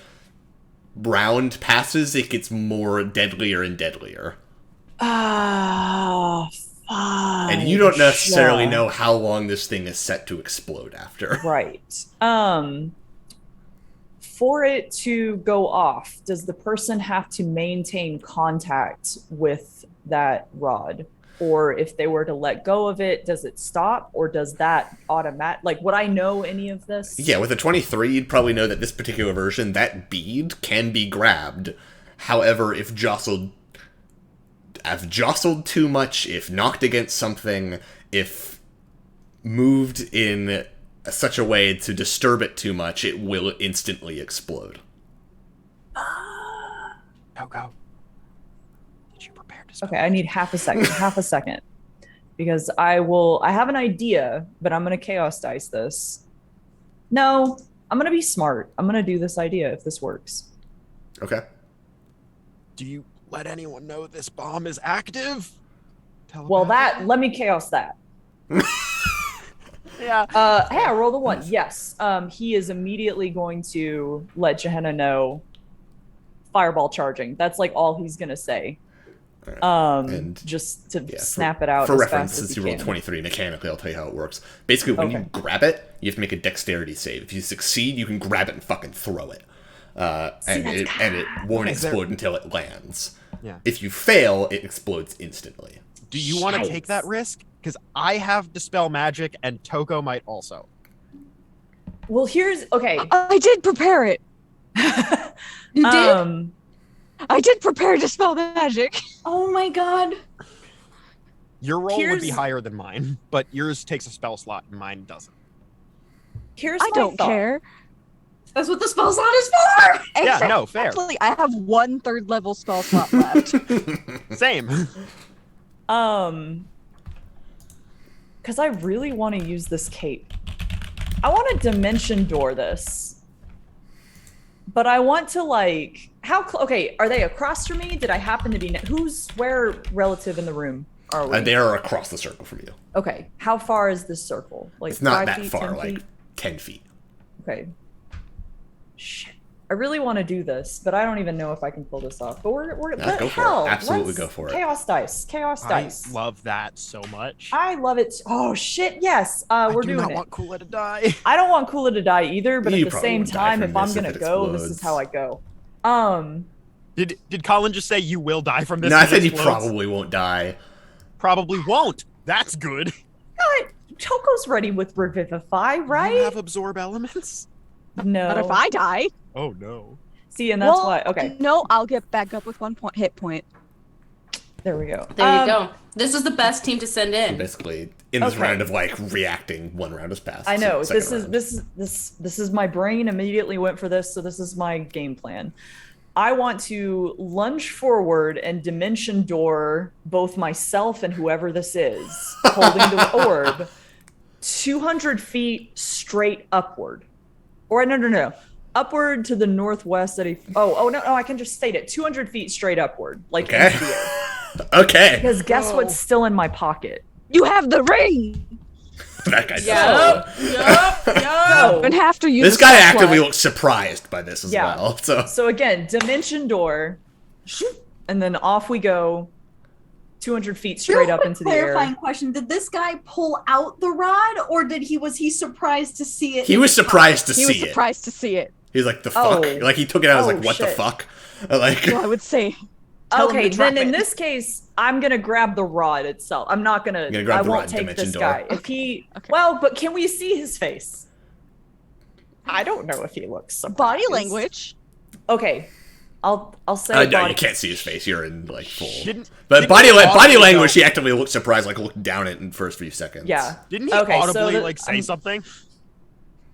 round passes, it gets more deadlier and deadlier. Ah, fine. And you don't necessarily know how long this thing is set to explode after. Right. For it to go off, does the person have to maintain contact with that rod? Or if they were to let go of it, does it stop? Or does that like, would I know any of this? Yeah, with a 23, you'd probably know that this particular version, that bead can be grabbed. However, if jostled too much, if knocked against something, if moved in such a way to disturb it too much, it will instantly explode. Go. Did you prepare to spell? Okay, I need half a second. Because I have an idea, but I'm going to chaos dice this. No, I'm going to be smart. I'm going to do this idea if this works. Okay. Do you let anyone know this bomb is active? Well, let me chaos that. Yeah. Hey, I rolled a 1. Yes. He is immediately going to let Gehenna know fireball charging. That's like all he's going to say. And just to snap it out. For reference, since you rolled 23 mechanically, I'll tell you how it works. Basically, when you grab it, you have to make a dexterity save. If you succeed, you can grab it and fucking throw it. And it won't explode until it lands. Yeah. If you fail, it explodes instantly. Do you want to take that risk? Because I have Dispel Magic, and Toko might also. Well, okay. I did prepare it. You did? I did prepare Dispel Magic. Oh my god. Your roll would be higher than mine, but yours takes a spell slot and mine doesn't. I don't care. That's what the spell slot is for! Yeah, no, fair. Actually, I have 1 3rd level spell slot left. Same. Because I really want to use this cape. I want to dimension door this. But I want to like... okay, are they across from me? Did I happen to be... where relative in the room are we? They are across the circle from you. Okay, how far is this circle? Like it's not 5 that feet, far, 10 like feet? 10 feet. Okay. Shit. I really want to do this, but I don't even know if I can pull this off. But we're go for it. Absolutely go for it. Chaos dice. I love that so much. I love it. Oh shit, yes. We're doing it. I do not want Kula to die. I don't want Kula to die either, but You at the same time, if I'm gonna go, this is how I go. Did Colin just say you will die from this? No, I said you probably won't die. Probably won't. That's good. Toko's ready with Revivify, right? You have absorb elements? No. But if I die... Oh no. See, and that's why... Okay. No, I'll get back up with 1 hit point. There we go. There you go. This is the best team to send in. Basically, in this round of like reacting, one round has passed. I know. So This is my brain immediately went for this, so this is my game plan. I want to lunge forward and dimension door both myself and whoever this is, holding the orb, 200 feet straight upward. Or no. Upward to the northwest at no, I can just state it. 200 feet straight upward. Like into the air. Okay. Because guess what's still in my pocket? You have the ring! That guy's Yup. And have to use this guy actively looks surprised by this as well. So again, dimension door, and then off we go, 200 feet straight up into the air. Clarifying question: did this guy pull out the rod, or was he surprised to see it? He was surprised to see it. He was surprised to see it. He was like, the fuck? Like, he took it out, like, what the fuck? Like, well, I would say. Okay, then in this case, I'm gonna grab the rod itself. I'm not gonna. I won't take this guy. If he, well, but can we see his face? I don't know if he looks surprised. Body language. Okay, I'll say. No, you can't see his face. You're in like full. But body language, he actively looked surprised, like looked down it in the first few seconds. Yeah. Didn't he audibly say something?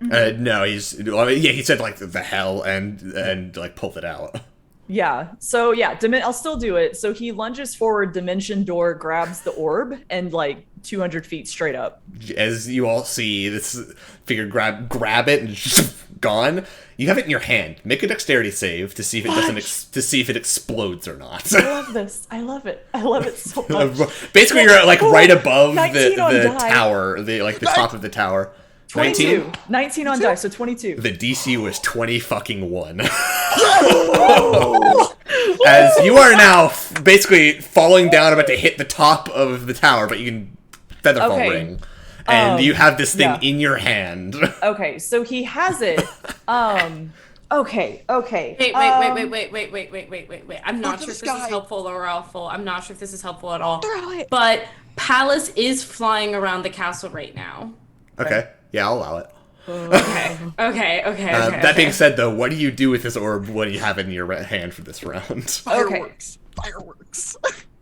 No, he said like the hell and like pulled it out. Yeah. So yeah, I'll still do it. So he lunges forward, dimension door, grabs the orb, and like 200 feet straight up. As you all see, this figure grab it and gone. You have it in your hand. Make a dexterity save to see if it to see if it explodes or not. I love this. I love it. I love it so much. Basically, you're like right above the die. tower, the top of the tower. 22. 19 on die, so 22. The DC was 20 fucking 1. As you are now basically falling down, about to hit the top of the tower, but you can featherfall ring. And you have this thing in your hand. Okay, so he has it. Okay. Wait. I'm not sure if this is helpful or awful. I'm not sure if this is helpful at all. But Palace is flying around the castle right now. Okay. Yeah, I'll allow it. Okay. That being said, though, what do you do with this orb? What do you have in your hand for this round? Fireworks.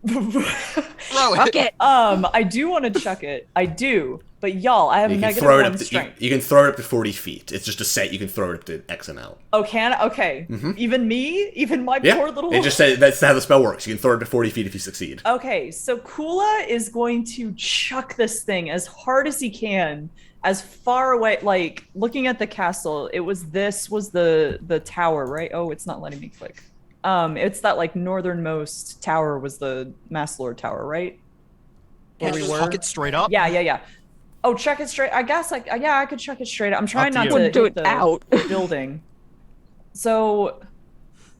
Throw it. Okay. I do want to chuck it. I do. But y'all, I have -1 strength. You can throw it up to 40 feet. It's just a set. You can throw it up to X amount. Oh, can I? Okay. Mm-hmm. Even me? Even my poor little... It just says that's how the spell works. You can throw it up to 40 feet if you succeed. Okay, so Kula is going to chuck this thing as hard as he can, as far away, like, looking at the castle, this was the tower, right? Oh, it's not letting me click. It's that, like, northernmost tower was the Mass Lord Tower, right? Where we were? Chuck it straight up? Yeah. Oh, chuck it straight. I guess, I could chuck it straight up. I'm trying not to hit do it the out. building. So,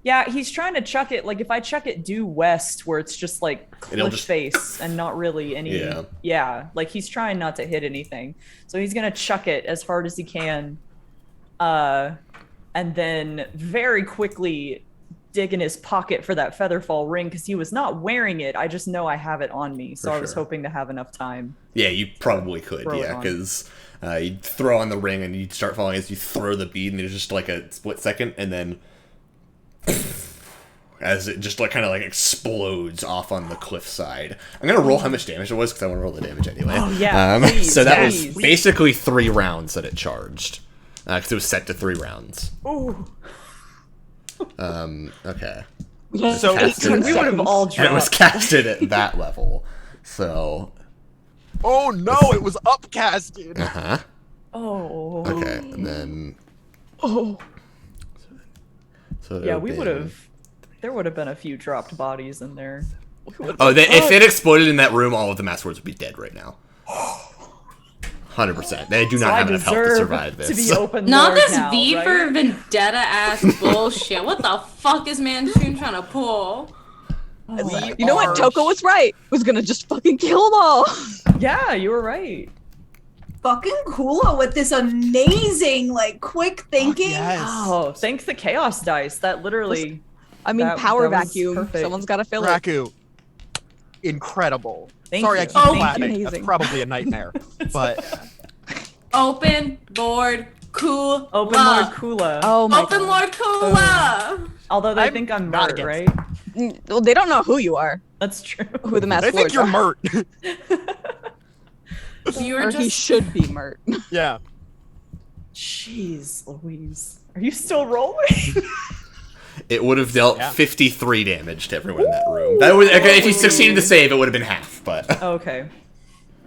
yeah, he's trying to chuck it. Like, if I chuck it due west, where it's just, like, cliff face and not really any... Yeah, like, he's trying not to hit anything. So he's gonna chuck it as hard as he can. And then very quickly dig in his pocket for that Featherfall ring, because he was not wearing it. I just know I have it on me, so I was hoping to have enough time. Yeah, you probably could, because you throw on the ring and you start falling as you throw the bead, and there's just like a split second, and then as it just like kind of like explodes off on the cliffside. I'm gonna roll how much damage it was, because I want to roll the damage anyway. Oh yeah, please, so that was basically 3 rounds that it charged, because it was set to 3 rounds. Ooh. Okay. So we would have all dropped. And it was casted at that level, so... Oh no, it was upcasted! Uh-huh. Oh. Okay, and then... Oh. So yeah, we would have... There would have been a few dropped bodies in there. If it exploded in that room, all of the Mass Words would be dead right now. 100%. They do not have enough health to survive this. To be open not this now, V right? for Vendetta ass bullshit. What the fuck is Manshoon trying to pull? You know what? Toko was right. Was gonna just fucking kill them all. Yeah, you were right. Fucking Kula with this amazing, like, quick thinking. Oh, thanks the Chaos Dice. That literally... I mean, power that was vacuum. perfect. Someone's got to fill Raku. Incredible. Thank Sorry, you. I keep clapping. Amazing. That's probably a nightmare. But Open Lord Kula. Open Lord Kula. Oh my Open God. Lord Kula. Although they I'm think I'm not Mert, against right? Well, they don't know who you are. That's true. Who the masked They think lords you're are. Mert. You were Or just he should be Mert. Yeah. Jeez, Louise. Are you still rolling? It would have dealt Yeah. 53 damage to everyone in that room. That would, okay, if he succeeded to save, it would have been half, but... Okay.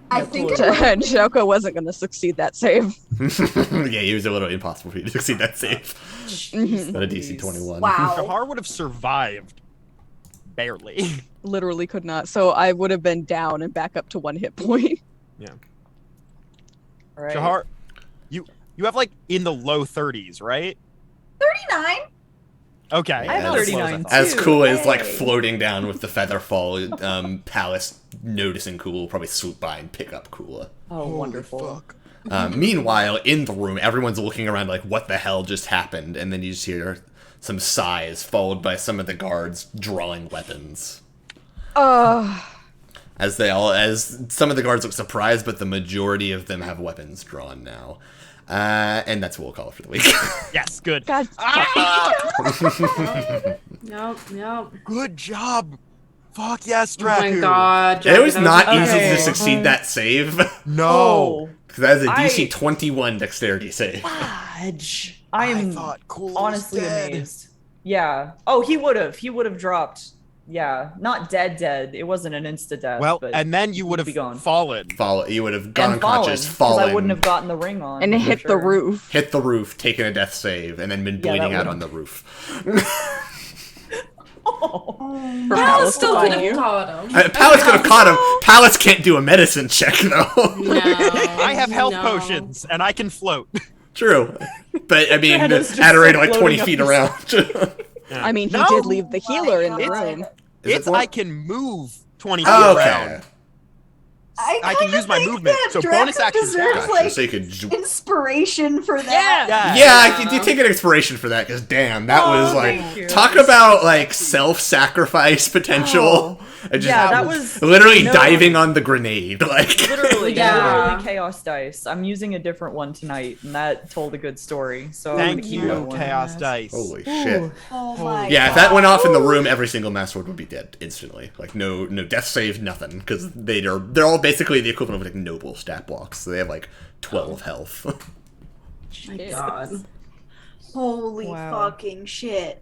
I That's think what- Joko wasn't going to succeed that save. yeah, he was a little impossible for you to succeed that save. Mhm. But a DC 21. Wow. Shahar would have survived. Barely. Literally could not. So I would have been down and back up to 1 hit point. All right. Shahar, you have like in the low 30s, right? 39. Okay. I have As- 39 too. As Cool is like Hey. floating down with the feather fall, Palace noticing Cool will probably swoop by and pick up Kula. Oh, wonderful. Meanwhile, in the room, everyone's looking around like, what the hell just happened? And then you just hear some sighs, followed by some of the guards drawing weapons. As some of the guards look surprised, but the majority of them have weapons drawn now. And that's what we'll call it for the week. Yes, good. God. Yep. Good job. Fuck yes, Oh my Draku. god. It was not Draco, easy okay. to succeed that save. No. Because that is a I- DC 21 dexterity save. Fudge. I I'm thought Cool was honestly dead. amazed. Yeah. Oh, he would have. He would have dropped. Yeah. Not dead. It wasn't an insta death. Well, but and then you would be gone. have fallen. You would have gone and fallen, unconscious, 'cause fallen, I wouldn't have gotten the ring on. And for hit the sure. roof. hit the roof, taken a death save, and then been Yeah, bleeding that out would- on the roof. For Palace Palace still to could find have you. caught him. Palace could have caught him. Palace can't do a medicine check, though. No. I have health no. potions, and I can float. True. But, I mean, Shadows just at a rate of like floating 20 up feet the around. I mean, he No. did leave the healer in the It's- room. Is it It's more? I can move 20 feet Oh, okay. around. I can kinda use my think movement, that so Draco bonus action deserves, dash. Gotcha, like, so you could... inspiration for that. Yeah, you take an inspiration for that, because damn, that was like... thank you. Talk about, like, self-sacrifice potential. Oh. And just Yeah, that was literally no. diving on the grenade. Like, Literally, Yeah. literally chaos dice. I'm using a different one tonight, and that told a good story. So I'm Thank gonna keep you, that one. Chaos Dice. holy shit. Oh my Yeah, if that went off in the room, every single master would be dead instantly. Like no death save, nothing, because they're all basically the equivalent of like noble stat blocks. So they have like 12 health. My god. Holy Wow. fucking shit.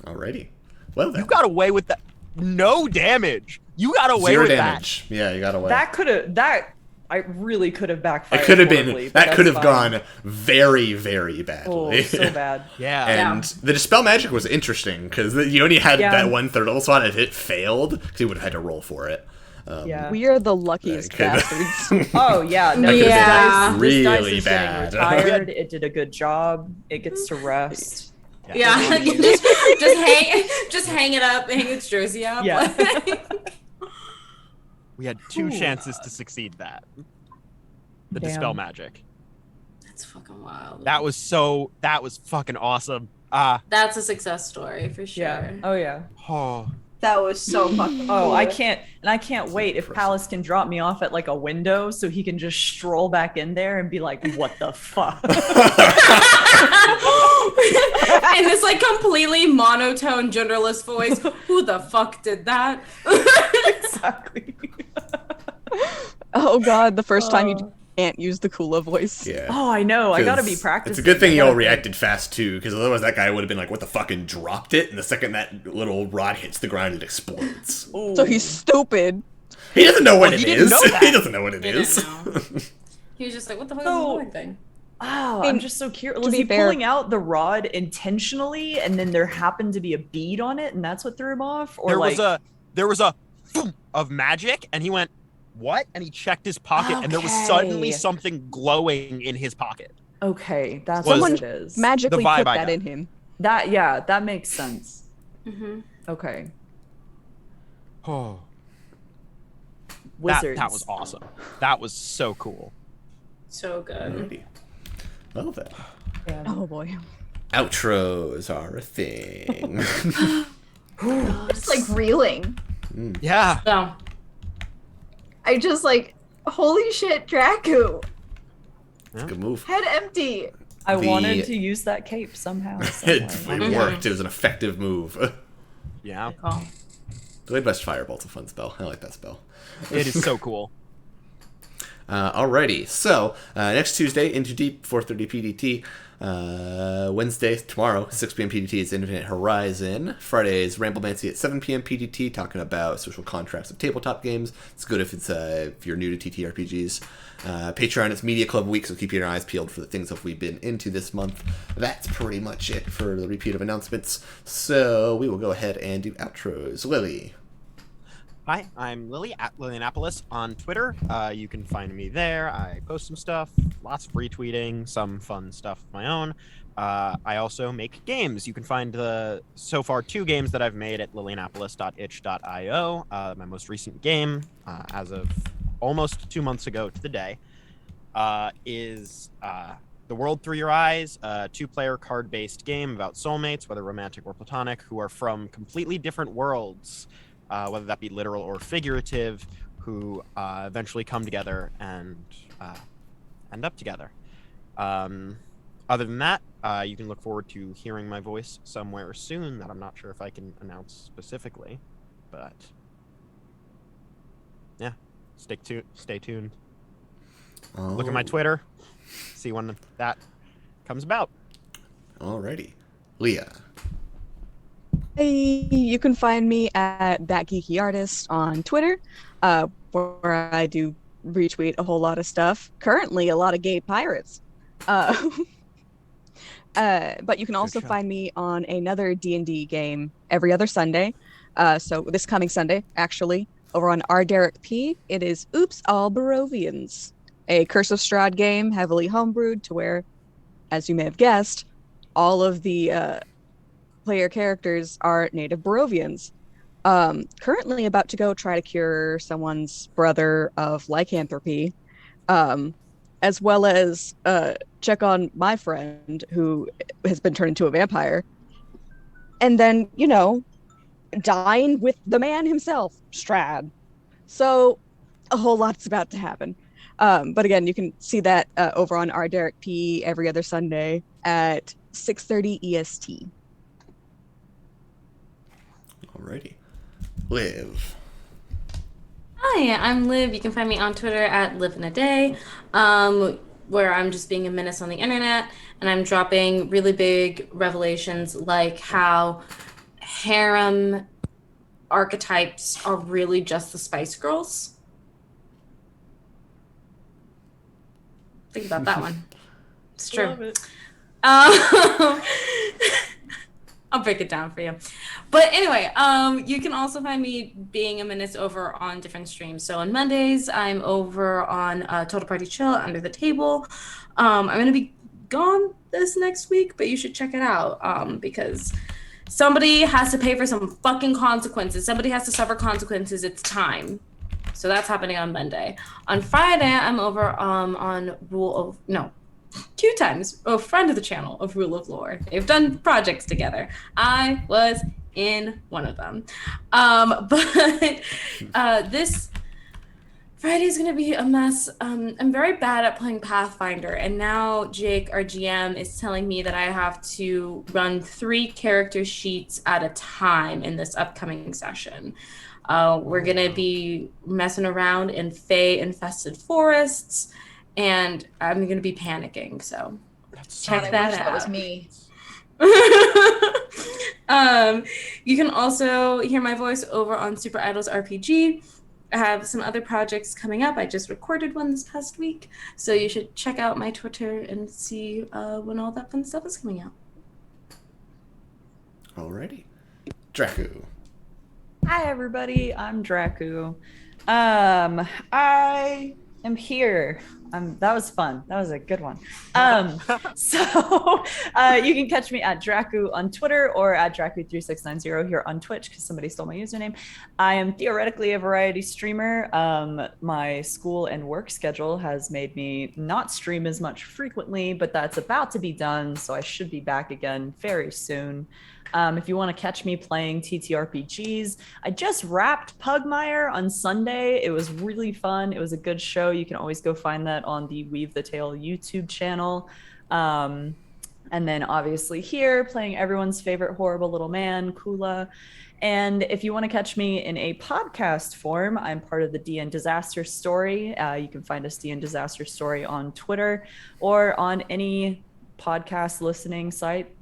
Alrighty, well then, You got away with that. No damage. You got away 0 with damage. Yeah, you got away. I really could have backfired. It could have horribly, been. but That could that's have fine. gone very, very Oh, badly. so bad. that. Yeah. And the dispel magic was interesting because you only had Yeah. that 1/3 level slot. If it failed, because you would have had to roll for it. Yeah. We are the luckiest Okay. bastards. Oh yeah, no, could've this been dice, this really dice is bad. getting retired. It did a good job. It gets to rest. Yeah, just hang it up, hang its jersey up. Yeah. We had 2 chances to succeed that. The dispel Damn. magic. That's fucking wild. That was fucking awesome. That's a success story for sure. Yeah. Oh yeah. Oh. That was so fucking Oh, cool. I can't wait if Palace can drop me off at like a window so he can just stroll back in there and be like, "What the fuck?" In this like completely monotone genderless voice, who the fuck did that? Exactly. Oh god, the first time you can't use the Kula voice. Yeah. Oh, I know. I gotta be 'Cause practicing. It's a good thing I y'all gotta reacted fast too, because otherwise that guy would have been like, "What the fuck?" and dropped it, and the second that little rod hits the ground, it explodes. Ooh. So he's stupid. He doesn't know what Well, it he didn't is. know that. He doesn't know what it He is. didn't know. He was just like, what the fuck is So- this going thing? Oh, And I'm just so curious. to Was be he fair- pulling out the rod intentionally, and then there happened to be a bead on it, and that's what threw him off? Or There was a boom of magic, and he went, "What?" And he checked his pocket, and there was suddenly Okay. something glowing in his pocket. Okay, that's Was- what it is. Magically vibe put I that got. in him. That makes sense. Mm-hmm. Okay, Oh, wizards. that was awesome. That was so cool. So good. Alrighty. Well then, Yeah. Oh boy. outros are a thing. Just like reeling. Yeah. So, I just like, holy shit, Draku. Good move. Head empty. I The- wanted to use that cape somehow. It somewhere. worked. It was an effective move. Yeah. Good call. The Midwest Firebolt's a fun spell. I like that spell. It is so cool. Alrighty, so next Tuesday, Into Deep, 4:30 PDT. Wednesday, tomorrow, 6 p.m. PDT is Infinite Horizon. Friday is Ramblemancy at 7 p.m. PDT, talking about social contracts of tabletop games. It's good if you're new to TTRPGs. Patreon is Media Club Week, so keep your eyes peeled for the things that we've been into this month. That's pretty much it for the repeat of announcements. So we will go ahead and do outros. Lily. Hi, I'm Lily at Lillianapolis on Twitter. You can find me there. I post some stuff, lots of retweeting, some fun stuff of my own. I also make games. You can find so far 2 games that I've made at lillianapolis.itch.io. My most recent game, as of almost 2 months ago to the day, is The World Through Your Eyes, a 2-player card-based game about soulmates, whether romantic or platonic, who are from completely different worlds. Whether that be literal or figurative, who eventually come together and end up together. Other than that, you can look forward to hearing my voice somewhere soon that I'm not sure if I can announce specifically, but yeah, stay tuned. Look at my Twitter, see when that comes about. Alrighty. Leah. Hey, you can find me at That Geeky Artist on Twitter, where I do retweet a whole lot of stuff. Currently, a lot of gay pirates. But you can also find me on another D&D game every other Sunday. So this coming Sunday, actually, over on R. Derek P. It is Oops, All Barovians, a Curse of Strahd game, heavily homebrewed to where, as you may have guessed, all of the player characters are native Barovians. Currently about to go try to cure someone's brother of lycanthropy, as well as check on my friend who has been turned into a vampire. And then, dine with the man himself, Strahd. So a whole lot's about to happen. But again, you can see that over on R. Derek P. every other Sunday at 6:30 EST. Alrighty. Liv. Hi, I'm Liv. You can find me on Twitter at liveinaday, where I'm just being a menace on the internet, and I'm dropping really big revelations like how harem archetypes are really just the Spice Girls. Think about that one. It's true. Love it. I'll break it down for you. But anyway, you can also find me being a menace over on different streams. So on Mondays, I'm over on Total Party Chill, Under the Table. I'm going to be gone this next week, but you should check it out because somebody has to pay for some fucking consequences. Somebody has to suffer consequences. It's time. So that's happening on Monday. On Friday, I'm over on Q Times, a friend of the channel of Rule of Lore. They've done projects together. I was in one of them. But this Friday is going to be a mess. I'm very bad at playing Pathfinder, and now Jake, our GM, is telling me that I have to run 3 character sheets at a time in this upcoming session. We're going to be messing around in Fae-infested forests, and I'm going to be panicking, so check that out. That was me. You can also hear my voice over on Super Idols RPG. I have some other projects coming up. I just recorded one this past week, so you should check out my Twitter and see when all that fun stuff is coming out. Alrighty. Draku. Hi everybody, I'm Draku. I am here. That was fun. That was a good one. So you can catch me at Draku on Twitter or at Draku3690 here on Twitch because somebody stole my username. I am theoretically a variety streamer. My school and work schedule has made me not stream as much frequently, but that's about to be done, so I should be back again very soon. If you want to catch me playing TTRPGs, I just wrapped Pugmire on Sunday. It was really fun. It was a good show. You can always go find that on the Weave the Tale YouTube channel. And then obviously here playing everyone's favorite horrible little man, Kula. And if you want to catch me in a podcast form, I'm part of the DN Disaster Story. You can find us DN Disaster Story on Twitter or on any podcast listening site.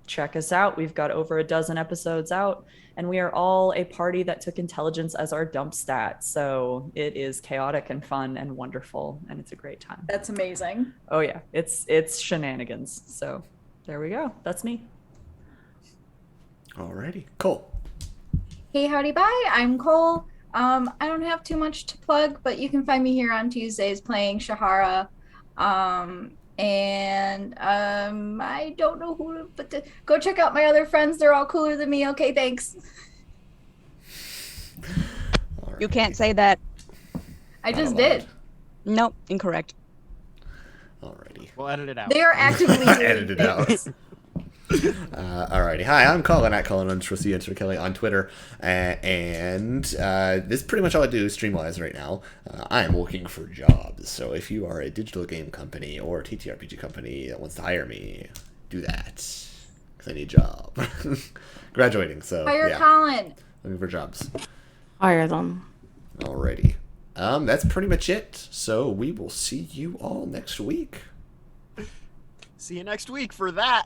Check us out. We've got over a dozen episodes out, and we are all a party that took intelligence as our dump stat. So it is chaotic and fun and wonderful, and it's a great time. That's amazing. Oh yeah, it's shenanigans. So there we go. That's me. Alrighty, Cole. Hey, howdy, bye. I'm Cole. I don't have too much to plug, but you can find me here on Tuesdays playing Shahara. I don't know who, but go check out my other friends. They're all cooler than me. Okay, thanks. You can't say that. I just did. Nope, incorrect. Alrighty. We'll edit it out. They are actively Edit it out. Alrighty. Hi, I'm Colin at Colin _ Kelly on Twitter, and this is pretty much all I do stream-wise right now. I am looking for jobs, so if you are a digital game company or a TTRPG company that wants to hire me, do that, because I need a job. Graduating, so hire yeah. Colin. Looking for jobs. Hire them. Alrighty. That's pretty much it. So we will see you all next week. See you next week for that.